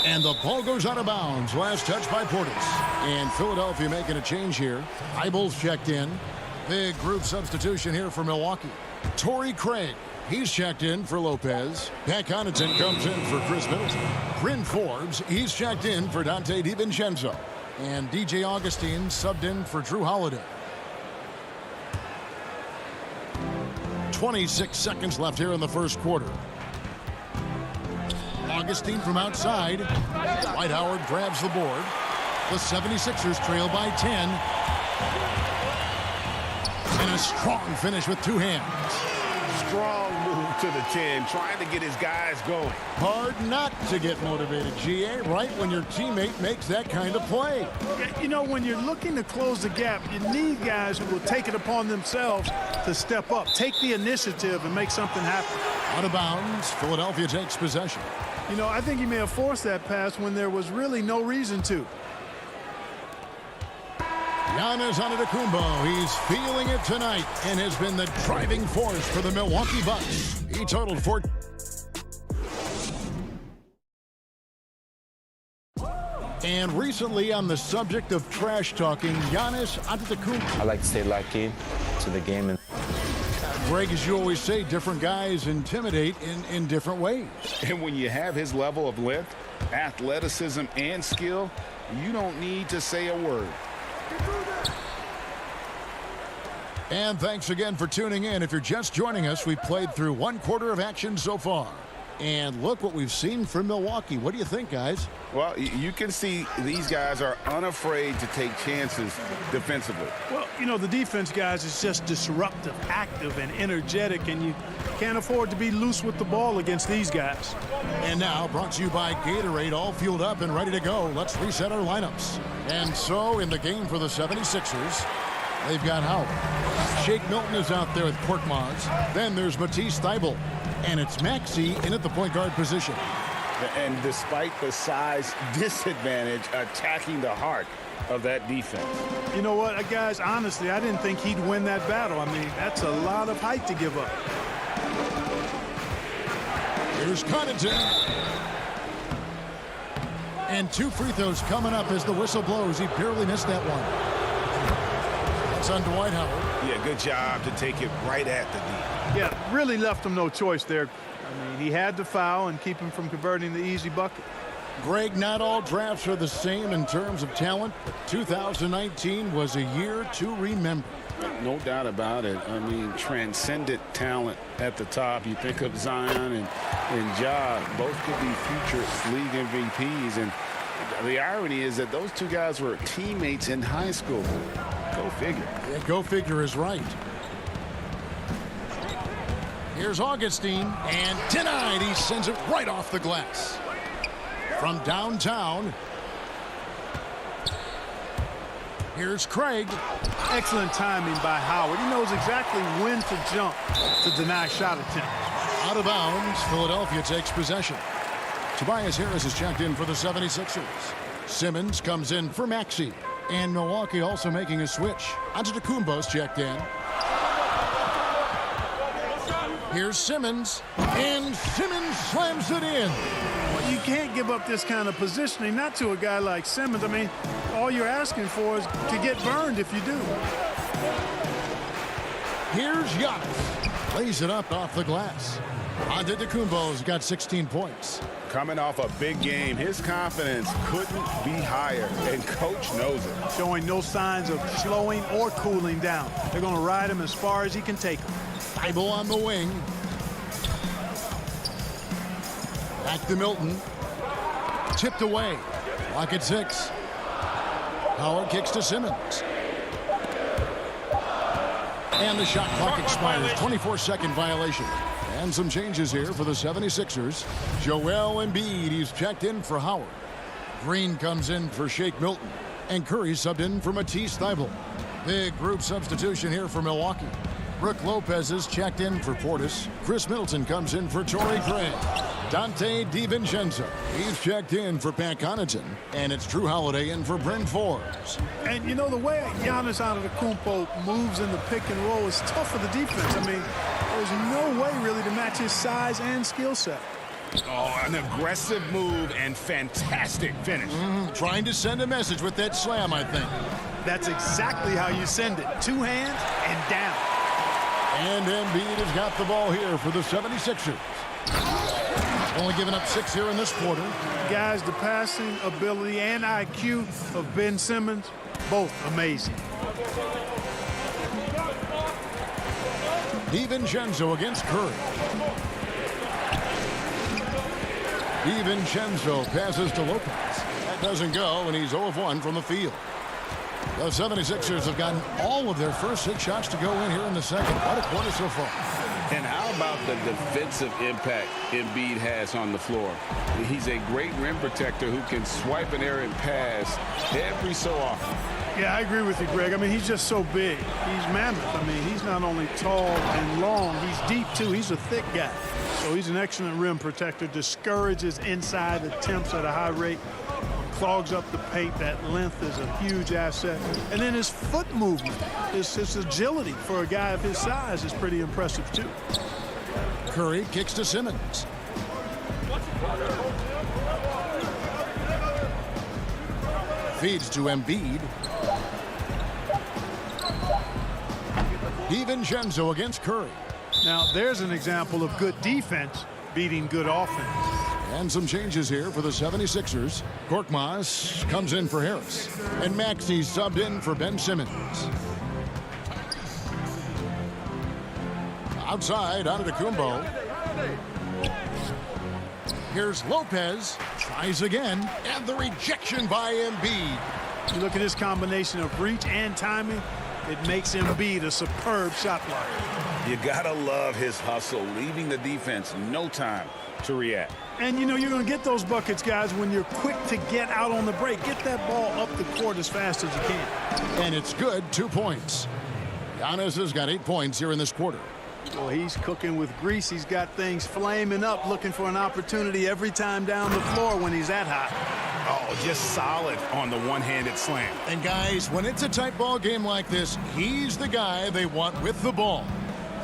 [SPEAKER 4] And the ball goes out of bounds. Last touch by Portis. And Philadelphia making a change here. Eibel's checked in. Big group substitution here for Milwaukee. Torrey Craig. He's checked in for Lopez. Pat Connaughton comes in for Chris Middleton. Bryn Forbes, he's checked in for Dante DiVincenzo. And DJ Augustine subbed in for Drew Holiday. 26 seconds left here in the first quarter. Augustine from outside. Dwight Howard grabs the board. The 76ers trail by 10. And a strong finish with 2 hands.
[SPEAKER 13] Strong move to the 10, trying to get his guys going.
[SPEAKER 4] Hard not to get motivated, GA, right when your teammate makes that kind of play.
[SPEAKER 16] You know, when you're looking to close the gap, you need guys who will take it upon themselves to step up, take the initiative, and make something happen.
[SPEAKER 4] Out of bounds, Philadelphia takes possession.
[SPEAKER 16] You know, I think he may have forced that pass when there was really no reason to.
[SPEAKER 4] Giannis Antetokounmpo, he's feeling it tonight and has been the driving force for the Milwaukee Bucks. He totaled 4. And recently on the subject of trash talking, Giannis Antetokounmpo.
[SPEAKER 8] I like to stay locked in to the game. And
[SPEAKER 4] Greg, as you always say, different guys intimidate in different ways.
[SPEAKER 9] And when you have his level of length, athleticism, and skill, you don't need to say a word.
[SPEAKER 4] And thanks again for tuning in. If you're just joining us, we've played through one quarter of action so far. And look what we've seen from Milwaukee. What do you think, guys?
[SPEAKER 9] Well, you can see these guys are unafraid to take chances defensively.
[SPEAKER 16] Well, you know, the defense, guys, is just disruptive, active, and energetic, and you can't afford to be loose with the ball against these guys.
[SPEAKER 4] And now, brought to you by Gatorade, all fueled up and ready to go. Let's reset our lineups. And so, in the game for the 76ers, they've got Howard. Shake Milton is out there with Korkmaz. Then there's Matisse Thybulle. And it's Maxey in at the point guard position.
[SPEAKER 9] And despite the size disadvantage, attacking the heart of that defense.
[SPEAKER 16] You know what, guys, honestly, I didn't think he'd win that battle. I mean, that's a lot of height to give up.
[SPEAKER 4] Here's Connaughton. And 2 free throws coming up as the whistle blows. He barely missed that one. It's on Dwight Howard.
[SPEAKER 9] Yeah, good job to take it right at the D.
[SPEAKER 16] Yeah, really left him no choice there. I mean, he had to foul and keep him from converting the easy bucket.
[SPEAKER 4] Greg, not all drafts are the same in terms of talent, but 2019 was a year to remember.
[SPEAKER 9] No doubt about it. I mean, transcendent talent at the top. You think of Zion and Ja, both could be future league MVPs. And the irony is that those two guys were teammates in high school. Go figure.
[SPEAKER 4] Yeah, go figure is right. Here's Augustine, and denied. He sends it right off the glass. From downtown, here's Craig.
[SPEAKER 16] Excellent timing by Howard. He knows exactly when to jump to deny shot attempt.
[SPEAKER 4] Out of bounds, Philadelphia takes possession. Tobias Harris is checked in for the 76ers. Simmons comes in for Maxey. And Milwaukee also making a switch. Antetokounmpo's checked in. Here's Simmons, and Simmons slams it in.
[SPEAKER 16] Well, you can't give up this kind of positioning, not to a guy like Simmons. I mean, all you're asking for is to get burned if you do.
[SPEAKER 4] Here's Giannis. Lays it up off the glass. Antetokounmpo's got 16 points.
[SPEAKER 9] Coming off a big game, his confidence couldn't be higher, and coach knows it.
[SPEAKER 16] Showing no signs of slowing or cooling down. They're going to ride him as far as he can take him.
[SPEAKER 4] Thybulle on the wing. Back to Milton. Tipped away. Clock at 6. Howard kicks to Simmons. And the shot clock expires. 24-second violation. And some changes here for the 76ers. Joel Embiid, he's checked in for Howard. Green comes in for Shake Milton. And Curry subbed in for Matisse Thybulle. Big group substitution here for Milwaukee. Brook Lopez is checked in for Portis. Chris Middleton comes in for Torrey Craig. Dante DiVincenzo, he's checked in for Pat Connaughton. And it's Drew Holiday in for Bryn Forbes.
[SPEAKER 16] And you know, the way Giannis Antetokounmpo moves in the pick and roll is tough for the defense. I mean, there's no way really to match his size and skill set.
[SPEAKER 9] Oh, an aggressive move and fantastic finish.
[SPEAKER 4] Trying to send a message with that slam, I think.
[SPEAKER 16] That's exactly how you send it. 2 hands and down.
[SPEAKER 4] And Embiid has got the ball here for the 76ers. Only giving up 6 here in this quarter.
[SPEAKER 16] Guys, the passing ability and IQ of Ben Simmons, both amazing.
[SPEAKER 4] DiVincenzo against Curry. DiVincenzo passes to Lopez. That doesn't go, and he's 0 of 1 from the field. The 76ers have gotten all of their first 6 shots to go in here in the second. What a quarter so far.
[SPEAKER 9] And how about the defensive impact Embiid has on the floor? He's a great rim protector who can swipe an errant pass every so often.
[SPEAKER 16] Yeah, I agree with you, Greg. I mean, he's just so big. He's mammoth. I mean, he's not only tall and long, he's deep, too. He's a thick guy. So he's an excellent rim protector, discourages inside attempts at a high rate, clogs up the paint. That length is a huge asset. And then his foot movement, his agility for a guy of his size is pretty impressive, too.
[SPEAKER 4] Curry kicks to Simmons. Feeds to Embiid. DiVincenzo against Curry.
[SPEAKER 16] Now, there's an example of good defense beating good offense.
[SPEAKER 4] And some changes here for the 76ers. Korkmaz comes in for Harris. And Maxey subbed in for Ben Simmons. Outside, Antetokounmpo. Here's Lopez. Tries again. And the rejection by Embiid.
[SPEAKER 16] You look at this combination of reach and timing. It makes Embiid a superb shot blocker.
[SPEAKER 6] You got to love his hustle, leaving the defense no time to react.
[SPEAKER 16] And, you know, you're going to get those buckets, guys, when you're quick to get out on the break. Get that ball up the court as fast as you can.
[SPEAKER 4] And it's good. 2 points. Giannis has got 8 points here in this quarter.
[SPEAKER 16] Well, he's cooking with grease. He's got things flaming up, looking for an opportunity every time down the floor when he's that hot.
[SPEAKER 6] Oh, just solid on the one-handed slam.
[SPEAKER 4] And, guys, when it's a tight ball game like this, he's the guy they want with the ball.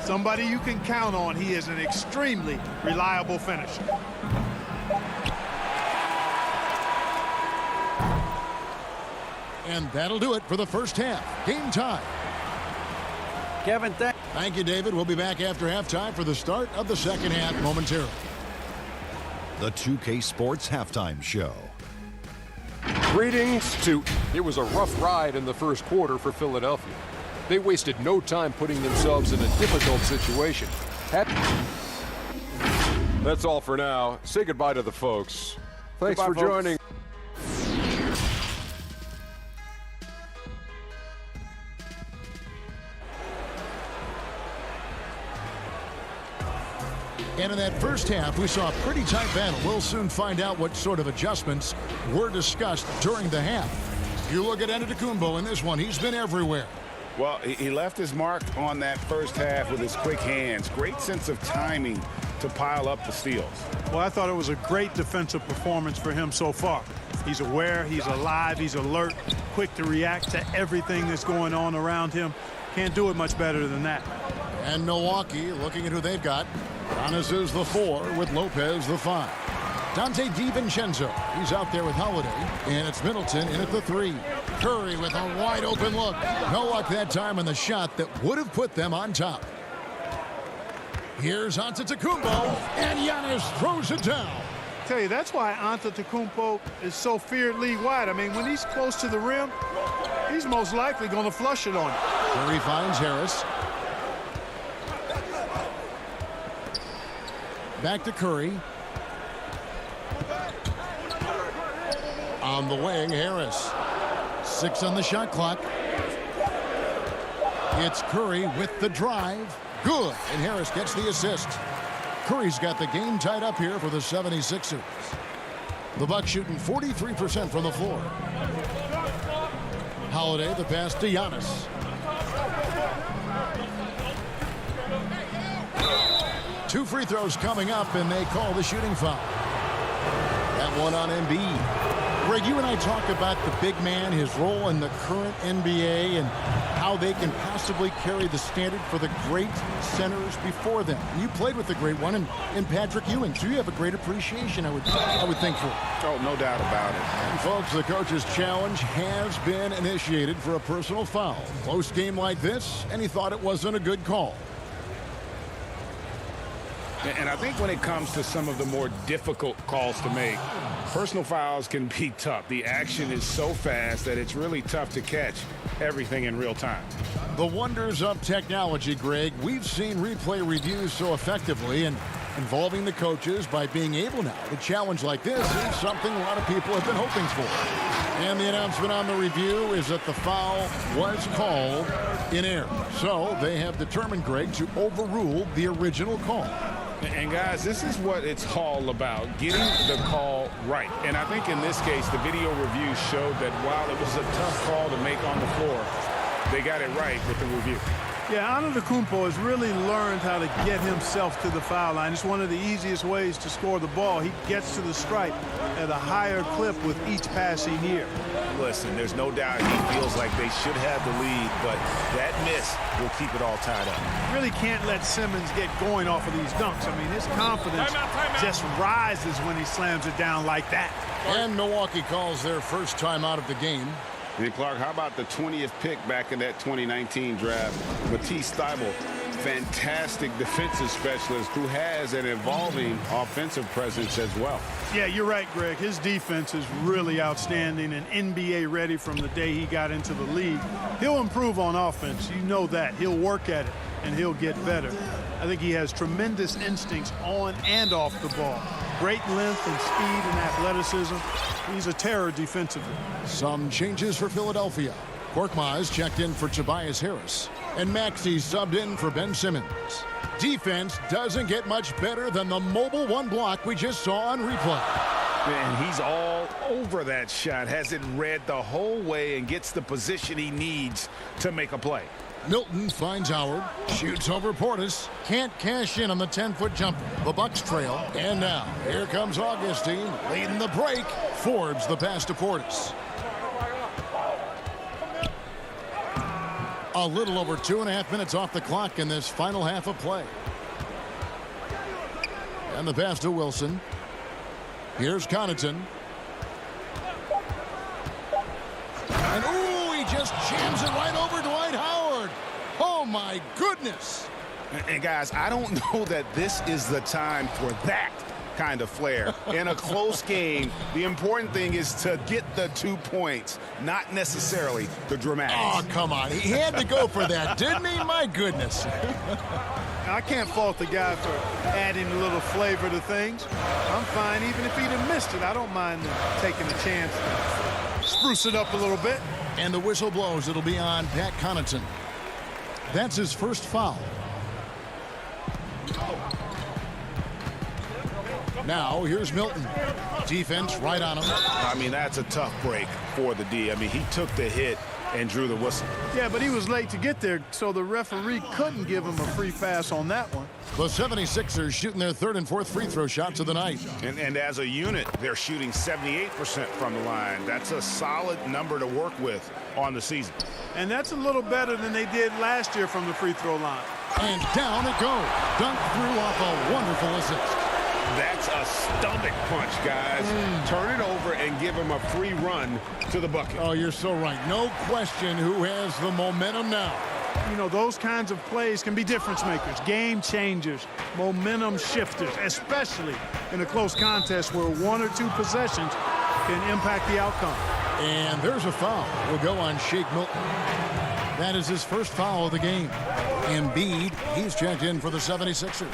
[SPEAKER 16] Somebody you can count on. He is an extremely reliable finisher.
[SPEAKER 4] And that'll do it for the first half. Game time.
[SPEAKER 5] Kevin,
[SPEAKER 4] thank you, David. We'll be back after halftime for the start of the second half momentarily.
[SPEAKER 10] The 2K Sports Halftime Show.
[SPEAKER 11] Greetings to... It was a rough ride in the first quarter for Philadelphia. They wasted no time putting themselves in a difficult situation. That's all for now. Say goodbye to the folks. Thanks for joining.
[SPEAKER 4] And in that first half, we saw a pretty tight battle. We'll soon find out what sort of adjustments were discussed during the half. You look at Antetokounmpo in this one, he's been everywhere.
[SPEAKER 6] Well, he left his mark on that first half with his quick hands. Great sense of timing to pile up the steals.
[SPEAKER 16] Well, I thought it was a great defensive performance for him so far. He's aware, he's alive, he's alert, quick to react to everything that's going on around him. Can't do it much better than that.
[SPEAKER 4] And Milwaukee, looking at who they've got. Giannis is the 4 with Lopez the 5. Dante DiVincenzo, he's out there with Holiday. And it's Middleton in at the 3. Curry with a wide open look. No luck that time on the shot that would have put them on top. Here's Antetokounmpo, and Giannis throws it down.
[SPEAKER 16] I tell you, that's why Antetokounmpo is so feared league wide. I mean, when he's close to the rim, he's most likely going to flush it on you.
[SPEAKER 4] Curry finds Harris. Back to Curry. On the wing, Harris. 6 on the shot clock. It's Curry with the drive. Good. And Harris gets the assist. Curry's got the game tied up here for the 76ers. The Bucks shooting 43% from the floor. Holiday, the pass to Giannis. Two free throws coming up, and they call the shooting foul. That one on Embiid. Greg, you and I talked about the big man, his role in the current NBA, and how they can possibly carry the standard for the great centers before them. You played with the great one in Patrick Ewing, so you have a great appreciation, I would think, for it.
[SPEAKER 6] Oh, no doubt about it.
[SPEAKER 4] And folks, the coach's challenge has been initiated for a personal foul. Close game like this, and he thought it wasn't a good call.
[SPEAKER 6] And I think when it comes to some of the more difficult calls to make, personal fouls can be tough. The action is so fast that it's really tough to catch everything in real time.
[SPEAKER 4] The wonders of technology, Greg. We've seen replay reviews so effectively, and involving the coaches by being able now to challenge like this is something a lot of people have been hoping for. And the announcement on the review is that the foul was called in error. So they have determined, Greg, to overrule the original call.
[SPEAKER 6] And guys, this is what it's all about, getting the call right. And I think in this case, the video review showed that while it was a tough call to make on the floor, they got it right with the review.
[SPEAKER 16] Yeah, Antetokounmpo has really learned how to get himself to the foul line. It's one of the easiest ways to score the ball. He gets to the stripe at a higher clip with each passing year.
[SPEAKER 6] Listen, there's no doubt he feels like they should have the lead, but that miss will keep it all tied up.
[SPEAKER 16] Really can't let Simmons get going off of these dunks. I mean, his confidence just rises when he slams it down like that.
[SPEAKER 4] And Milwaukee calls their first timeout of the game.
[SPEAKER 6] And Clark, how about the 20th pick back in that 2019 draft? Matisse Thybulle, fantastic defensive specialist who has an evolving offensive presence as well.
[SPEAKER 16] Yeah, you're right, Greg. His defense is really outstanding and NBA ready from the day he got into the league. He'll improve on offense. You know that. He'll work at it. and he'll get better. I think he has tremendous instincts on and off the ball. Great length and speed and athleticism. He's a terror defensively.
[SPEAKER 4] Some changes for Philadelphia. Korkmaz checked in for Tobias Harris, and Maxey subbed in for Ben Simmons. Defense doesn't get much better than the mobile one block we just saw on replay.
[SPEAKER 9] And he's all over that shot, has it read the whole way and gets the position he needs to make a play.
[SPEAKER 4] Milton finds Howard, shoots over Portis, can't cash in on the 10-foot jumper. The Bucks trail, and now here comes Augustine leading the break. Forbes the pass to Portis. A little over 2.5 minutes off the clock in this final half of play. And the pass to Wilson. Here's Connaughton. And ooh, he just jams it right over Dwight Howard. Oh my goodness.
[SPEAKER 9] And guys, I don't know that this is the time for that kind of flair. In a close game, the important thing is to get the 2 points, not necessarily the dramatics.
[SPEAKER 4] Oh, come on. He had to go for that, didn't he? My goodness.
[SPEAKER 16] I can't fault the guy for adding a little flavor to things. I'm fine even if he'd have missed it. I don't mind taking a chance to spruce it up a little bit.
[SPEAKER 4] And the whistle blows. It'll be on Pat Connaughton. That's his first foul. Now, here's Milton. Defense right on him.
[SPEAKER 9] I mean, that's a tough break for the D. I mean, he took the hit and drew the whistle.
[SPEAKER 16] Yeah, but he was late to get there, so the referee couldn't give him a free pass on that one.
[SPEAKER 4] The 76ers shooting their third and fourth free throw shots of the night.
[SPEAKER 9] And as a unit, they're shooting 78% from the line. That's a solid number to work with on the season.
[SPEAKER 16] And that's a little better than they did last year from the free throw line.
[SPEAKER 4] And down it goes. Dunked through off a wonderful assist.
[SPEAKER 9] That's a stomach punch, guys. Turn it over and give him a free run to the bucket.
[SPEAKER 4] Oh, you're so right. No question who has the momentum now.
[SPEAKER 16] You know, those kinds of plays can be difference makers, game changers, momentum shifters, especially in a close contest where 1 or 2 possessions can impact the outcome.
[SPEAKER 4] And there's a foul. Will go on Shake Milton. That is his first foul of the game. Embiid, he's checked in for the 76ers.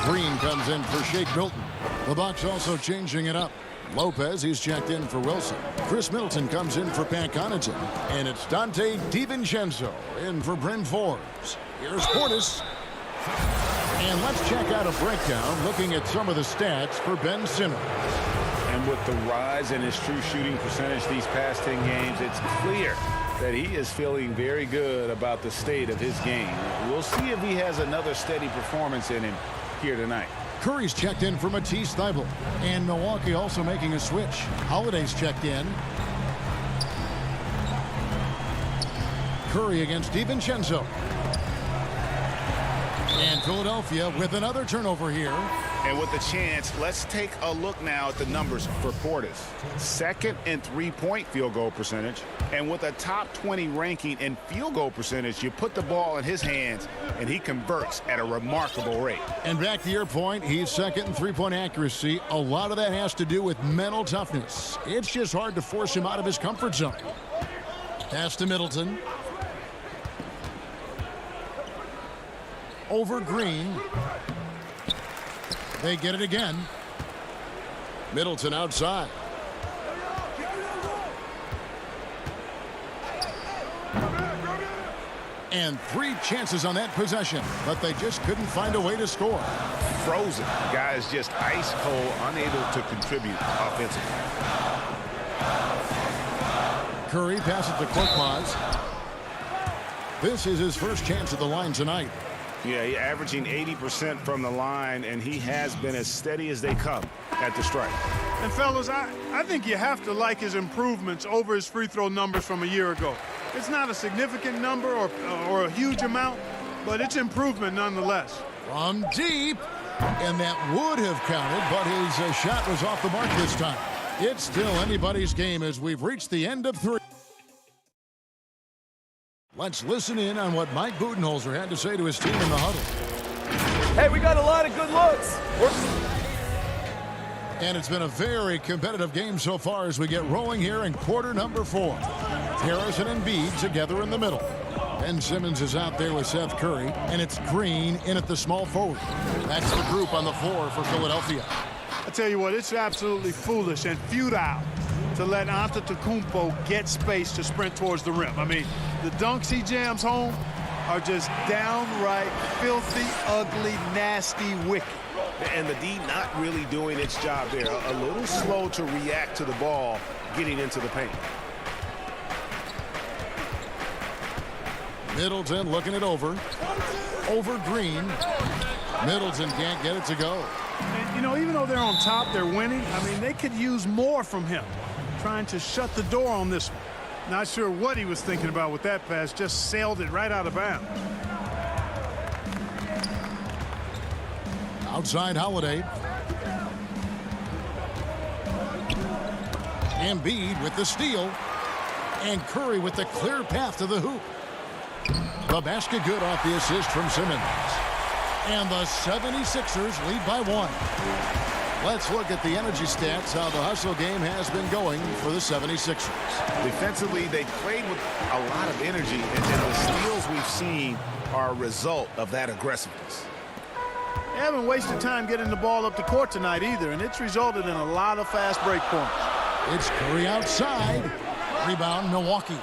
[SPEAKER 4] Green comes in for Shake Milton. The Bucks also changing it up. Lopez, he's checked in for Wilson. Chris Middleton comes in for Pat Connaughton. And it's Dante DiVincenzo in for Bryn Forbes. Here's Portis. And let's check out a breakdown looking at some of the stats for Ben Simmons.
[SPEAKER 9] And with the rise in his true shooting percentage these past 10 games, it's clear that he is feeling very good about the state of his game. We'll see if he has another steady performance in him here tonight.
[SPEAKER 4] Curry's checked in for Matisse Thybulle. And Milwaukee also making a switch. Holiday's checked in. Curry against DiVincenzo. And Philadelphia with another turnover here.
[SPEAKER 9] And with the chance, let's take a look now at the numbers for Portis. Second in three-point field goal percentage. And with a top 20 ranking in field goal percentage, you put the ball in his hands, and he converts at a remarkable rate.
[SPEAKER 4] And back to your point, he's second in three-point accuracy. A lot of that has to do with mental toughness. It's just hard to force him out of his comfort zone. Pass to Middleton. Over Green. They get it again. Middleton outside. And 3 chances on that possession, but they just couldn't find a way to score.
[SPEAKER 9] Frozen. Guys just ice cold, unable to contribute offensively.
[SPEAKER 4] Curry passes to Korkmaz. This is his first chance at the line tonight.
[SPEAKER 9] Yeah, he's averaging 80% from the line, and he has been as steady as they come at the strike.
[SPEAKER 16] And fellas, I think you have to like his improvements over his free throw numbers from a year ago. It's not a significant number or a huge amount, but it's improvement nonetheless.
[SPEAKER 4] From deep, and that would have counted, but his shot was off the mark this time. It's still anybody's game as we've reached the end of 3. Let's listen in on what Mike Budenholzer had to say to his team in the huddle.
[SPEAKER 19] Hey, we got a lot of good looks.
[SPEAKER 4] And it's been a very competitive game so far as we get rolling here in quarter number 4. Harris and Embiid together in the middle. Ben Simmons is out there with Seth Curry, and it's Green in at the small forward. That's the group on the floor for Philadelphia.
[SPEAKER 16] I tell you what, it's absolutely foolish and futile to let Antetokounmpo get space to sprint towards the rim. I mean, the dunks he jams home are just downright filthy, ugly, nasty, wicked.
[SPEAKER 13] And the D not really doing its job there. A little slow to react to the ball getting into the paint.
[SPEAKER 4] Middleton looking it over. Over Green. Middleton can't get it to go.
[SPEAKER 16] And, you know, even though they're on top, they're winning. I mean, they could use more from him. Trying to shut the door on this one. Not sure what he was thinking about with that pass. Just sailed it right out of bounds.
[SPEAKER 4] Outside Holiday. Embiid with the steal. And Curry with the clear path to the hoop. The basket good off the assist from Simmons. And the 76ers lead by 1. Let's look at the energy stats, how the hustle game has been going for the 76ers.
[SPEAKER 17] Defensively, they played with a lot of energy, and the steals we've seen are a result of that aggressiveness.
[SPEAKER 16] They haven't wasted time getting the ball up the court tonight either, and it's resulted in a lot of fast break points.
[SPEAKER 4] It's Curry outside. Rebound, Milwaukee.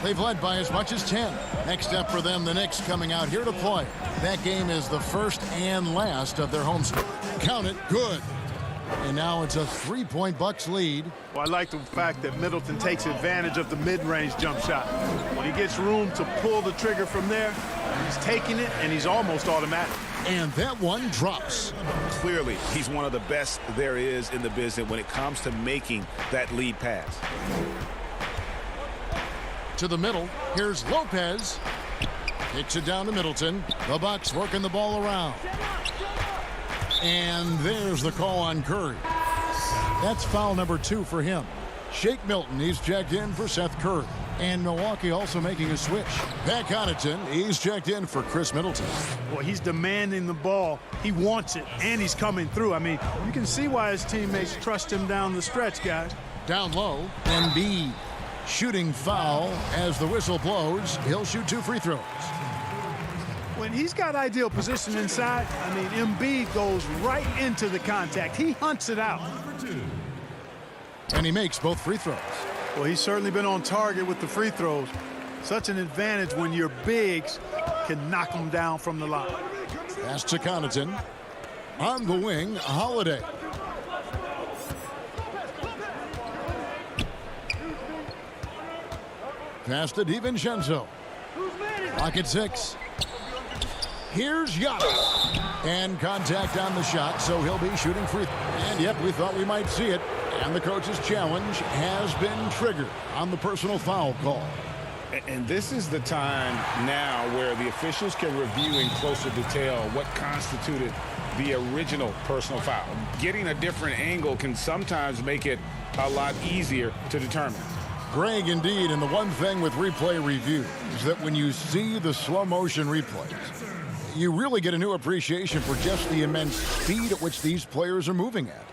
[SPEAKER 4] They've led by as much as 10. Next up for them, the Knicks coming out here to play. That game is the first and last of their homestand. Count it, good. And now it's a 3-point Bucks lead.
[SPEAKER 16] Well, I like the fact that Middleton takes advantage of the mid-range jump shot. When he gets room to pull the trigger from there, he's taking it, and he's almost automatic.
[SPEAKER 4] And that one drops.
[SPEAKER 17] Clearly, he's one of the best there is in the business when it comes to making that lead pass.
[SPEAKER 4] To the middle, here's Lopez. Kicks it down to Middleton. The Bucks working the ball around. And there's the call on Curry. That's foul number 2 for him. Shake Milton, he's checked in for Seth Curry. And Milwaukee also making a switch. Pat Connaughton, he's checked in for Chris Middleton.
[SPEAKER 16] Well, he's demanding the ball. He wants it, and he's coming through. I mean, you can see why his teammates trust him down the stretch, guys.
[SPEAKER 4] Down low, Embiid. Shooting foul as the whistle blows. He'll shoot 2 free throws.
[SPEAKER 16] When he's got ideal position inside, I mean, Embiid goes right into the contact. He hunts it out.
[SPEAKER 4] And he makes both free throws.
[SPEAKER 16] Well, he's certainly been on target with the free throws. Such an advantage when your bigs can knock them down from the line.
[SPEAKER 4] Pass to Connaughton. On the wing, Holiday. Pass to DiVincenzo. Clock at 6. Here's Giannis. And contact on the shot, so he'll be shooting free. And yep, we thought we might see it. And the coach's challenge has been triggered on the personal foul call.
[SPEAKER 6] And this is the time now where the officials can review in closer detail what constituted the original personal foul. Getting a different angle can sometimes make it a lot easier to determine.
[SPEAKER 4] Greg, indeed, and the one thing with replay review is that when you see the slow motion replays, you really get a new appreciation for just the immense speed at which these players are moving at,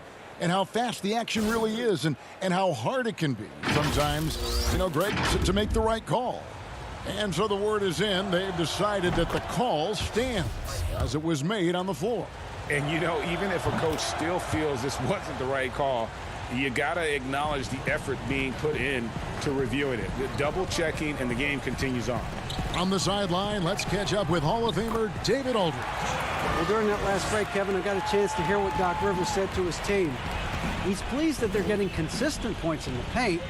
[SPEAKER 4] and how fast the action really is, and how hard it can be sometimes, you know, Greg, to make the right call. And so the word is in. They've decided that the call stands as it was made on the floor.
[SPEAKER 6] And, you know, even if a coach still feels this wasn't the right call, you got to acknowledge the effort being put in to reviewing it. The double checking, and the game continues on.
[SPEAKER 4] On the sideline, let's catch up with Hall of Famer David Aldridge.
[SPEAKER 5] Well, during that last break, Kevin, I got a chance to hear what Doc Rivers said to his team. He's pleased that they're getting consistent points in the paint.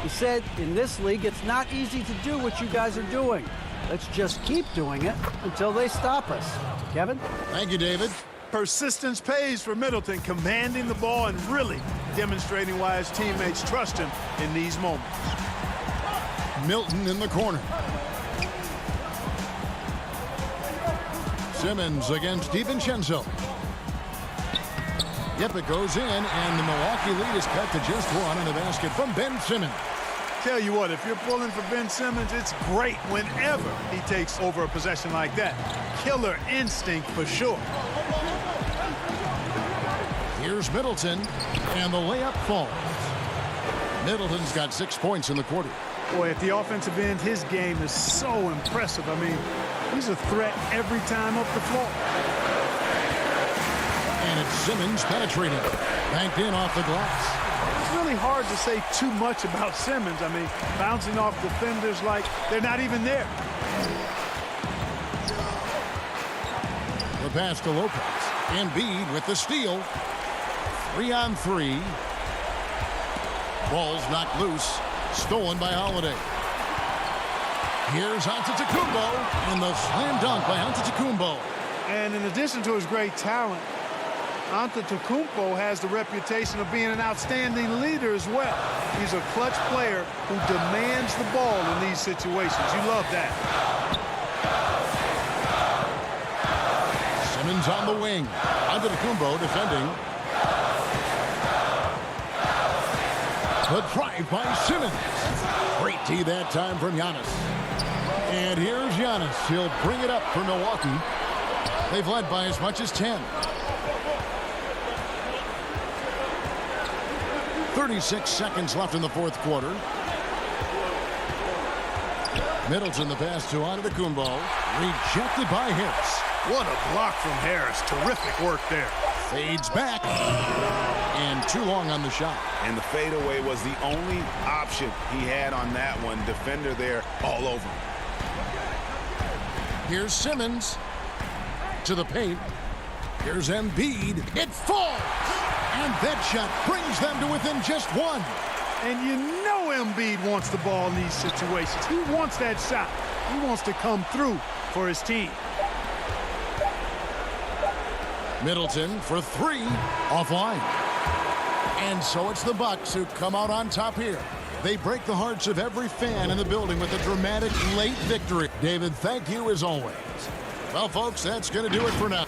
[SPEAKER 5] He said, in this league, it's not easy to do what you guys are doing. Let's just keep doing it until they stop us. Kevin?
[SPEAKER 4] Thank you, David.
[SPEAKER 16] Persistence pays for Middleton, commanding the ball and really demonstrating why his teammates trust him in these moments.
[SPEAKER 4] Milton in the corner. Simmons against DiVincenzo. Yep, it goes in, and the Milwaukee lead is cut to just 1 in the basket from Ben Simmons.
[SPEAKER 16] Tell you what, if you're pulling for Ben Simmons, it's great whenever he takes over a possession like that. Killer instinct for sure.
[SPEAKER 4] Here's Middleton, and the layup falls. Middleton's got 6 points in the quarter.
[SPEAKER 16] Boy, at the offensive end, his game is so impressive. I mean, he's a threat every time up the floor.
[SPEAKER 4] And it's Simmons penetrating. Banked in off the glass.
[SPEAKER 16] It's really hard to say too much about Simmons. I mean, bouncing off defenders like they're not even there.
[SPEAKER 4] The pass to Lopez. Embiid with the steal. 3-on-3. Ball's knocked loose. Stolen by Holiday. Here's Antetokounmpo. And the slam dunk by Antetokounmpo.
[SPEAKER 16] And in addition to his great talent, Antetokounmpo has the reputation of being an outstanding leader as well. He's a clutch player who demands the ball in these situations. You love that.
[SPEAKER 4] Simmons on the wing. Antetokounmpo defending. The drive by Simmons. Great D that time from Giannis. And here's Giannis. He'll bring it up for Milwaukee. They've led by as much as 10. 36 seconds left in the fourth quarter. Middleton the pass to Antetokounmpo. Rejected by Harris.
[SPEAKER 16] What a block from Harris. Terrific work there.
[SPEAKER 4] Fades back. And too long on the shot.
[SPEAKER 17] And the fadeaway was the only option he had on that one. Defender there all over him.
[SPEAKER 4] Here's Simmons to the paint. Here's Embiid. It falls. And that shot brings them to within just one.
[SPEAKER 16] And you know Embiid wants the ball in these situations. He wants that shot. He wants to come through for his team.
[SPEAKER 4] Middleton for three. Offline. And so it's the Bucks who come out on top here. They break the hearts of every fan in the building with a dramatic late victory. David, thank you as always. Well, folks, that's going to do it for now.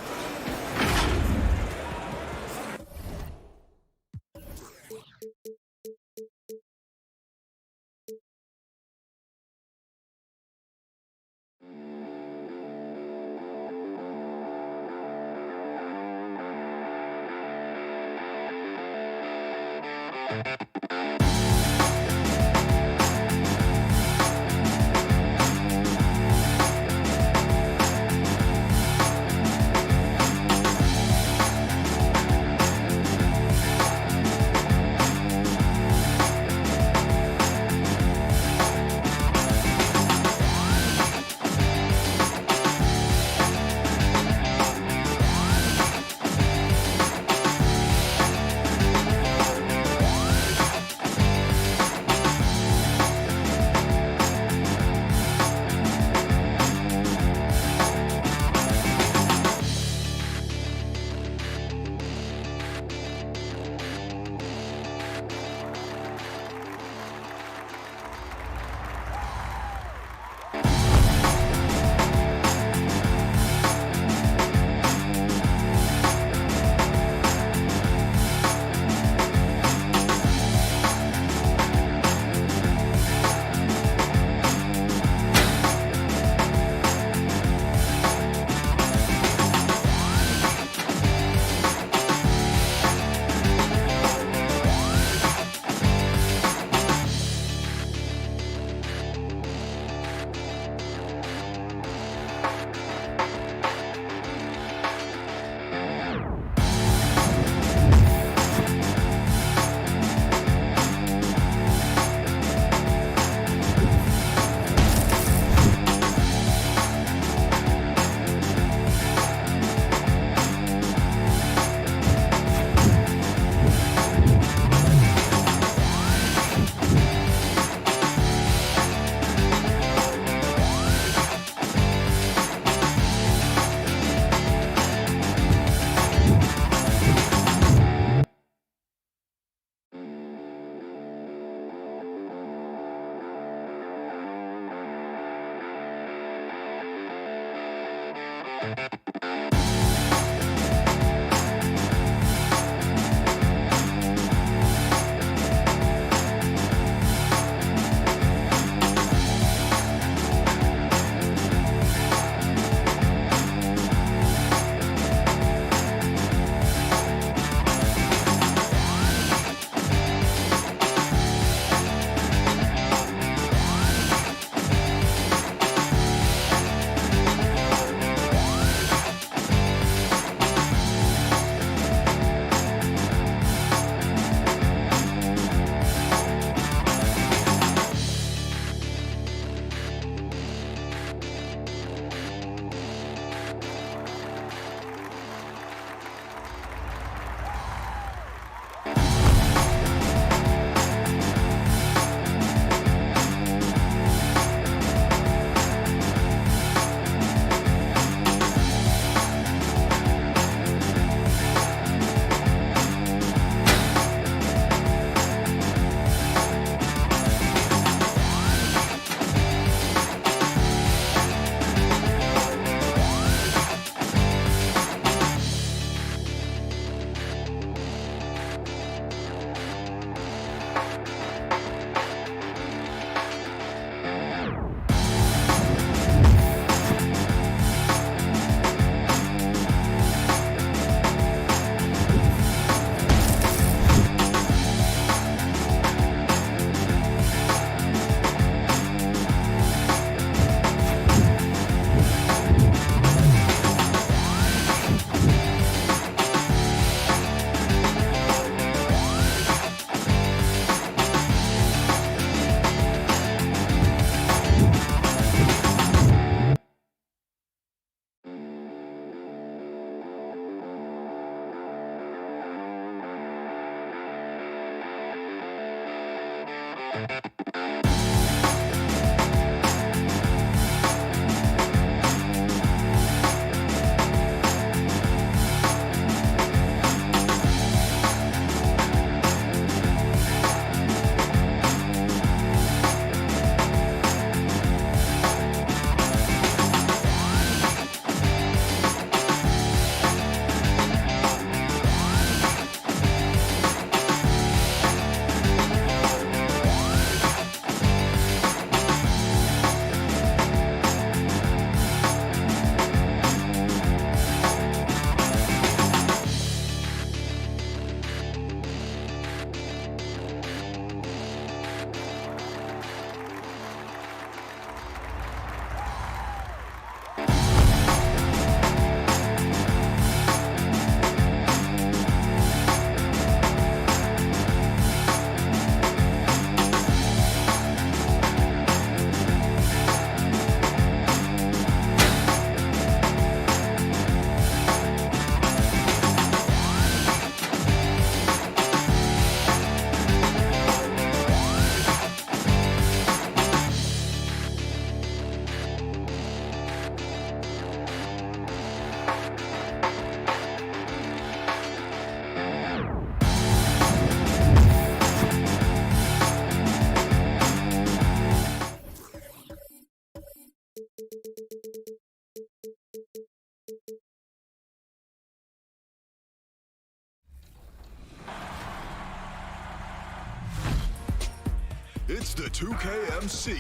[SPEAKER 19] It's the 2KMC,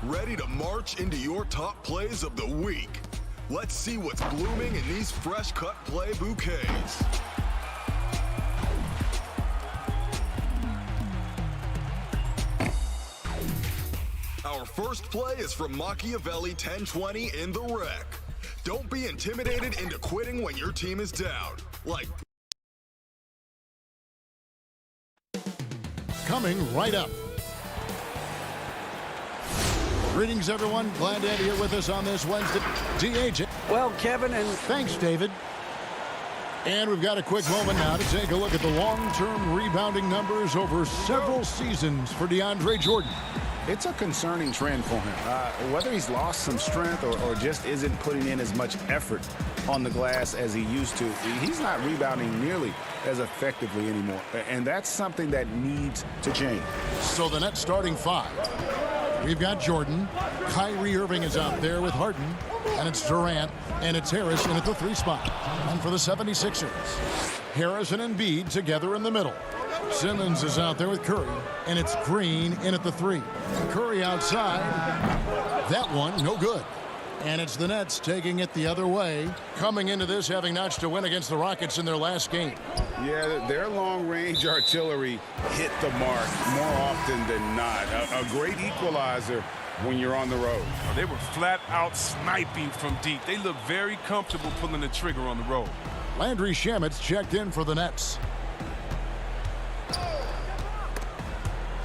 [SPEAKER 19] ready to march into your top plays of the week. Let's see what's blooming in these fresh-cut play bouquets. Our first play is from Machiavelli 1020 in the rec. Don't be intimidated into quitting when your team is down. Like,
[SPEAKER 4] coming right up. Greetings, everyone. Glad to have you here with us on this Wednesday. DH.
[SPEAKER 5] Well, Kevin, and
[SPEAKER 4] thanks, David. And we've got a quick moment now to take a look at the long-term rebounding numbers over several seasons for DeAndre Jordan.
[SPEAKER 6] It's a concerning trend for him. Whether he's lost some strength or just isn't putting in as much effort on the glass as he used to, he's not rebounding nearly as effectively anymore. And that's something that needs to change.
[SPEAKER 4] So the Nets starting five. We've got Jordan. Kyrie Irving is out there with Harden. And it's Durant. And it's Harris in at the 3 spot. And for the 76ers, Harris and Embiid together in the middle. Simmons is out there with Curry, and it's Green in at the 3. Curry outside. That one, no good. And it's the Nets taking it the other way, coming into this having notched a win against the Rockets in their last game.
[SPEAKER 6] Yeah, their long-range artillery hit the mark more often than not. A great equalizer when you're on the road.
[SPEAKER 7] They were flat out sniping from deep. They look very comfortable pulling the trigger on the road.
[SPEAKER 4] Landry Shamet's checked in for the Nets.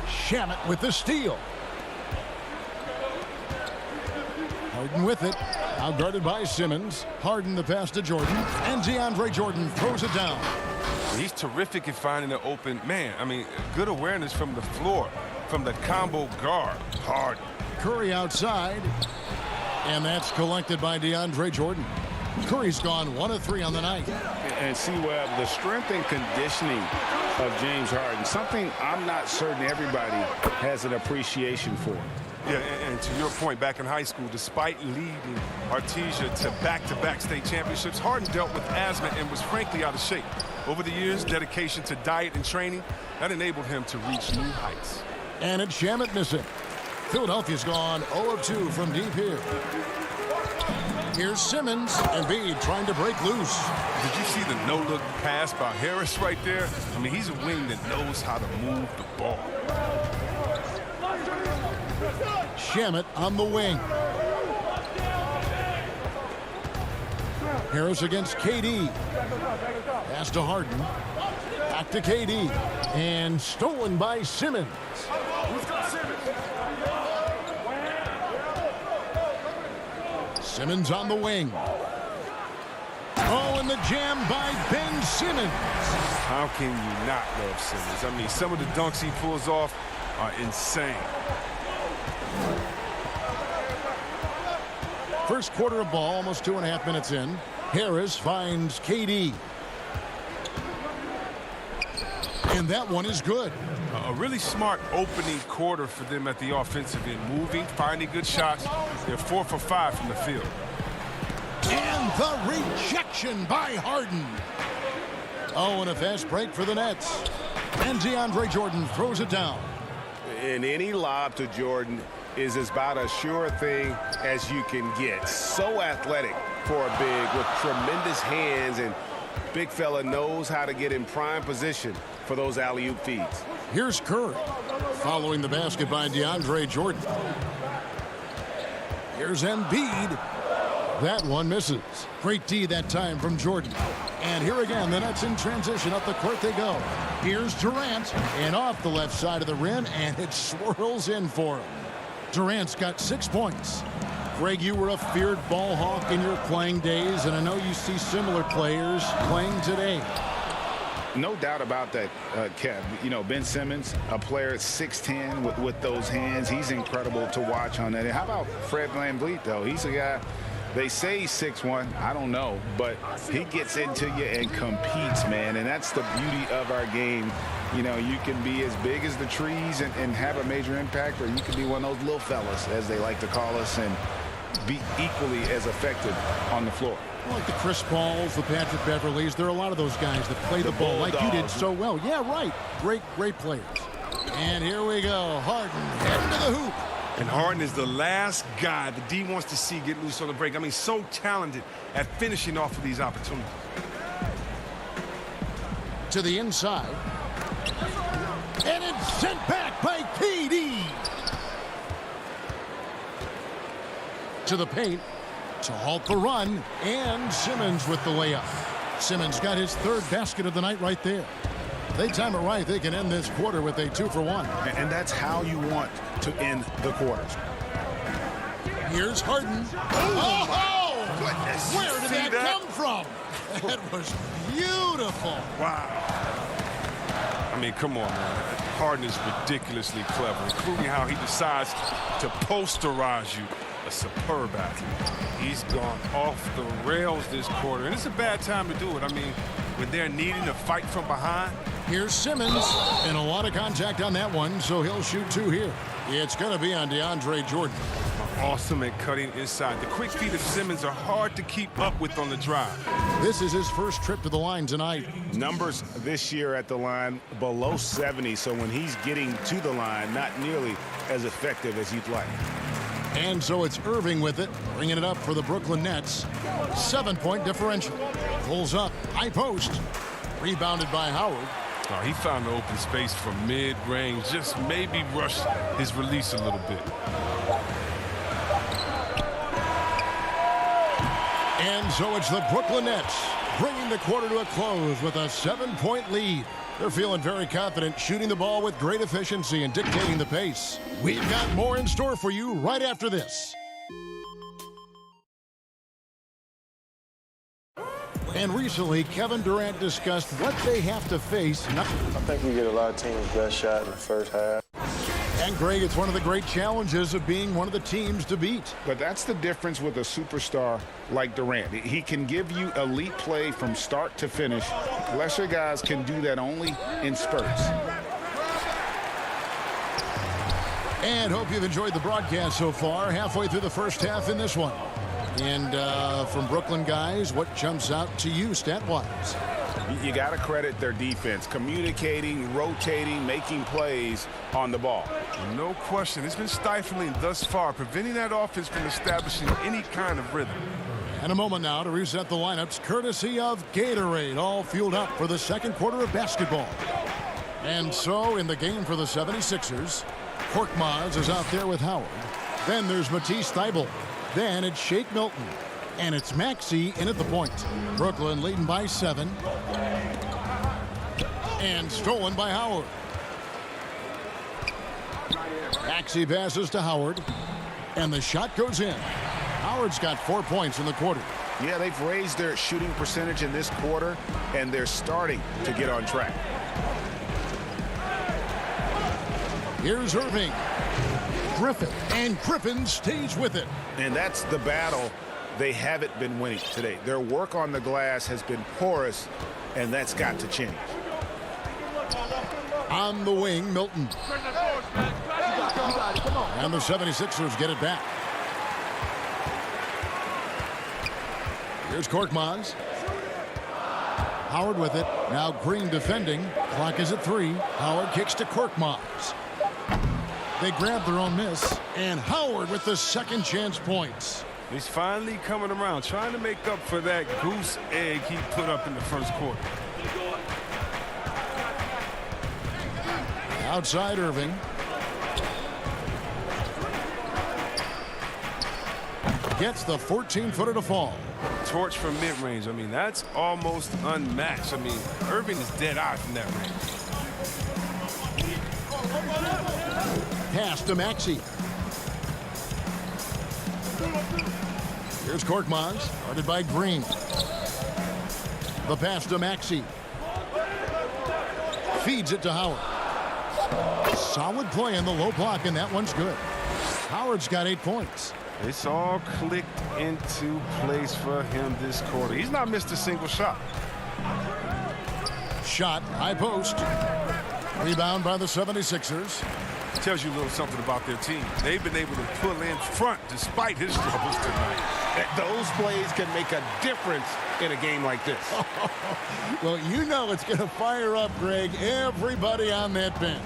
[SPEAKER 4] Shamet with the steal. Harden with it. Outguarded by Simmons. Harden the pass to Jordan. And DeAndre Jordan throws it down.
[SPEAKER 7] He's terrific at finding an open man. I mean, good awareness from the floor, from the combo guard. Harden.
[SPEAKER 4] Curry outside. And that's collected by DeAndre Jordan. Curry's gone 1 of 3 on the night.
[SPEAKER 6] And see, Webb, the strength and conditioning of James Harden, something I'm not certain everybody has an appreciation for.
[SPEAKER 7] Yeah, and to your point, back in high school, despite leading Artesia to back-to-back state championships, Harden dealt with asthma and was frankly out of shape. Over the years, dedication to diet and training, that enabled him to reach new heights.
[SPEAKER 4] And it's Shamet missing. Philadelphia's gone 0 of 2 from deep here. Here's Simmons. Embiid trying to break loose.
[SPEAKER 7] Did you see the no-look pass by Harris right there? I mean, he's a wing that knows how to move the ball.
[SPEAKER 4] Shamet on the wing. Harris against KD. Pass to Harden. Back to KD. And stolen by Simmons. Simmons on the wing. Oh, and the jam by Ben Simmons.
[SPEAKER 7] How can you not love Simmons? I mean, some of the dunks he pulls off are insane.
[SPEAKER 4] First quarter of ball, almost 2.5 minutes in. Harris finds KD. And that one is good.
[SPEAKER 7] A really smart opening quarter for them at the offensive end. Moving, finding good shots. They're 4 for 5 from the field.
[SPEAKER 4] And the rejection by Harden. Oh, and a fast break for the Nets. And DeAndre Jordan throws it down.
[SPEAKER 6] And any lob to Jordan is about as sure a thing as you can get. So athletic for a big with tremendous hands, and big fella knows how to get in prime position for those alley-oop feeds.
[SPEAKER 4] Here's Curry following the basket by DeAndre Jordan. Here's Embiid. That one misses. Great D that time from Jordan. And here again, the Nets in transition. Up the court they go. Here's Durant. And off the left side of the rim, and it swirls in for him. Durant's got 6 points. Greg, you were a feared ball hawk in your playing days, and I know you see similar players playing today.
[SPEAKER 6] No doubt about that, Kev. You know, Ben Simmons, a player at 6'10" with those hands. He's incredible to watch on that. And how about Fred VanVleet, though? He's a guy, they say he's 6'1". I don't know. But he gets into you and competes, man. And that's the beauty of our game. You know, you can be as big as the trees and have a major impact, or you can be one of those little fellas, as they like to call us, and be equally as effective on the floor.
[SPEAKER 4] Like the Chris Pauls, the Patrick Beverleys, there are a lot of those guys that play the ball like you did so well. Yeah, right. Great players. And here we go. Harden heading to the hoop.
[SPEAKER 7] And Harden is the last guy the D wants to see get loose on the break. I mean, so talented at finishing off of these opportunities.
[SPEAKER 4] To the inside. And it's sent back by KD. To the paint to halt the run. And Simmons with the layup. Simmons got his third basket of the night right there. They time it right, they can end this quarter with a 2-for-1.
[SPEAKER 6] And that's how you want to end the quarters.
[SPEAKER 4] Here's Harden. Oh!
[SPEAKER 6] Goodness.
[SPEAKER 4] Where did that come from? That was beautiful.
[SPEAKER 7] Wow. I mean, come on, man. Harden is ridiculously clever, including how he decides to posterize you. A superb athlete. He's gone off the rails this quarter, and it's a bad time to do it. I mean, when they're needing to fight from behind.
[SPEAKER 4] Here's Simmons, and a lot of contact on that one, so he'll shoot 2 here. It's going to be on DeAndre Jordan.
[SPEAKER 7] Awesome at cutting inside. The quick feet of Simmons are hard to keep up with on the drive.
[SPEAKER 4] This is his first trip to the line tonight.
[SPEAKER 6] Numbers this year at the line below 70, so when he's getting to the line, not nearly as effective as you'd like.
[SPEAKER 4] And so it's Irving with it, bringing it up for the Brooklyn Nets. 7-point differential. Pulls up, high post. Rebounded by Howard.
[SPEAKER 7] Oh, he found the open space from mid-range. Just maybe rushed his release a little bit.
[SPEAKER 4] And so it's the Brooklyn Nets bringing the quarter to a close with a 7-point lead. They're feeling very confident, shooting the ball with great efficiency and dictating the pace. We've got more in store for you right after this. And recently, Kevin Durant discussed what they have to face.
[SPEAKER 8] I think we get a lot of teams' best shot in the first half.
[SPEAKER 4] And Greg, it's one of the great challenges of being one of the teams to beat.
[SPEAKER 6] But that's the difference with a superstar like Durant. He can give you elite play from start to finish. Lesser guys can do that only in spurts.
[SPEAKER 4] And hope you've enjoyed the broadcast so far. Halfway through the first half in this one. And from Brooklyn guys, what jumps out to you stat-wise?
[SPEAKER 6] You got to credit their defense, communicating, rotating, making plays on the ball.
[SPEAKER 7] No question. It's been stifling thus far, preventing that offense from establishing any kind of rhythm.
[SPEAKER 4] And a moment now to reset the lineups, courtesy of Gatorade, all fueled up for the second quarter of basketball. And so in the game for the 76ers, Korkmaz is out there with Howard. Then there's Matisse Thybulle. Then it's Shake Milton. And it's Maxey in at the point. Brooklyn leading by 7. And stolen by Howard. Maxey passes to Howard. And the shot goes in. Howard's got 4 points in the quarter.
[SPEAKER 6] Yeah, they've raised their shooting percentage in this quarter, and they're starting to get on track.
[SPEAKER 4] Here's Irving. Griffin. And Griffin stays with it.
[SPEAKER 6] And that's the battle they haven't been winning today. Their work on the glass has been porous, and that's got to change.
[SPEAKER 4] On the wing, Milton. And the 76ers get it back. Here's Korkmaz. Howard with it. Now Green defending. Clock is at 3. Howard kicks to Korkmaz. They grab their own miss. And Howard with the second chance points.
[SPEAKER 7] He's finally coming around, trying to make up for that goose egg he put up in the first quarter.
[SPEAKER 4] Outside Irving. Gets the 14-footer to fall.
[SPEAKER 7] Torch from mid-range. I mean, that's almost unmatched. I mean, Irving is dead-eye from that range.
[SPEAKER 4] Pass to Maxey. Here's Korkmaz, guarded by Green. The pass to Maxey. Feeds it to Howard. Solid play in the low block, and that one's good. Howard's got 8 points.
[SPEAKER 7] It's all clicked into place for him this quarter. He's not missed a single shot.
[SPEAKER 4] Shot, high post. Rebound by the 76ers.
[SPEAKER 7] tells you a little something about their team. They've been able to pull in front despite his struggles tonight.
[SPEAKER 13] Those plays can make a difference in a game like this.
[SPEAKER 4] Well, you know it's going to fire up, Greg, everybody on that bench.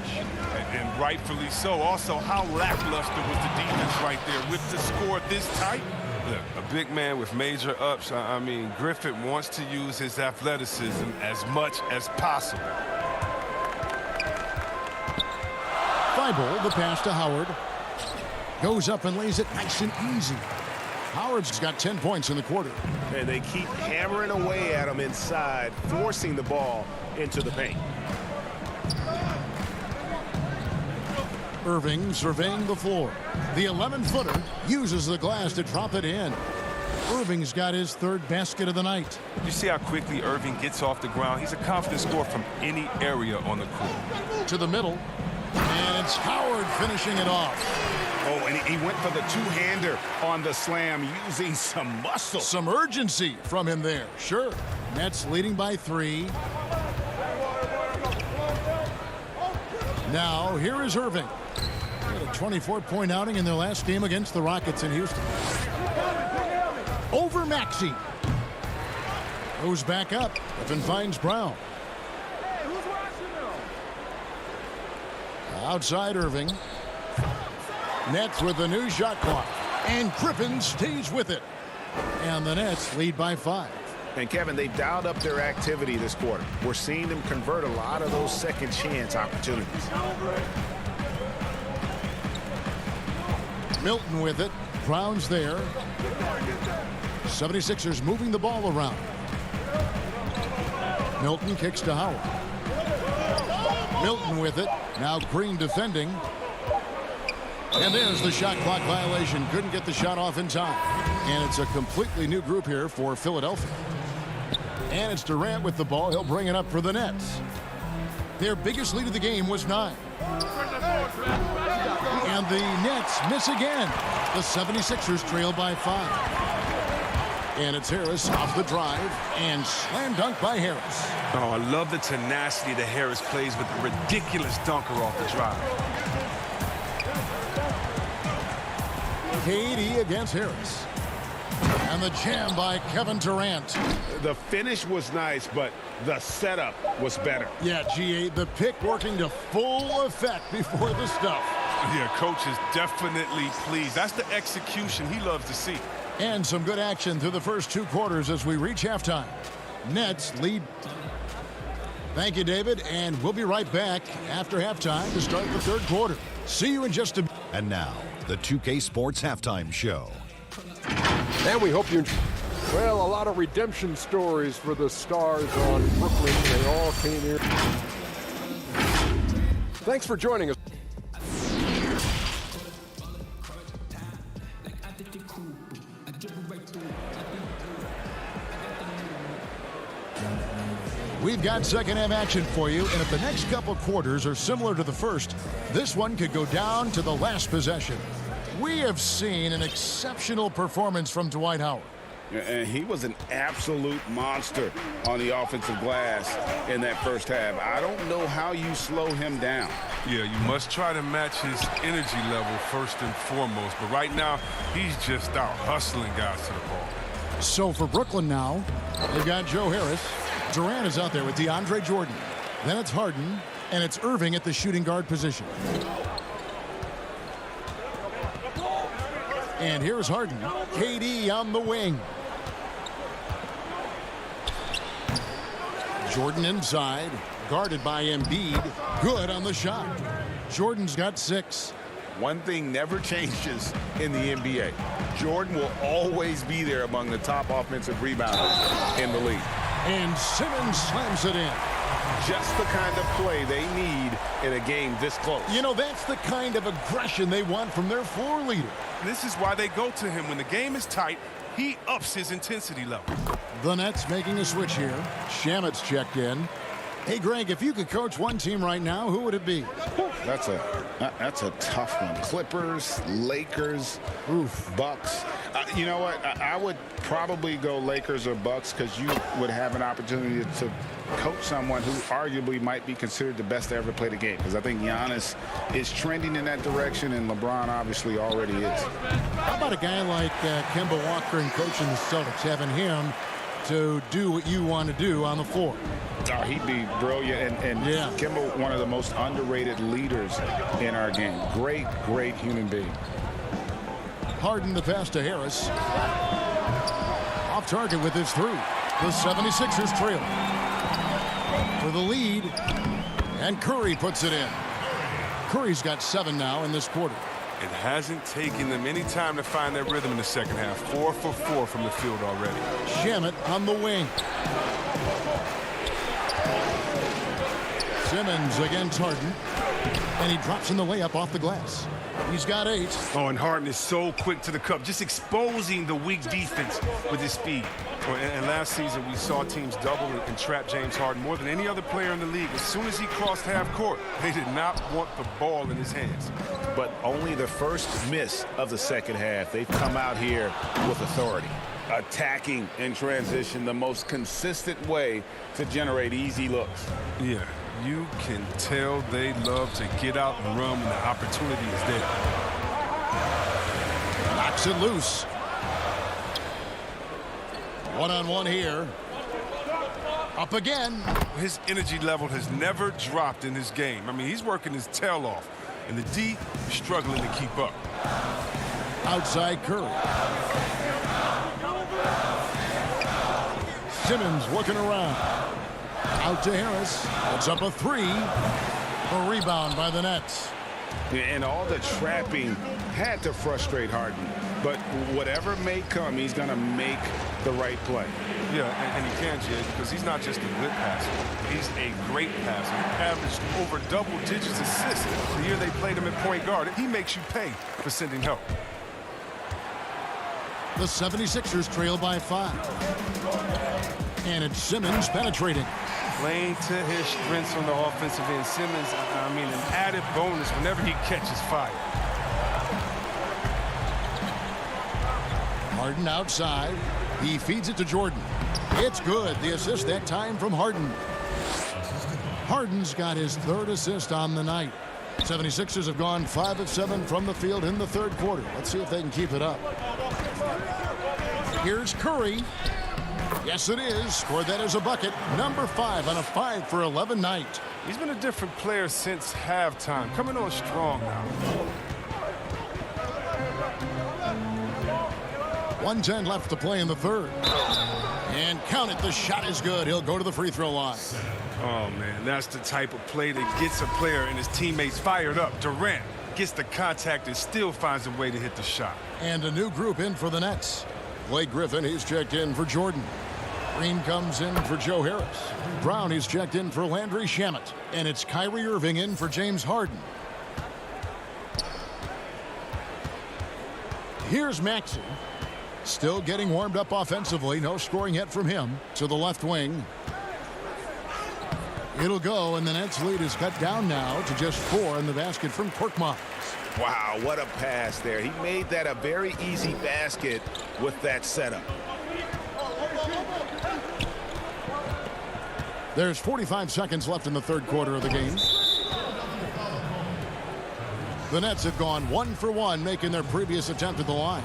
[SPEAKER 7] And rightfully so. Also, how lackluster was the defense right there with the score this tight? Look, a big man with major ups. I mean, Griffith wants to use his athleticism as much as possible.
[SPEAKER 4] Thibault, the pass to Howard. Goes up and lays it nice and easy. Howard's got 10 points in the quarter.
[SPEAKER 13] And they keep hammering away at him inside, forcing the ball into the paint.
[SPEAKER 4] Irving surveying the floor. The 11-footer uses the glass to drop it in. Irving's got his third basket of the night.
[SPEAKER 7] You see how quickly Irving gets off the ground? He's a confident scorer from any area on the court.
[SPEAKER 4] To the middle. And it's Howard finishing it off.
[SPEAKER 13] Oh, and he went for the two-hander on the slam using some muscle.
[SPEAKER 4] Some urgency from him there. Sure. Nets leading by 3. Now, here is Irving. Had a 24-point outing in their last game against the Rockets in Houston. Over Maxey. Goes back up. Griffin finds Brown. Outside Irving. Nets with a new shot clock. And Griffin stays with it. And the Nets lead by 5.
[SPEAKER 13] And Kevin, they've dialed up their activity this quarter. We're seeing them convert a lot of those second chance opportunities.
[SPEAKER 4] Milton with it. Brown's there. 76ers moving the ball around. Milton kicks to Howard. Milton with it. Now Green defending. And there's the shot clock violation. Couldn't get the shot off in time. And it's a completely new group here for Philadelphia. And it's Durant with the ball. He'll bring it up for the Nets. Their biggest lead of the game was 9. And the Nets miss again. The 76ers trail by 5. And it's Harris off the drive. And slam dunk by Harris.
[SPEAKER 7] Oh, I love the tenacity that Harris plays with the ridiculous dunker off the drive.
[SPEAKER 4] KD against Harris. And the jam by Kevin Durant.
[SPEAKER 13] The finish was nice, but the setup was better.
[SPEAKER 4] Yeah, GA, the pick working to full effect before the stuff.
[SPEAKER 7] Yeah, coach is definitely pleased. That's the execution he loves to see.
[SPEAKER 4] And some good action through the first 2 quarters as we reach halftime. Nets lead. Thank you, David, and we'll be right back after halftime to start the 3rd quarter. See you in just a minute.
[SPEAKER 10] And now, the 2K Sports Halftime Show.
[SPEAKER 11] And we hope you enjoy. Well, a lot of redemption stories for the Stars on Brooklyn. They all came here. Thanks for joining us.
[SPEAKER 4] We've got second half action for you, and if the next couple quarters are similar to the first, this one could go down to the last possession. We have seen an exceptional performance from Dwight Howard.
[SPEAKER 13] And he was an absolute monster on the offensive glass in that first half. I don't know how you slow him down.
[SPEAKER 7] Yeah, you must try to match his energy level first and foremost. But right now, he's just out hustling guys to the ball.
[SPEAKER 4] So for Brooklyn now, they've got Joe Harris. Durant is out there with DeAndre Jordan. Then it's Harden, and it's Irving at the shooting guard position. And here's Harden. KD on the wing. Jordan inside, guarded by Embiid. Good on the shot. Jordan's got 6.
[SPEAKER 17] One thing never changes in the NBA. Jordan will always be there among the top offensive rebounders in the league.
[SPEAKER 4] And Simmons slams it in.
[SPEAKER 13] Just the kind of play they need in a game this close.
[SPEAKER 4] You know, that's the kind of aggression they want from their floor leader.
[SPEAKER 7] This is why they go to him. When the game is tight, he ups his intensity level.
[SPEAKER 4] The Nets making a switch here. Shamit's checked in. Hey, Greg, if you could coach one team right now, who would it be?
[SPEAKER 13] That's a tough one. Clippers, Lakers, Bucks.
[SPEAKER 9] You know what? I would probably go Lakers or Bucks because you would have an opportunity to coach someone who arguably might be considered the best to ever play the game. Because I think Giannis is trending in that direction, and LeBron obviously already is.
[SPEAKER 4] How about a guy like Kemba Walker and coaching the Celtics, having him to do what you want to do on the floor?
[SPEAKER 9] Oh, he'd be brilliant. And
[SPEAKER 4] yeah.
[SPEAKER 9] Kemba, one of the most underrated leaders in our game. Great, great human being.
[SPEAKER 4] Harden the pass to Harris. Off target with his three. The 76ers trail for the lead, and Curry puts it in. Curry's got 7 now in this quarter.
[SPEAKER 7] It hasn't taken them any time to find their rhythm in the second half. 4 for 4 from the field already.
[SPEAKER 4] Shamet on the wing. Simmons against Harden, and he drops in the layup off the glass. He's got 8.
[SPEAKER 7] Oh, and Harden is so quick to the cup, just exposing the weak defense with his speed. And last season, we saw teams double and trap James Harden more than any other player in the league. As soon as he crossed half court, they did not want the ball in his hands.
[SPEAKER 17] But only the first miss of the second half. They've come out here with authority.
[SPEAKER 9] Attacking in transition, the most consistent way to generate easy looks.
[SPEAKER 7] Yeah, you can tell they love to get out and run when the opportunity is there.
[SPEAKER 4] Knocks it loose. One-on-one here. Up again.
[SPEAKER 7] His energy level has never dropped in his game. I mean, he's working his tail off, and the D is struggling to keep up.
[SPEAKER 4] Outside Curry. Simmons working around. Out to Harris. It's up a 3. A rebound by the Nets.
[SPEAKER 9] And all the trapping had to frustrate Harden. But whatever may come, he's going to make the right play.
[SPEAKER 7] Yeah, and he can, Jay, because he's not just a good passer. He's a great passer. He averaged over double digits assists the year they played him at point guard. He makes you pay for sending help.
[SPEAKER 4] The 76ers trail by 5. And it's Simmons penetrating.
[SPEAKER 7] Playing to his strengths on the offensive end. Simmons, I mean, an added bonus whenever he catches fire.
[SPEAKER 4] Harden outside. He feeds it to Jordan. It's good. The assist that time from Harden. Harden's got his 3rd assist on the night. 76ers have gone 5 of 7 from the field in the 3rd quarter. Let's see if they can keep it up. Here's Curry. Yes, it is. Scored that as a bucket. Number 5 on a 5 for 11 night.
[SPEAKER 7] He's been a different player since halftime. Coming on strong now.
[SPEAKER 4] 1:10 left to play in the 3rd. And count it, the shot is good. He'll go to the free throw line.
[SPEAKER 7] Oh, man, that's the type of play that gets a player and his teammates fired up. Durant gets the contact and still finds a way to hit the shot.
[SPEAKER 4] And a new group in for the Nets. Blake Griffin, he's checked in for Jordan. Green comes in for Joe Harris. Brown, he's checked in for Landry Shamet. And it's Kyrie Irving in for James Harden. Here's Maxey. Still getting warmed up offensively. No scoring yet from him. To the left wing. It'll go, and the Nets lead is cut down now to just 4 in the basket from Korkmaz.
[SPEAKER 17] Wow, what a pass there. He made that a very easy basket with that setup.
[SPEAKER 4] There's 45 seconds left in the 3rd quarter of the game. The Nets have gone 1 for 1, making their previous attempt at the line.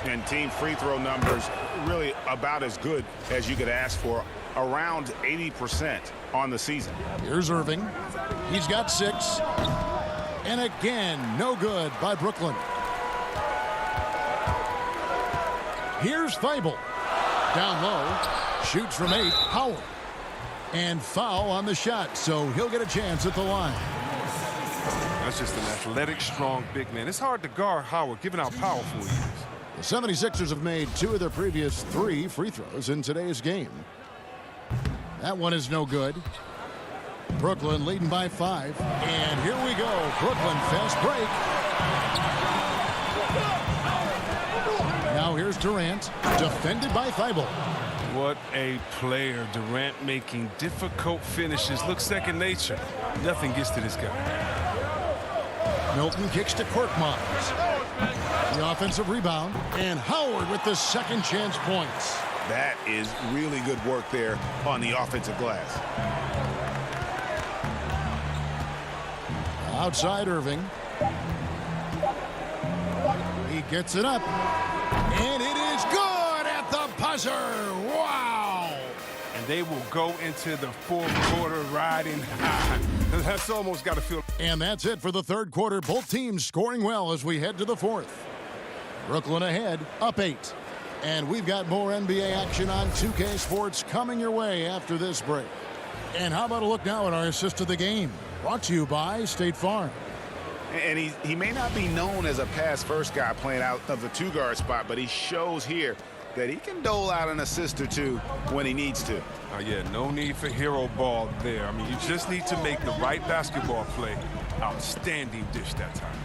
[SPEAKER 9] And team free throw numbers really about as good as you could ask for. Around 80% on the season.
[SPEAKER 4] Here's Irving. He's got 6. And again, no good by Brooklyn. Here's Thibault. Down low. Shoots from 8. Howard. And foul on the shot, so he'll get a chance at the line.
[SPEAKER 7] That's just an athletic, strong big man. It's hard to guard Howard, given how powerful he is.
[SPEAKER 4] The 76ers have made 2 of their previous 3 free throws in today's game. That one is no good. Brooklyn leading by 5. And here we go. Brooklyn fast break. Now here's Durant. Defended by Thibault.
[SPEAKER 7] What a player. Durant making difficult finishes look second nature. Nothing gets to this guy.
[SPEAKER 4] Milton kicks to Korkmaz. The offensive rebound, and Howard with the second chance points.
[SPEAKER 17] That is really good work there on the offensive glass.
[SPEAKER 4] Outside Irving. He gets it up. And it is good at the buzzer. Wow.
[SPEAKER 7] And they will go into the fourth quarter riding high. That's almost got to feel.
[SPEAKER 4] And that's it for the third quarter. Both teams scoring well as we head to the fourth. Brooklyn ahead, up 8. And we've got more NBA action on 2K Sports coming your way after this break. And how about a look now at our assist of the game? Brought to you by State Farm.
[SPEAKER 17] And he may not be known as a pass-first guy playing out of the two-guard spot, but he shows here that he can dole out an assist or two when he needs to.
[SPEAKER 7] Yeah, no need for hero ball there. I mean, you just need to make the right basketball play. Outstanding dish that time.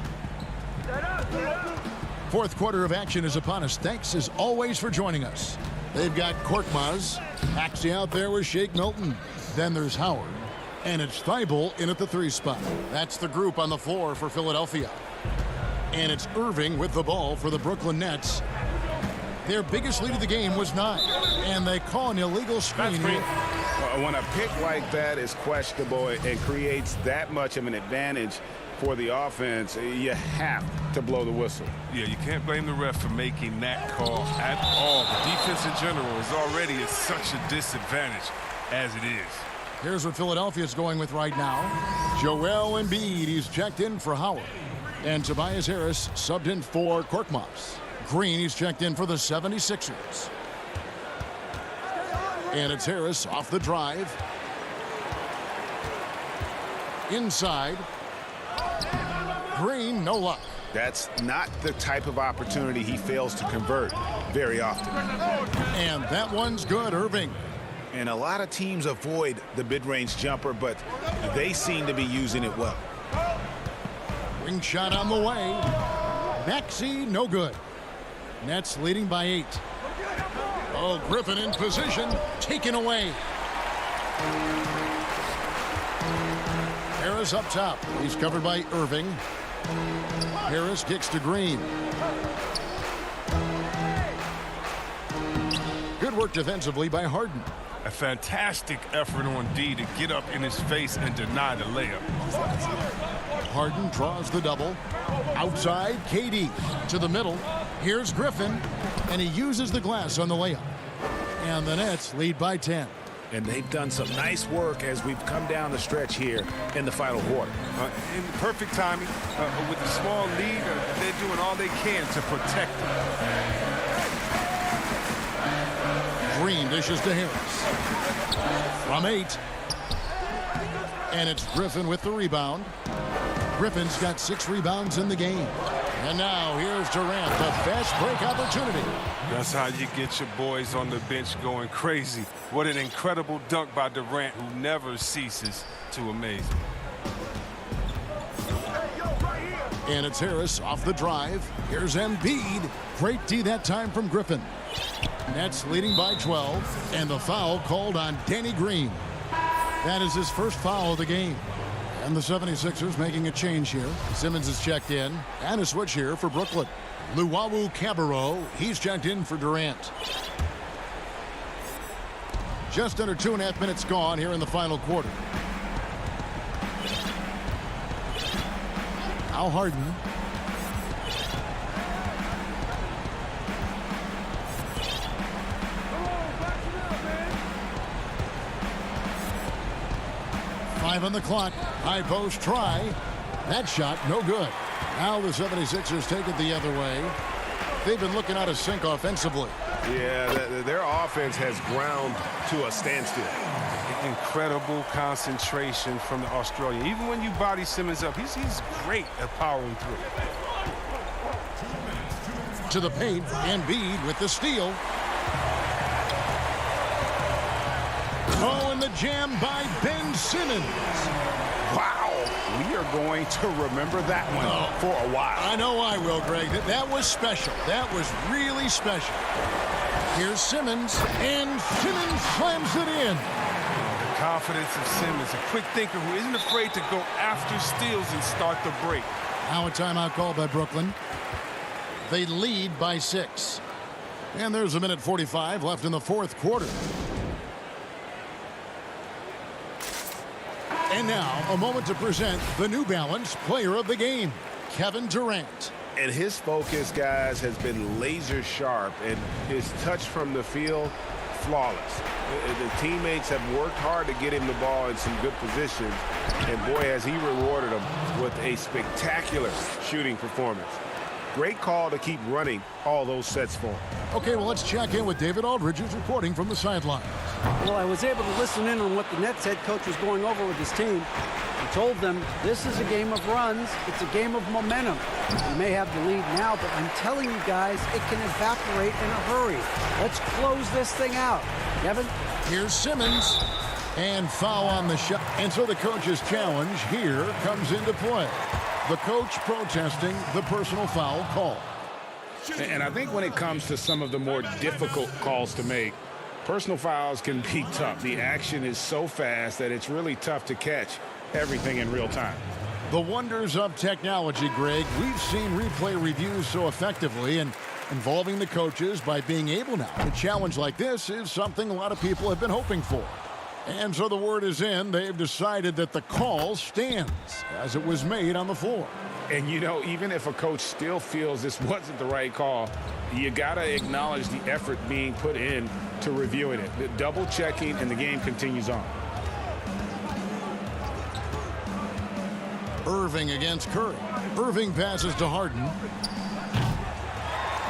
[SPEAKER 4] Fourth quarter of action is upon us. Thanks, as always, for joining us. They've got Korkmaz, Axie out there with Shake Milton. Then there's Howard. And it's Thibault in at the 3 spot. That's the group on the floor for Philadelphia. And it's Irving with the ball for the Brooklyn Nets. Their biggest lead of the game was 9. And they call an illegal screen.
[SPEAKER 9] When a pick like that is questionable and creates that much of an advantage for the offense, you have to blow the whistle.
[SPEAKER 7] Yeah, you can't blame the ref for making that call at all. The defense in general is already at such a disadvantage as it is.
[SPEAKER 4] Here's what Philadelphia's going with right now. Joel Embiid, he's checked in for Howard. And Tobias Harris subbed in for Korkmaz. Green, he's checked in for the 76ers. And it's Harris off the drive. Inside. Green, no luck.
[SPEAKER 17] That's not the type of opportunity he fails to convert very often.
[SPEAKER 4] And that one's good, Irving.
[SPEAKER 17] And a lot of teams avoid the mid-range jumper, but they seem to be using it well.
[SPEAKER 4] Ring shot on the way. Maxey, no good. Nets leading by 8. Oh, Griffin in position. Taken away. Harris up top. He's covered by Irving. Harris kicks to Green. Good work defensively by Harden.
[SPEAKER 7] A fantastic effort on D to get up in his face and deny the layup.
[SPEAKER 4] Harden draws the double. Outside, KD to the middle. Here's Griffin, and he uses the glass on the layup. And the Nets lead by 10.
[SPEAKER 17] And they've done some nice work as we've come down the stretch here in the final quarter.
[SPEAKER 7] In perfect timing, with a small lead, they're doing all they can to protect it.
[SPEAKER 4] Green dishes to Harris. From 8. And it's Griffin with the rebound. Griffin's got 6 rebounds in the game. And now here's Durant, a fast break opportunity.
[SPEAKER 7] That's how you get your boys on the bench going crazy. What an incredible dunk by Durant, who never ceases to amaze me.
[SPEAKER 4] And it's Harris off the drive. Here's Embiid. Great D that time from Griffin. Nets leading by 12. And the foul called on Danny Green. That is his first foul of the game. And the 76ers making a change here. Simmons is checked in. And a switch here for Brooklyn. Luwawu Cabarro, he's checked in for Durant. Just under 2.5 minutes gone here in the final quarter. Al Harden. Five on the clock. High post try. That shot no good. Now the 76ers take it the other way. They've been looking out of sync offensively.
[SPEAKER 13] Yeah, their offense has ground to a standstill.
[SPEAKER 7] Incredible concentration from the Australian. Even when you body Simmons up, he's great at powering through.
[SPEAKER 4] To the paint, Embiid with the steal. Oh, and the jam by Ben Simmons.
[SPEAKER 9] Wow, we are going to remember that one for a while.
[SPEAKER 4] I know I will, Greg. That was special. That was really special. Here's Simmons, and Simmons slams it in.
[SPEAKER 7] The confidence of Simmons, a quick thinker who isn't afraid to go after steals and start the break.
[SPEAKER 4] Now a timeout called by Brooklyn. They lead by 6. And there's 1:45 left in the fourth quarter. And now, a moment to present the New Balance Player of the Game, Kevin Durant.
[SPEAKER 13] And his focus, guys, has been laser sharp, and his touch from the field, flawless. The teammates have worked hard to get him the ball in some good positions, and boy, has he rewarded them with a spectacular shooting performance. Great call to keep running all those sets for him.
[SPEAKER 4] Okay, well, let's check in with David Aldridge, who's reporting from the sideline.
[SPEAKER 5] Well, I was able to listen in on what the Nets head coach was going over with his team. He told them this is a game of runs. It's a game of momentum. We may have the lead now, but I'm telling you guys, it can evaporate in a hurry. Let's close this thing out. Kevin?
[SPEAKER 4] Here's Simmons. And foul on the shot. And so the coach's challenge here comes into play. The coach protesting the personal foul call.
[SPEAKER 9] And I think when it comes to some of the more difficult calls to make, personal fouls can be tough. The action is so fast that it's really tough to catch everything in real time.
[SPEAKER 4] The wonders of technology, Greg. We've seen replay reviews so effectively, and involving the coaches by being able now to challenge like this is something a lot of people have been hoping for. And so the word is in. They've decided that the call stands as it was made on the floor.
[SPEAKER 9] And, you know, even if a coach still feels this wasn't the right call, you got to acknowledge the effort being put in to reviewing it. The double checking, and the game continues on.
[SPEAKER 4] Irving against Curry. Irving passes to Harden.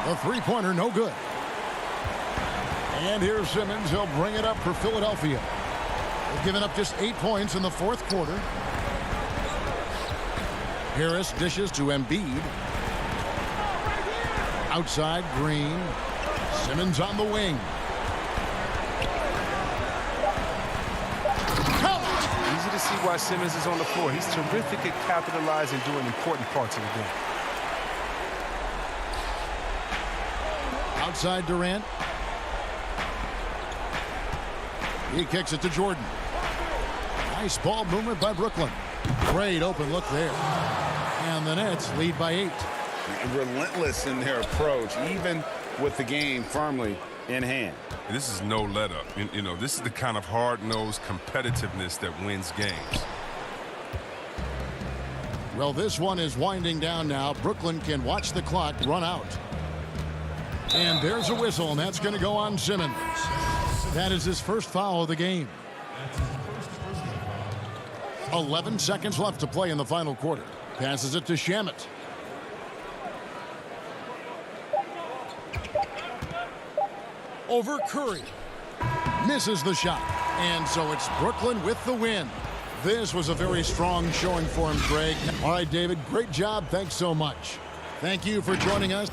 [SPEAKER 4] The three-pointer, no good. And here's Simmons. He'll bring it up for Philadelphia. They've given up just 8 points in the fourth quarter. Harris dishes to Embiid. Outside, Green. Simmons on the wing.
[SPEAKER 7] Easy to see why Simmons is on the floor. He's terrific at capitalizing and doing important parts of the game.
[SPEAKER 4] Outside Durant. He kicks it to Jordan. Nice ball movement by Brooklyn. Great open look there. And the Nets lead by 8.
[SPEAKER 9] Relentless in their approach, even with the game firmly in hand.
[SPEAKER 7] This is no let-up. You know, this is the kind of hard-nosed competitiveness that wins games.
[SPEAKER 4] Well, this one is winding down now. Brooklyn can watch the clock run out. And there's a whistle, and that's going to go on Simmons. That is his first foul of the game. 11 seconds left to play in the final quarter. Passes it to Shamet. Over Curry. Misses the shot. And so it's Brooklyn with the win. This was a very strong showing for him, Greg. All right, David, great job. Thanks so much. Thank you for joining us.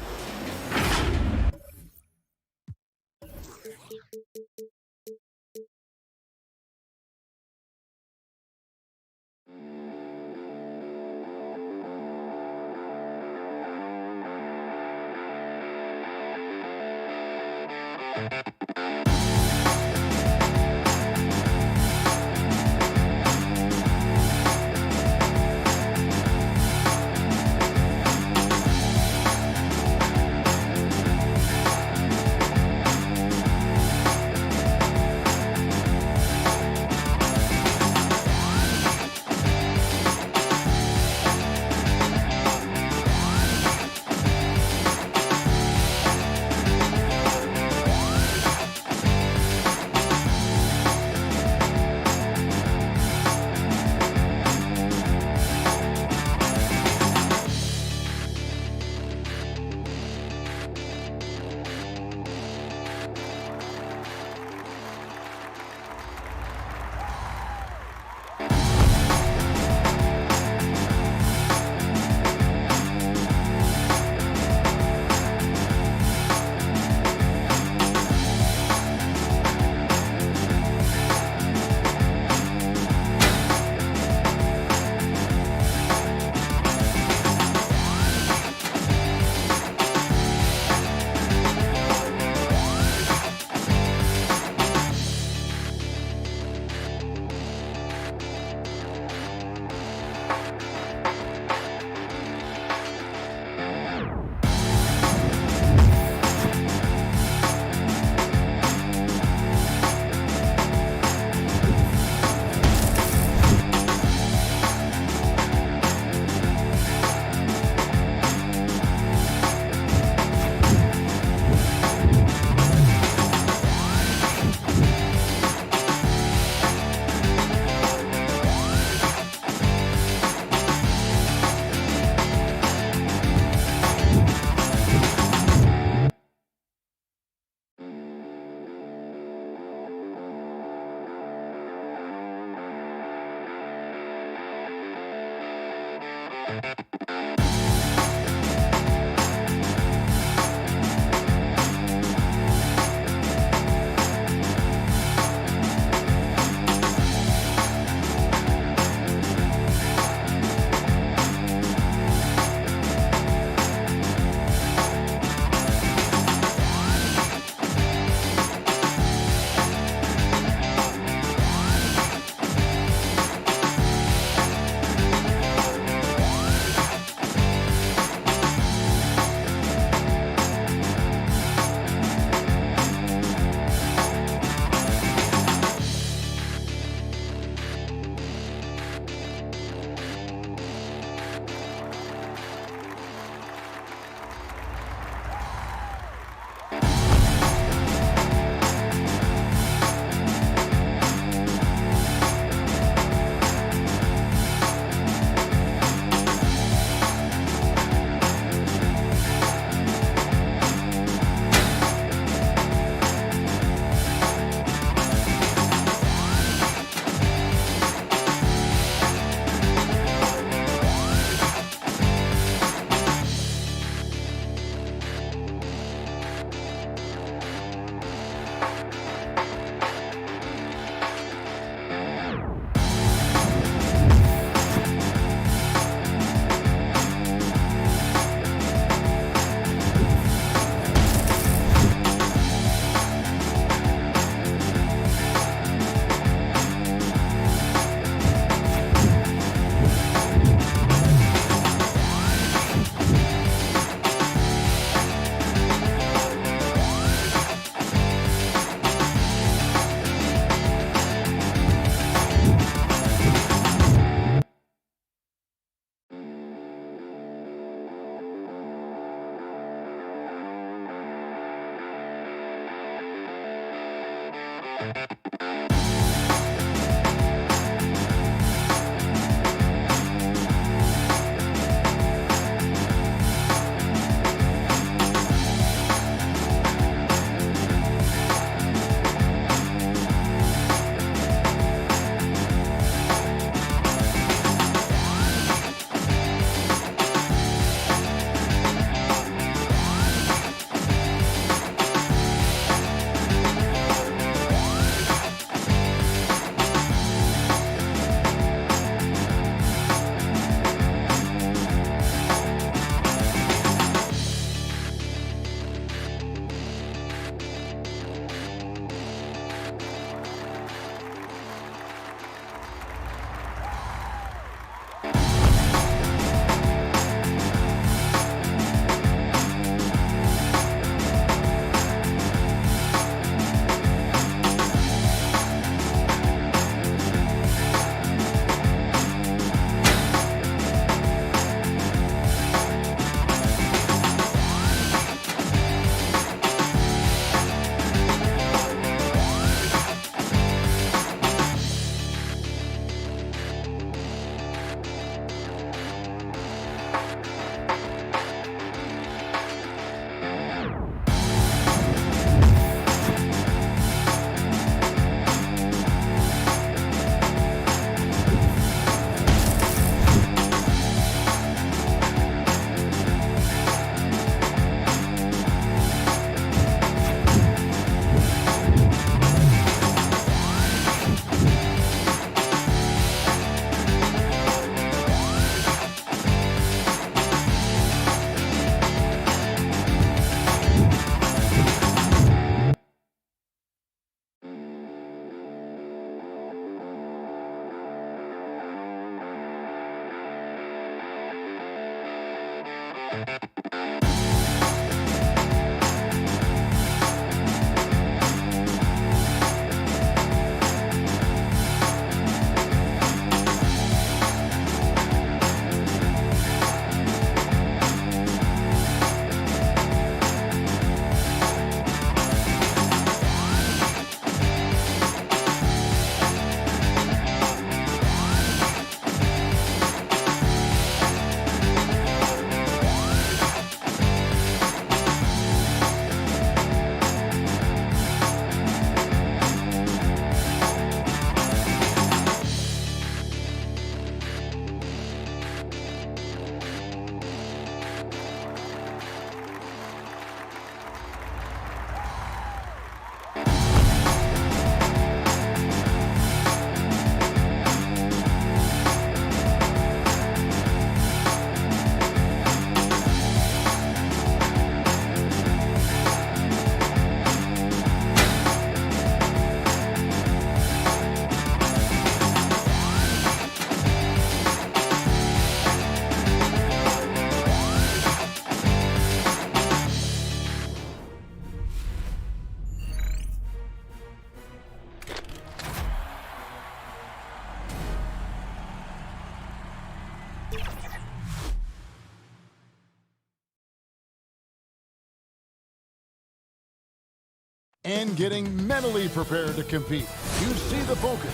[SPEAKER 4] and getting mentally prepared to compete. You see the focus.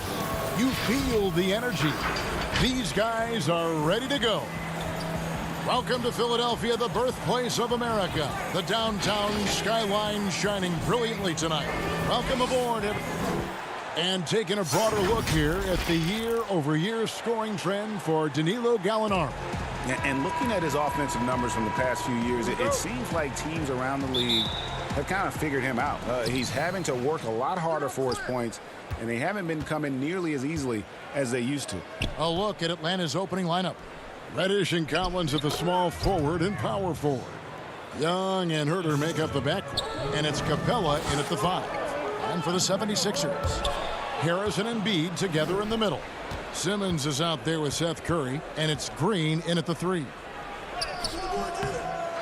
[SPEAKER 4] You feel the energy. These guys are ready to go. Welcome to Philadelphia, the birthplace of America. The downtown skyline shining brilliantly tonight. Welcome aboard. And taking a broader look here at the year-over-year scoring trend for Danilo Gallinari.
[SPEAKER 17] And looking at his offensive numbers from the past few years, it seems like teams around the league have kind of figured him out. He's having to work a lot harder for his points, and they haven't been coming nearly as easily as they used to.
[SPEAKER 4] A look at Atlanta's opening lineup. Reddish and Collins at the small forward and power forward. Young and Herter make up the backcourt, and it's Capella in at the 5. And for the 76ers, Harrison and Embiid together in the middle. Simmons is out there with Seth Curry, and it's Green in at the 3.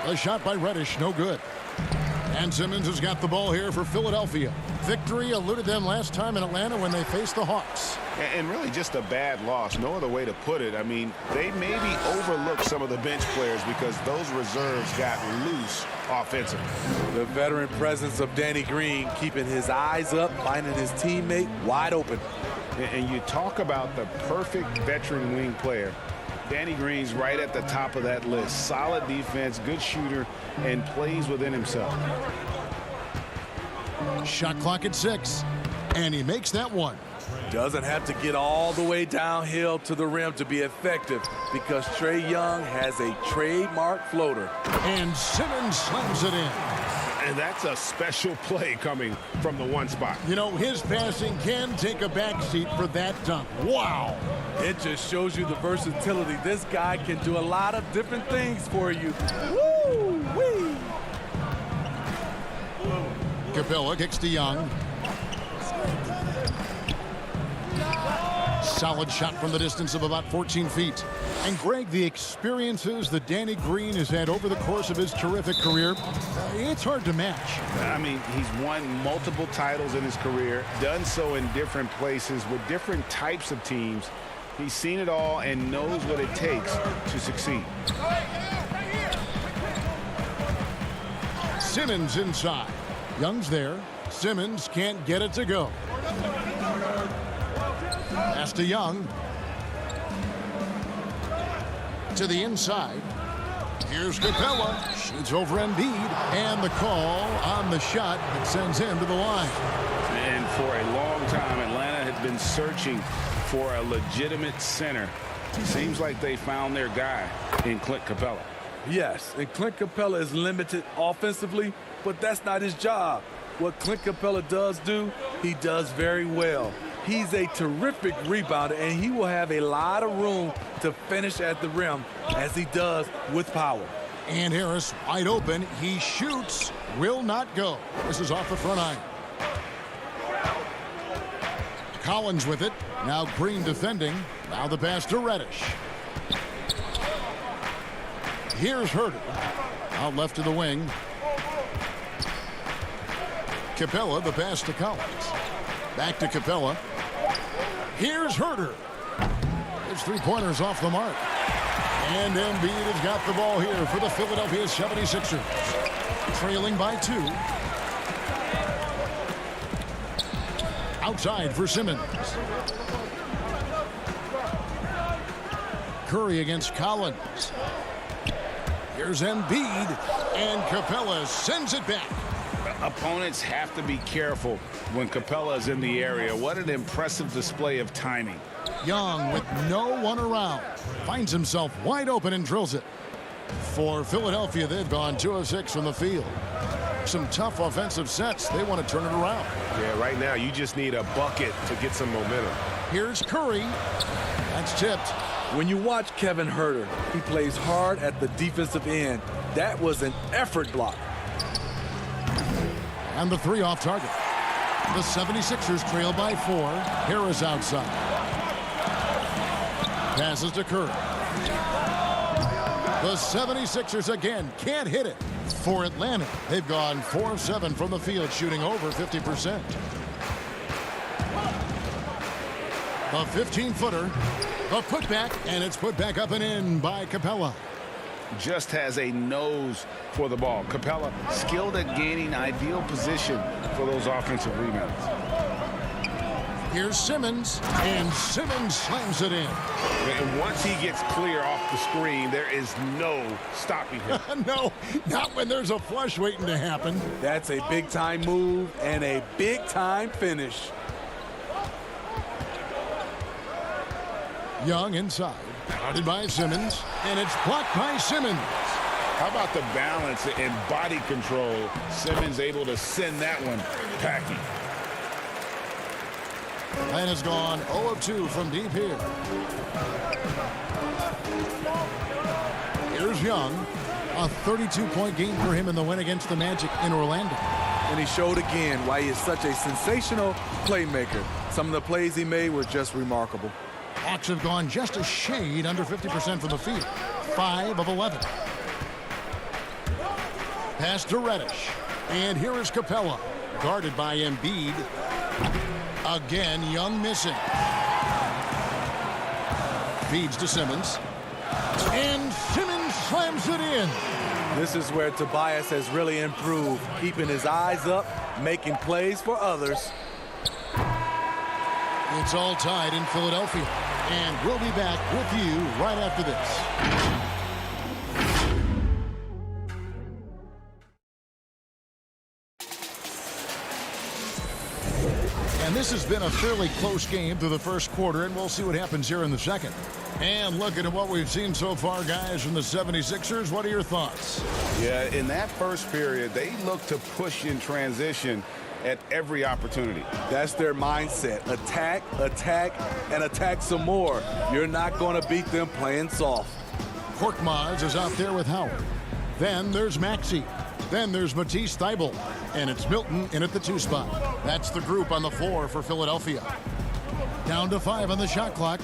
[SPEAKER 4] A shot by Reddish, no good. And Simmons has got the ball here for Philadelphia. Victory eluded them last time in Atlanta when they faced the Hawks.
[SPEAKER 17] And really just a bad loss. No other way to put it. I mean, they maybe overlooked some of the bench players because those reserves got loose offensively.
[SPEAKER 20] The veteran presence of Danny Green keeping his eyes up, finding his teammate wide open.
[SPEAKER 17] And you talk about the perfect veteran wing player. Danny Green's right at the top of that list. Solid defense, good shooter, and plays within himself.
[SPEAKER 4] Shot clock at 6, and he makes that one.
[SPEAKER 20] Doesn't have to get all the way downhill to the rim to be effective because Trae Young has a trademark floater.
[SPEAKER 4] And Simmons slams it in.
[SPEAKER 17] And that's a special play coming from the one spot.
[SPEAKER 4] You know, his passing can take a backseat for that dunk. Wow.
[SPEAKER 20] It just shows you the versatility. This guy can do a lot of different things for you. Woo-wee.
[SPEAKER 4] Capella kicks to Young. Solid shot from the distance of about 14 feet. And Greg, the experiences that Danny Green has had over the course of his terrific career, it's hard to match.
[SPEAKER 17] I mean, he's won multiple titles in his career, done so in different places with different types of teams. He's seen it all and knows what it takes to succeed.
[SPEAKER 4] Simmons inside. Young's there. Simmons can't get it to go. Pass to Young. To the inside. Here's Capella. Shoots over Embiid. And the call on the shot that sends him to the line.
[SPEAKER 17] And for a long time, Atlanta had been searching for a legitimate center. Seems like they found their guy in Clint Capella.
[SPEAKER 20] Yes, and Clint Capella is limited offensively, but that's not his job. What Clint Capella does do, he does very well. He's a terrific rebounder, and he will have a lot of room to finish at the rim, as he does with power.
[SPEAKER 4] And Harris wide open. He shoots. Will not go. This is off the front iron. Collins with it. Now Green defending. Now the pass to Reddish. Here's Herter. Out left to the wing. Capella, the pass to Collins. Back to Capella. Here's Herter. His three-pointers off the mark. And Embiid has got the ball here for the Philadelphia 76ers. Trailing by 2. Outside for Simmons. Curry against Collins. Here's Embiid. And Capella sends it back.
[SPEAKER 17] Opponents have to be careful when Capella is in the area. What an impressive display of timing.
[SPEAKER 4] Young with no one around. Finds himself wide open and drills it. For Philadelphia, they've gone 2 of 6 from the field. Some tough offensive sets. They want to turn it around.
[SPEAKER 13] Yeah, right now you just need a bucket to get some momentum.
[SPEAKER 4] Here's Curry. That's tipped.
[SPEAKER 20] When you watch Kevin Herter, he plays hard at the defensive end. That was an effort block.
[SPEAKER 4] And the 3 off target. The 76ers trail by 4. Harris outside. Passes to Curry. The 76ers again can't hit it. For Atlanta, they've gone 4 of 7 from the field, shooting over 50%. A 15-footer. A putback, and it's put back up and in by Capella.
[SPEAKER 9] just has a nose for the ball. Capella skilled at gaining ideal position for those offensive rebounds.
[SPEAKER 4] Here's Simmons, and Simmons slams it in.
[SPEAKER 9] And once he gets clear off the screen, there is no stopping him.
[SPEAKER 4] No, not when there's a flush waiting to happen.
[SPEAKER 20] That's a big-time move and a big-time finish.
[SPEAKER 4] Young inside, guarded by Simmons, and it's blocked by Simmons.
[SPEAKER 9] How about the balance and body control? Simmons able to send that one packing.
[SPEAKER 4] And has gone 0 of 2 from deep here. Here's Young. A 32-point game for him in the win against the Magic in Orlando.
[SPEAKER 20] And he showed again why he is such a sensational playmaker. Some of the plays he made were just remarkable.
[SPEAKER 4] Hawks have gone just a shade under 50% from the field. 5 of 11. Pass to Reddish. And here is Capella, guarded by Embiid. Again, Young missing. Feeds to Simmons. And Simmons slams it in.
[SPEAKER 20] This is where Tobias has really improved, keeping his eyes up, making plays for others.
[SPEAKER 4] It's all tied in Philadelphia. And we'll be back with you right after this. And this has been a fairly close game through the first quarter, and we'll see what happens here in the second. And looking at what we've seen so far, guys, from the 76ers, what are your thoughts?
[SPEAKER 9] Yeah, in that first period, they looked to push in transition at every opportunity.
[SPEAKER 20] That's their mindset. Attack, attack, and attack some more. You're not going to beat them playing soft.
[SPEAKER 4] Korkmaz is out there with Howard. Then there's Maxey. Then there's Matisse Thybulle. And it's Milton in at the 2 spot. That's the group on the floor for Philadelphia. Down to 5 on the shot clock.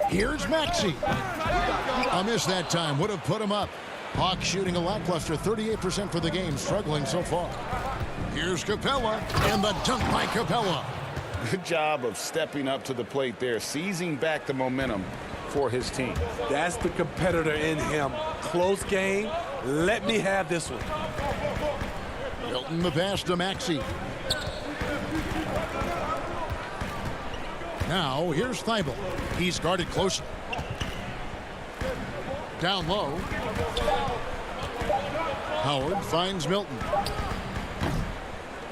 [SPEAKER 4] Here's Maxey. A miss that time would have put him up. Hawks shooting a lackluster 38% for the game, struggling so far. Here's Capella, and the dunk by Capella.
[SPEAKER 9] Good job of stepping up to the plate there, seizing back the momentum for his team.
[SPEAKER 20] That's the competitor in him. Close game. Let me have this one.
[SPEAKER 4] Milton the pass to Maxey. Now here's Thybulle. He's guarded closely. Down low. Howard finds Milton.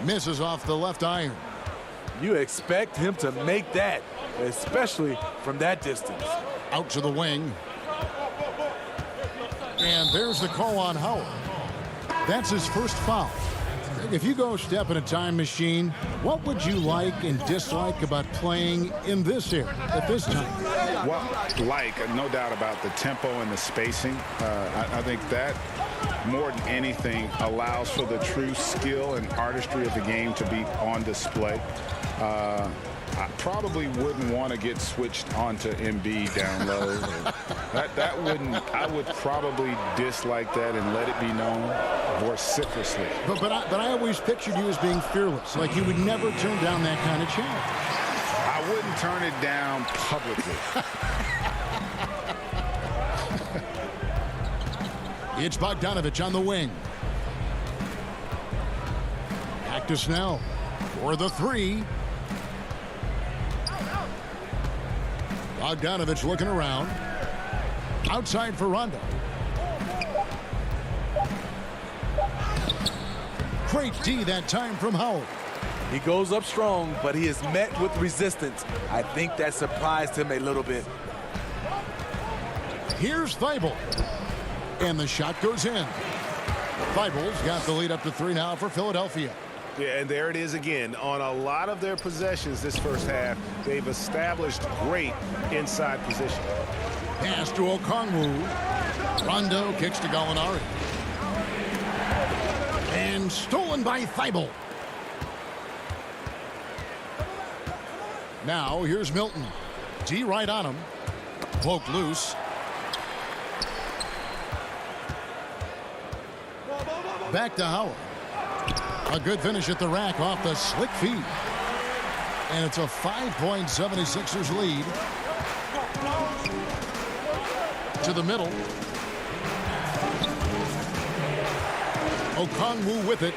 [SPEAKER 4] Misses off the left iron.
[SPEAKER 20] You expect him to make that, especially from that distance.
[SPEAKER 4] Out to the wing. And there's the call on Howard. That's his first foul. If you go step in a time machine, what would you like and dislike about playing in this era at this time?
[SPEAKER 9] Well, no doubt about the tempo and the spacing. I think that more than anything allows for the true skill and artistry of the game to be on display. I probably wouldn't want to get switched onto Embiid down low. I would probably dislike that and let it be known vociferously.
[SPEAKER 4] But I always pictured you as being fearless, like you would never turn down that kind of challenge.
[SPEAKER 9] I wouldn't turn it down publicly.
[SPEAKER 4] It's Bogdanovich on the wing. Back to Snell for the 3. Bogdanovich looking around. Outside for Rondo. Great D that time from Howard.
[SPEAKER 20] He goes up strong, but he is met with resistance. I think that surprised him a little bit.
[SPEAKER 4] Here's Thybulle. And the shot goes in. Thybulle's got the lead up to 3 now for Philadelphia.
[SPEAKER 13] Yeah, and there it is again. On a lot of their possessions this first half, they've established great inside position.
[SPEAKER 4] Pass to Okongwu. Rondo kicks to Gallinari. And stolen by Thybulle. Now here's Milton. D right on him. Poked loose. Back to Howard. A good finish at the rack off the slick feed. And it's a 5-point 76ers lead. To the middle. Okongwu with it.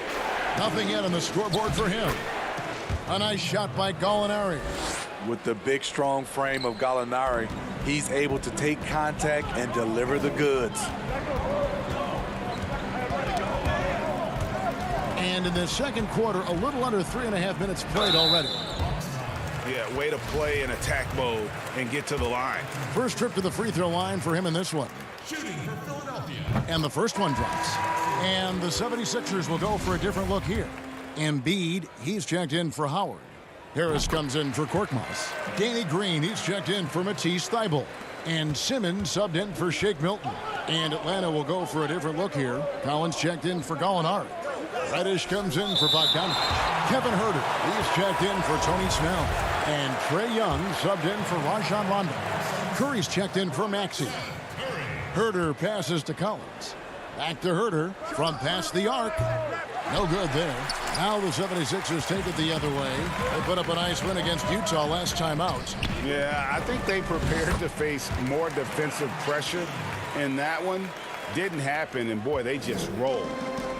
[SPEAKER 4] Nothing yet on the scoreboard for him. A nice shot by Gallinari.
[SPEAKER 20] With the big, strong frame of Gallinari, he's able to take contact and deliver the goods.
[SPEAKER 4] And in the second quarter, a little under 3.5 minutes played already.
[SPEAKER 6] Yeah, way to play in attack mode and get to the line.
[SPEAKER 4] First trip to the free throw line for him in this one.
[SPEAKER 10] Shooting for Philadelphia.
[SPEAKER 4] And the first one drops. And the 76ers will go for a different look here. Embiid, he's checked in for Howard. Harris comes in for Korkmaz. Danny Green, he's checked in for Matisse Thybulle. And Simmons subbed in for Shake Milton. And Atlanta will go for a different look here. Collins checked in for Gallinari. Reddish comes in for Bogdanovich. Kevin Huerter, he's checked in for Tony Snell. And Trae Young subbed in for Rajon Rondo. Curry's checked in for Maxey. Huerter passes to Collins. Back to Huerter from past the arc. No good there. Now the 76ers take it the other way. They put up a nice win against Utah last time out.
[SPEAKER 6] Yeah, I think they prepared to face more defensive pressure, and that one didn't happen, and boy, they just rolled.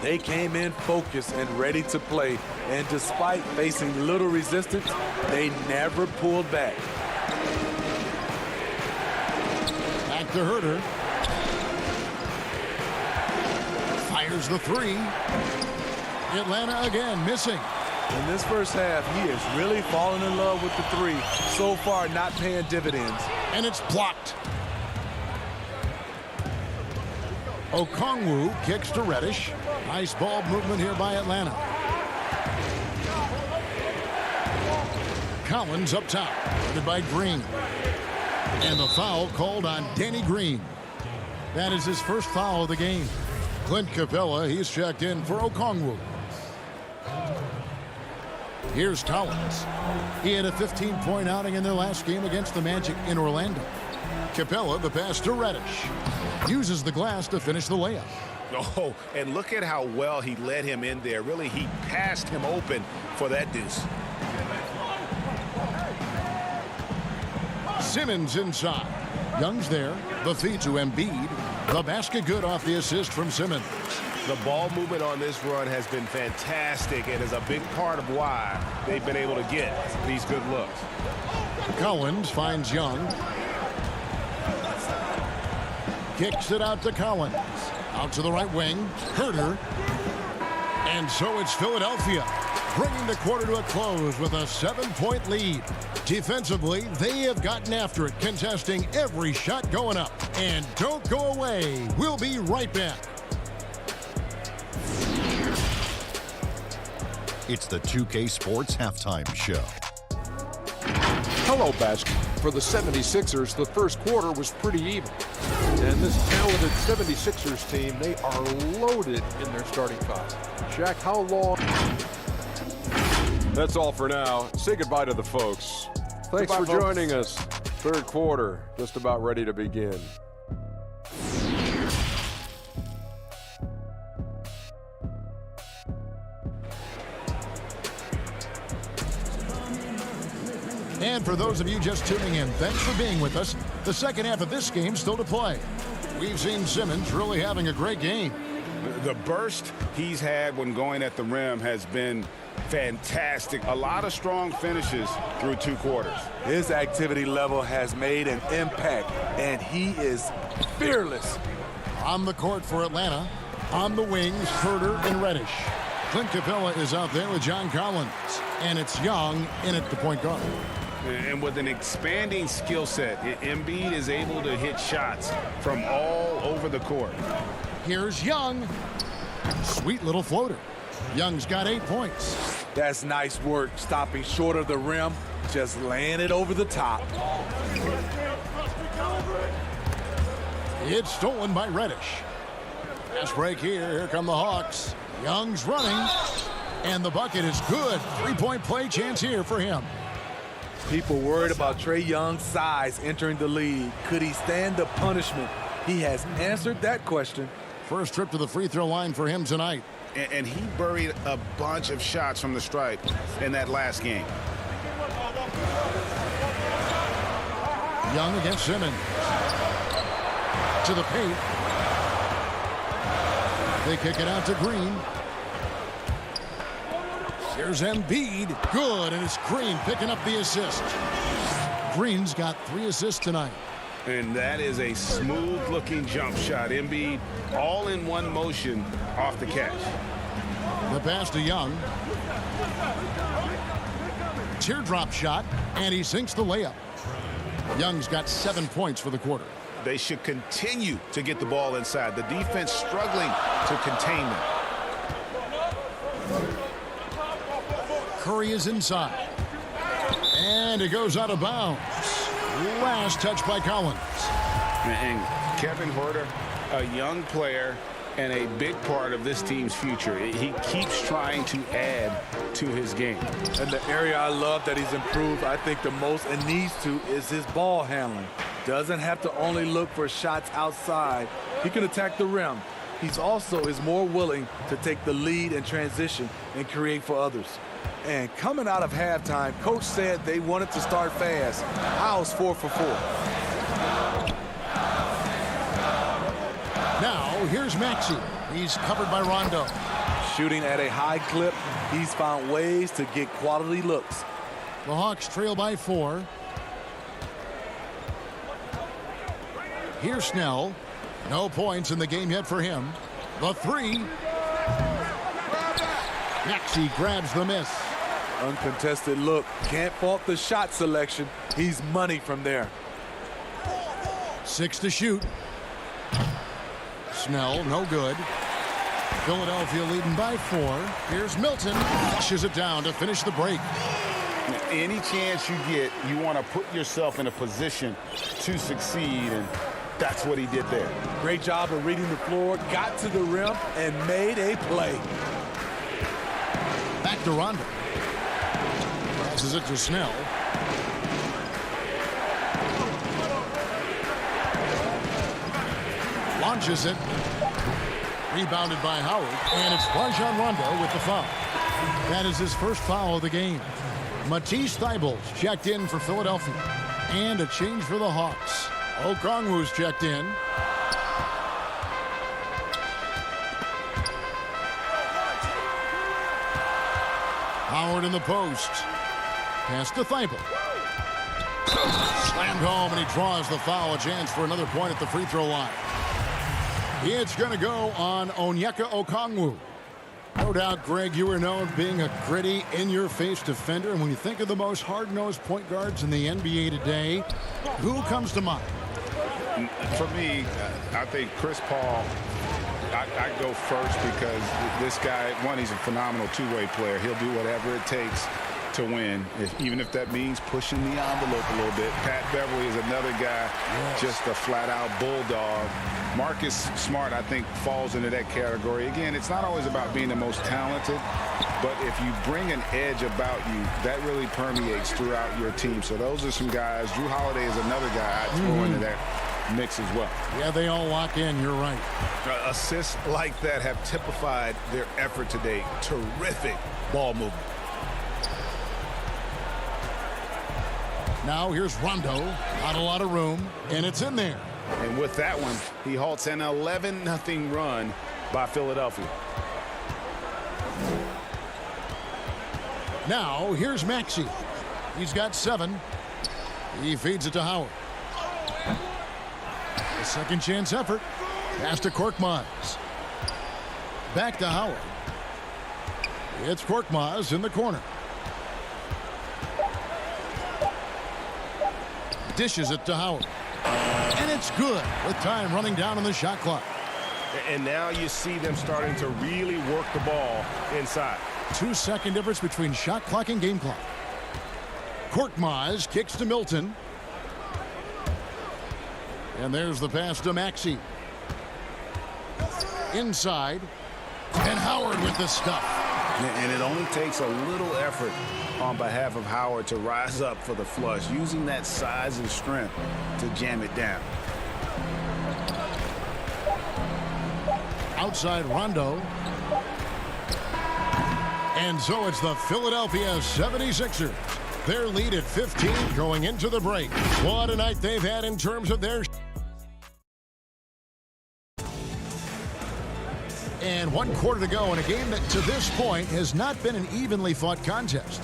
[SPEAKER 20] They came in focused and ready to play, and despite facing little resistance, they never pulled back.
[SPEAKER 4] Back to Huerter. Fires the three. Atlanta again missing.
[SPEAKER 20] In this first half, he is really falling in love with the three. So far, not paying dividends.
[SPEAKER 4] And it's blocked. Okongwu kicks to Reddish. Nice ball movement here by Atlanta. Collins up top, guarded by Green. And the foul called on Danny Green. That is his first foul of the game. Clint Capella, he's checked in for Okongwu. Here's Collins. He had a 15-point outing in their last game against the Magic in Orlando. Capella, the pass to Reddish. Uses the glass to finish the layup.
[SPEAKER 6] Oh, and look at how well he led him in there. Really, he passed him open for that deuce.
[SPEAKER 4] Simmons inside. Young's there. The feed to Embiid. The basket good off the assist from Simmons.
[SPEAKER 6] The ball movement on this run has been fantastic and is a big part of why they've been able to get these good looks.
[SPEAKER 4] Collins finds Young. Kicks it out to Collins. Out to the right wing. Huerter. And so it's Philadelphia, bringing the quarter to a close with a 7-point lead. Defensively, they have gotten after it, contesting every shot going up. And don't go away. We'll be right back.
[SPEAKER 10] It's the 2K Sports Halftime Show.
[SPEAKER 11] Hello, basket. For the 76ers, the first quarter was pretty even. And this talented 76ers team, they are loaded in their starting five. Shaq, how long? That's all for now. Say goodbye to the folks. Thanks for joining us. Third quarter, just about ready to begin.
[SPEAKER 4] And for those of you just tuning in, thanks for being with us. The second half of this game still to play. We've seen Simmons really having a great game.
[SPEAKER 6] The burst he's had when going at the rim has been fantastic. A lot of strong finishes through two quarters.
[SPEAKER 20] His activity level has made an impact, and he is fearless.
[SPEAKER 4] On the court for Atlanta, on the wings, Huerter and Reddish. Clint Capella is out there with John Collins, and it's Young in at the point guard.
[SPEAKER 6] And with an expanding skill set, Embiid is able to hit shots from all over the court.
[SPEAKER 4] Here's Young. Sweet little floater. Young's got 8 points.
[SPEAKER 20] That's nice work, stopping short of the rim, just laying it over the top.
[SPEAKER 4] It's stolen by Reddish. Fast break here. Here come the Hawks. Young's running, and the bucket is good. 3-point play chance here for him.
[SPEAKER 20] People worried about Trae Young's size entering the league. Could he stand the punishment? He has answered that question.
[SPEAKER 4] First trip to the free throw line for him tonight.
[SPEAKER 6] And he buried a bunch of shots from the stripe in that last game.
[SPEAKER 4] Young against Simmons. To the paint. They kick it out to Green. Here's Embiid. Good, and it's Green picking up the assist. Green's got 3 assists tonight.
[SPEAKER 6] And that is a smooth-looking jump shot. Embiid all in one motion off the catch.
[SPEAKER 4] The pass to Young. Teardrop shot, and he sinks the layup. Young's got 7 points for the quarter.
[SPEAKER 6] They should continue to get the ball inside. The defense struggling to contain them.
[SPEAKER 4] Curry is inside. And it goes out of bounds. Last touch by Collins.
[SPEAKER 6] And Kevin Huerter, a young player and a big part of this team's future. He keeps trying to add to his game.
[SPEAKER 20] And the area I love that he's improved, I think the most and needs to, is his ball handling. Doesn't have to only look for shots outside. He can attack the rim. He's also is more willing to take the lead in transition and create for others. And coming out of halftime, Coach said they wanted to start fast. Howell's 4 for 4.
[SPEAKER 4] Now, here's Maxey. He's covered by Rondo.
[SPEAKER 20] Shooting at a high clip, he's found ways to get quality looks.
[SPEAKER 4] The Hawks trail by 4. Here's Snell. No points in the game yet for him. The 3. Maxey grabs the miss.
[SPEAKER 20] Uncontested look. Can't fault the shot selection. He's money from there.
[SPEAKER 4] 6 to shoot. Snell, no good. Philadelphia leading by 4. Here's Milton. Pushes it down to finish the break.
[SPEAKER 6] Any chance you get, you want to put yourself in a position to succeed, and that's what he did there.
[SPEAKER 20] Great job of reading the floor, got to the rim, and made a play.
[SPEAKER 4] Back to Rondo. Passes it to Snell. Launches it. Rebounded by Howard. And it's Rajon Rondo with the foul. That is his first foul of the game. Matisse Thybulle's checked in for Philadelphia. And a change for the Hawks. Okongwu's checked in. Howard in the post. Pass to Thybulle. Slammed home, and he draws the foul. A chance for another point at the free throw line. It's going to go on Onyeka Okongwu. No doubt, Greg, you were known being a gritty, in-your-face defender. And when you think of the most hard-nosed point guards in the NBA today, who comes to mind?
[SPEAKER 6] For me, I think Chris Paul, I go first because this guy, one, he's a phenomenal two-way player. He'll do whatever it takes to win, even if that means pushing the envelope a little bit. Pat Beverly is another guy, just a flat-out bulldog. Marcus Smart, I think, falls into that category. Again, it's not always about being the most talented, but if you bring an edge about you, that really permeates throughout your team. So those are some guys. Drew Holiday is another guy I'd throw into that mix as well.
[SPEAKER 4] Yeah, they all lock in. You're right.
[SPEAKER 6] Assists like that have typified their effort today. Terrific ball movement.
[SPEAKER 4] Now here's Rondo. Not a lot of room, and it's in there.
[SPEAKER 6] And with that one, he halts an 11-0 run by Philadelphia.
[SPEAKER 4] Now here's Maxey. He's got 7. He feeds it to Howard. A second chance effort. Pass to Korkmaz. Back to Howard. It's Korkmaz in the corner. Dishes it to Howard. And it's good with time running down on the shot clock.
[SPEAKER 7] And now you see them starting to really work the ball inside.
[SPEAKER 4] 2-second difference between shot clock and game clock. Korkmaz kicks to Milton. And there's the pass to Maxey. Inside. And Howard with the stuff.
[SPEAKER 6] And it only takes a little effort on behalf of Howard to rise up for the flush, using that size and strength to jam it down.
[SPEAKER 4] Outside Rondo. And so it's the Philadelphia 76ers. Their lead at 15 going into the break. What a night they've had in terms of their... And And 1 quarter to go in a game that to this point has not been an evenly fought contest.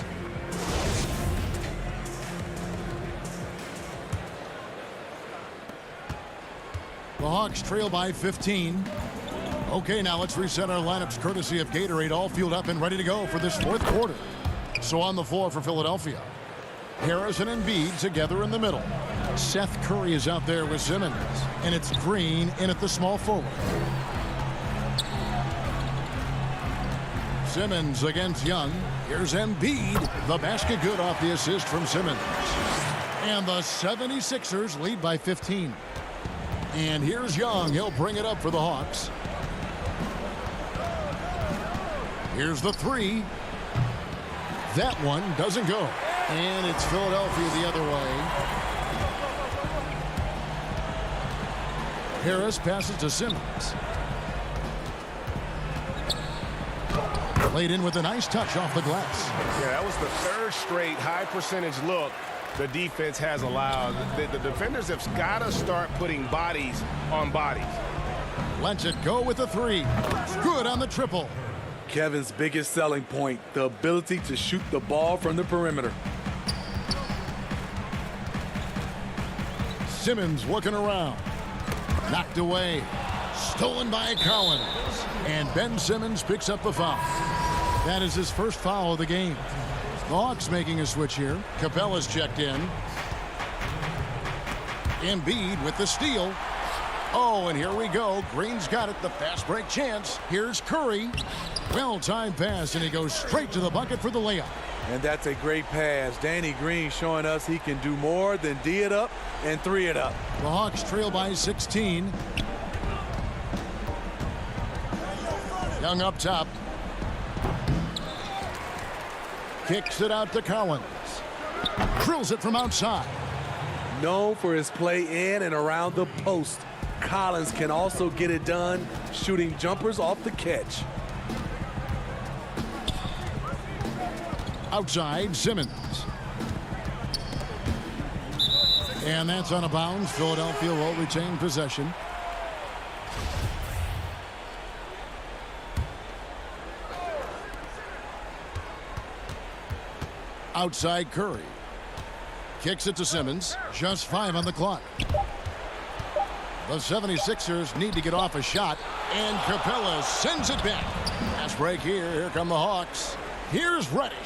[SPEAKER 4] The Hawks trail by 15. Okay, now let's reset our lineups courtesy of Gatorade, all fueled up and ready to go for this 4th quarter. So on the floor for Philadelphia, Harris and Embiid together in the middle. Seth Curry is out there with Simmons, and it's Green in at the small forward. Simmons against Young. Here's Embiid. The basket good off the assist from Simmons. And the 76ers lead by 15. And here's Young. He'll bring it up for the Hawks. Here's the 3. That one doesn't go. And it's Philadelphia the other way. Harris passes to Simmons. Laid in with a nice touch off the glass.
[SPEAKER 13] Yeah, that was the 3rd straight high percentage look the defense has allowed. The defenders have got to start putting bodies on bodies.
[SPEAKER 4] Lets it go with a 3. Good on the triple.
[SPEAKER 20] Kevin's biggest selling point, the ability to shoot the ball from the perimeter.
[SPEAKER 4] Simmons looking around. Knocked away. Stolen by Collins. And Ben Simmons picks up the foul. That is his first foul of the game. The Hawks making a switch here. Capella's checked in. Embiid with the steal. Oh, and here we go. Green's got it. The fast break chance. Here's Curry. Well-timed pass, and he goes straight to the bucket for the layup.
[SPEAKER 20] And that's a great pass. Danny Green showing us he can do more than D it up and 3 it up.
[SPEAKER 4] The Hawks trail by 16. Young up top. Kicks it out to Collins. Drills it from outside.
[SPEAKER 20] Known for his play in and around the post, Collins can also get it done shooting jumpers off the catch.
[SPEAKER 4] Outside, Simmons. And that's on a bounce. Philadelphia will retain possession. Outside Curry. Kicks it to Simmons. Just 5 on the clock. The 76ers need to get off a shot. And Capella sends it back. Fast break here. Here come the Hawks. Here's Reddish.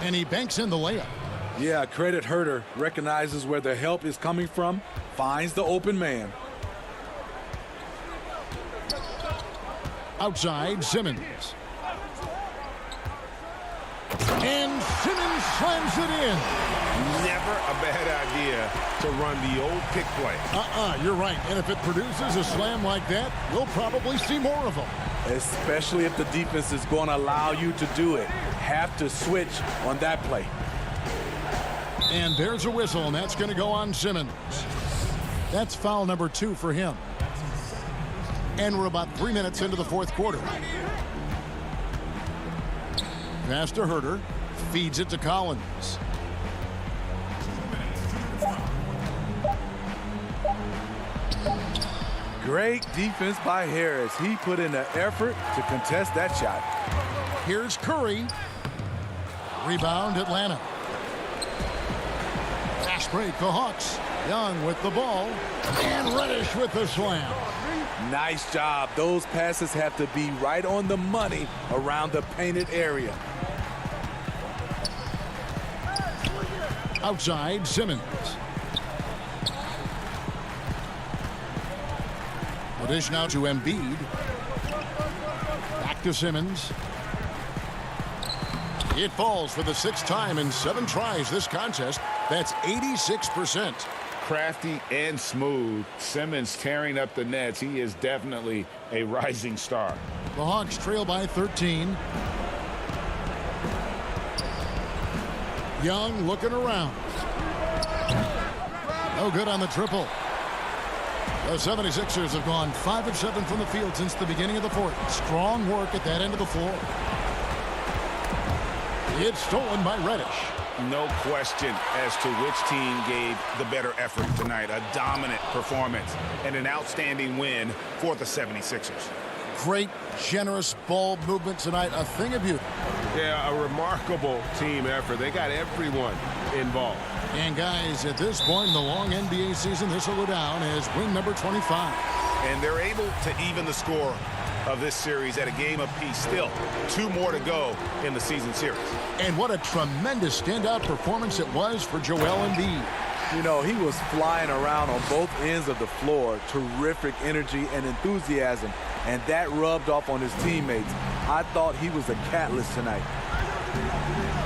[SPEAKER 4] And he banks in the layup.
[SPEAKER 20] Yeah, credit Herter. Recognizes where the help is coming from. Finds the open man.
[SPEAKER 4] Outside, Simmons. And Simmons slams it in.
[SPEAKER 13] Never a bad idea to run the old pick play.
[SPEAKER 4] You're right. And if it produces a slam like that, we'll probably see more of them.
[SPEAKER 20] Especially if the defense is going to allow you to do it. Have to switch on that play.
[SPEAKER 4] And there's a whistle, and that's going to go on Simmons. That's foul number 2 for him. And we're about 3 minutes into the 4th quarter. Pass to Herter. Feeds it to Collins.
[SPEAKER 20] Great defense by Harris. He put in the effort to contest that shot.
[SPEAKER 4] Here's Curry. Rebound, Atlanta. Fast break, the Hawks. Young with the ball. And Reddish with the slam.
[SPEAKER 20] Nice job. Those passes have to be right on the money around the painted area.
[SPEAKER 4] Outside, Simmons. The dish now to Embiid. Back to Simmons. It falls for the 6th time in 7 tries this contest. That's 86%.
[SPEAKER 13] Crafty and smooth. Simmons tearing up the nets. He is definitely a rising star.
[SPEAKER 4] The Hawks trail by 13. Young looking around. No good on the triple. The 76ers have gone 5 of 7 from the field since the beginning of the 4th. Strong work at that end of the floor. It's stolen by Reddish.
[SPEAKER 13] No question as to which team gave the better effort tonight. A dominant performance and an outstanding win for the 76ers.
[SPEAKER 4] Great, generous ball movement tonight. A thing of beauty.
[SPEAKER 13] Yeah, a remarkable team effort. They got everyone involved.
[SPEAKER 4] And guys, at this point in the long NBA season, this will go down as win number 25.
[SPEAKER 17] And they're able to even the score of this series at a game apiece. Still, 2 more to go in the season series.
[SPEAKER 4] And what a tremendous standout performance it was for Joel Embiid.
[SPEAKER 20] You know, he was flying around on both ends of the floor. Terrific energy and enthusiasm. And that rubbed off on his teammates. I thought he was a catalyst tonight.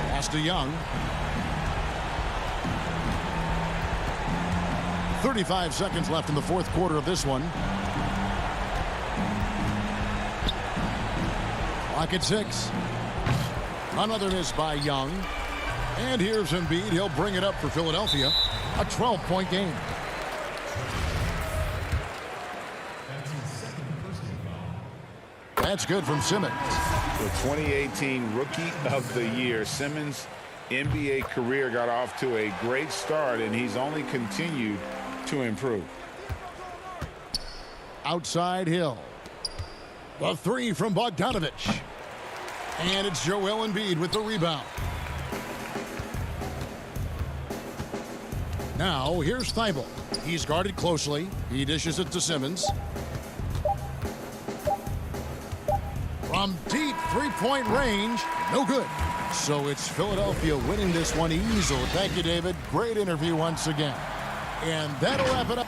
[SPEAKER 4] Pass to Young. 35 seconds left in the fourth quarter of this one. Clock at 6. Another miss by Young. And here's Embiid. He'll bring it up for Philadelphia. A 12-point game. That's good from Simmons.
[SPEAKER 6] The 2018 Rookie of the Year. Simmons' NBA career got off to a great start, and he's only continued to improve.
[SPEAKER 4] Outside Hill. The 3 from Bogdanovich. And it's Joel Embiid with the rebound. Now, here's Thibault. He's guarded closely. He dishes it to Simmons. From deep three-point range, no good. So it's Philadelphia winning this one easily. Thank you, David. Great interview once again. And that'll wrap it up.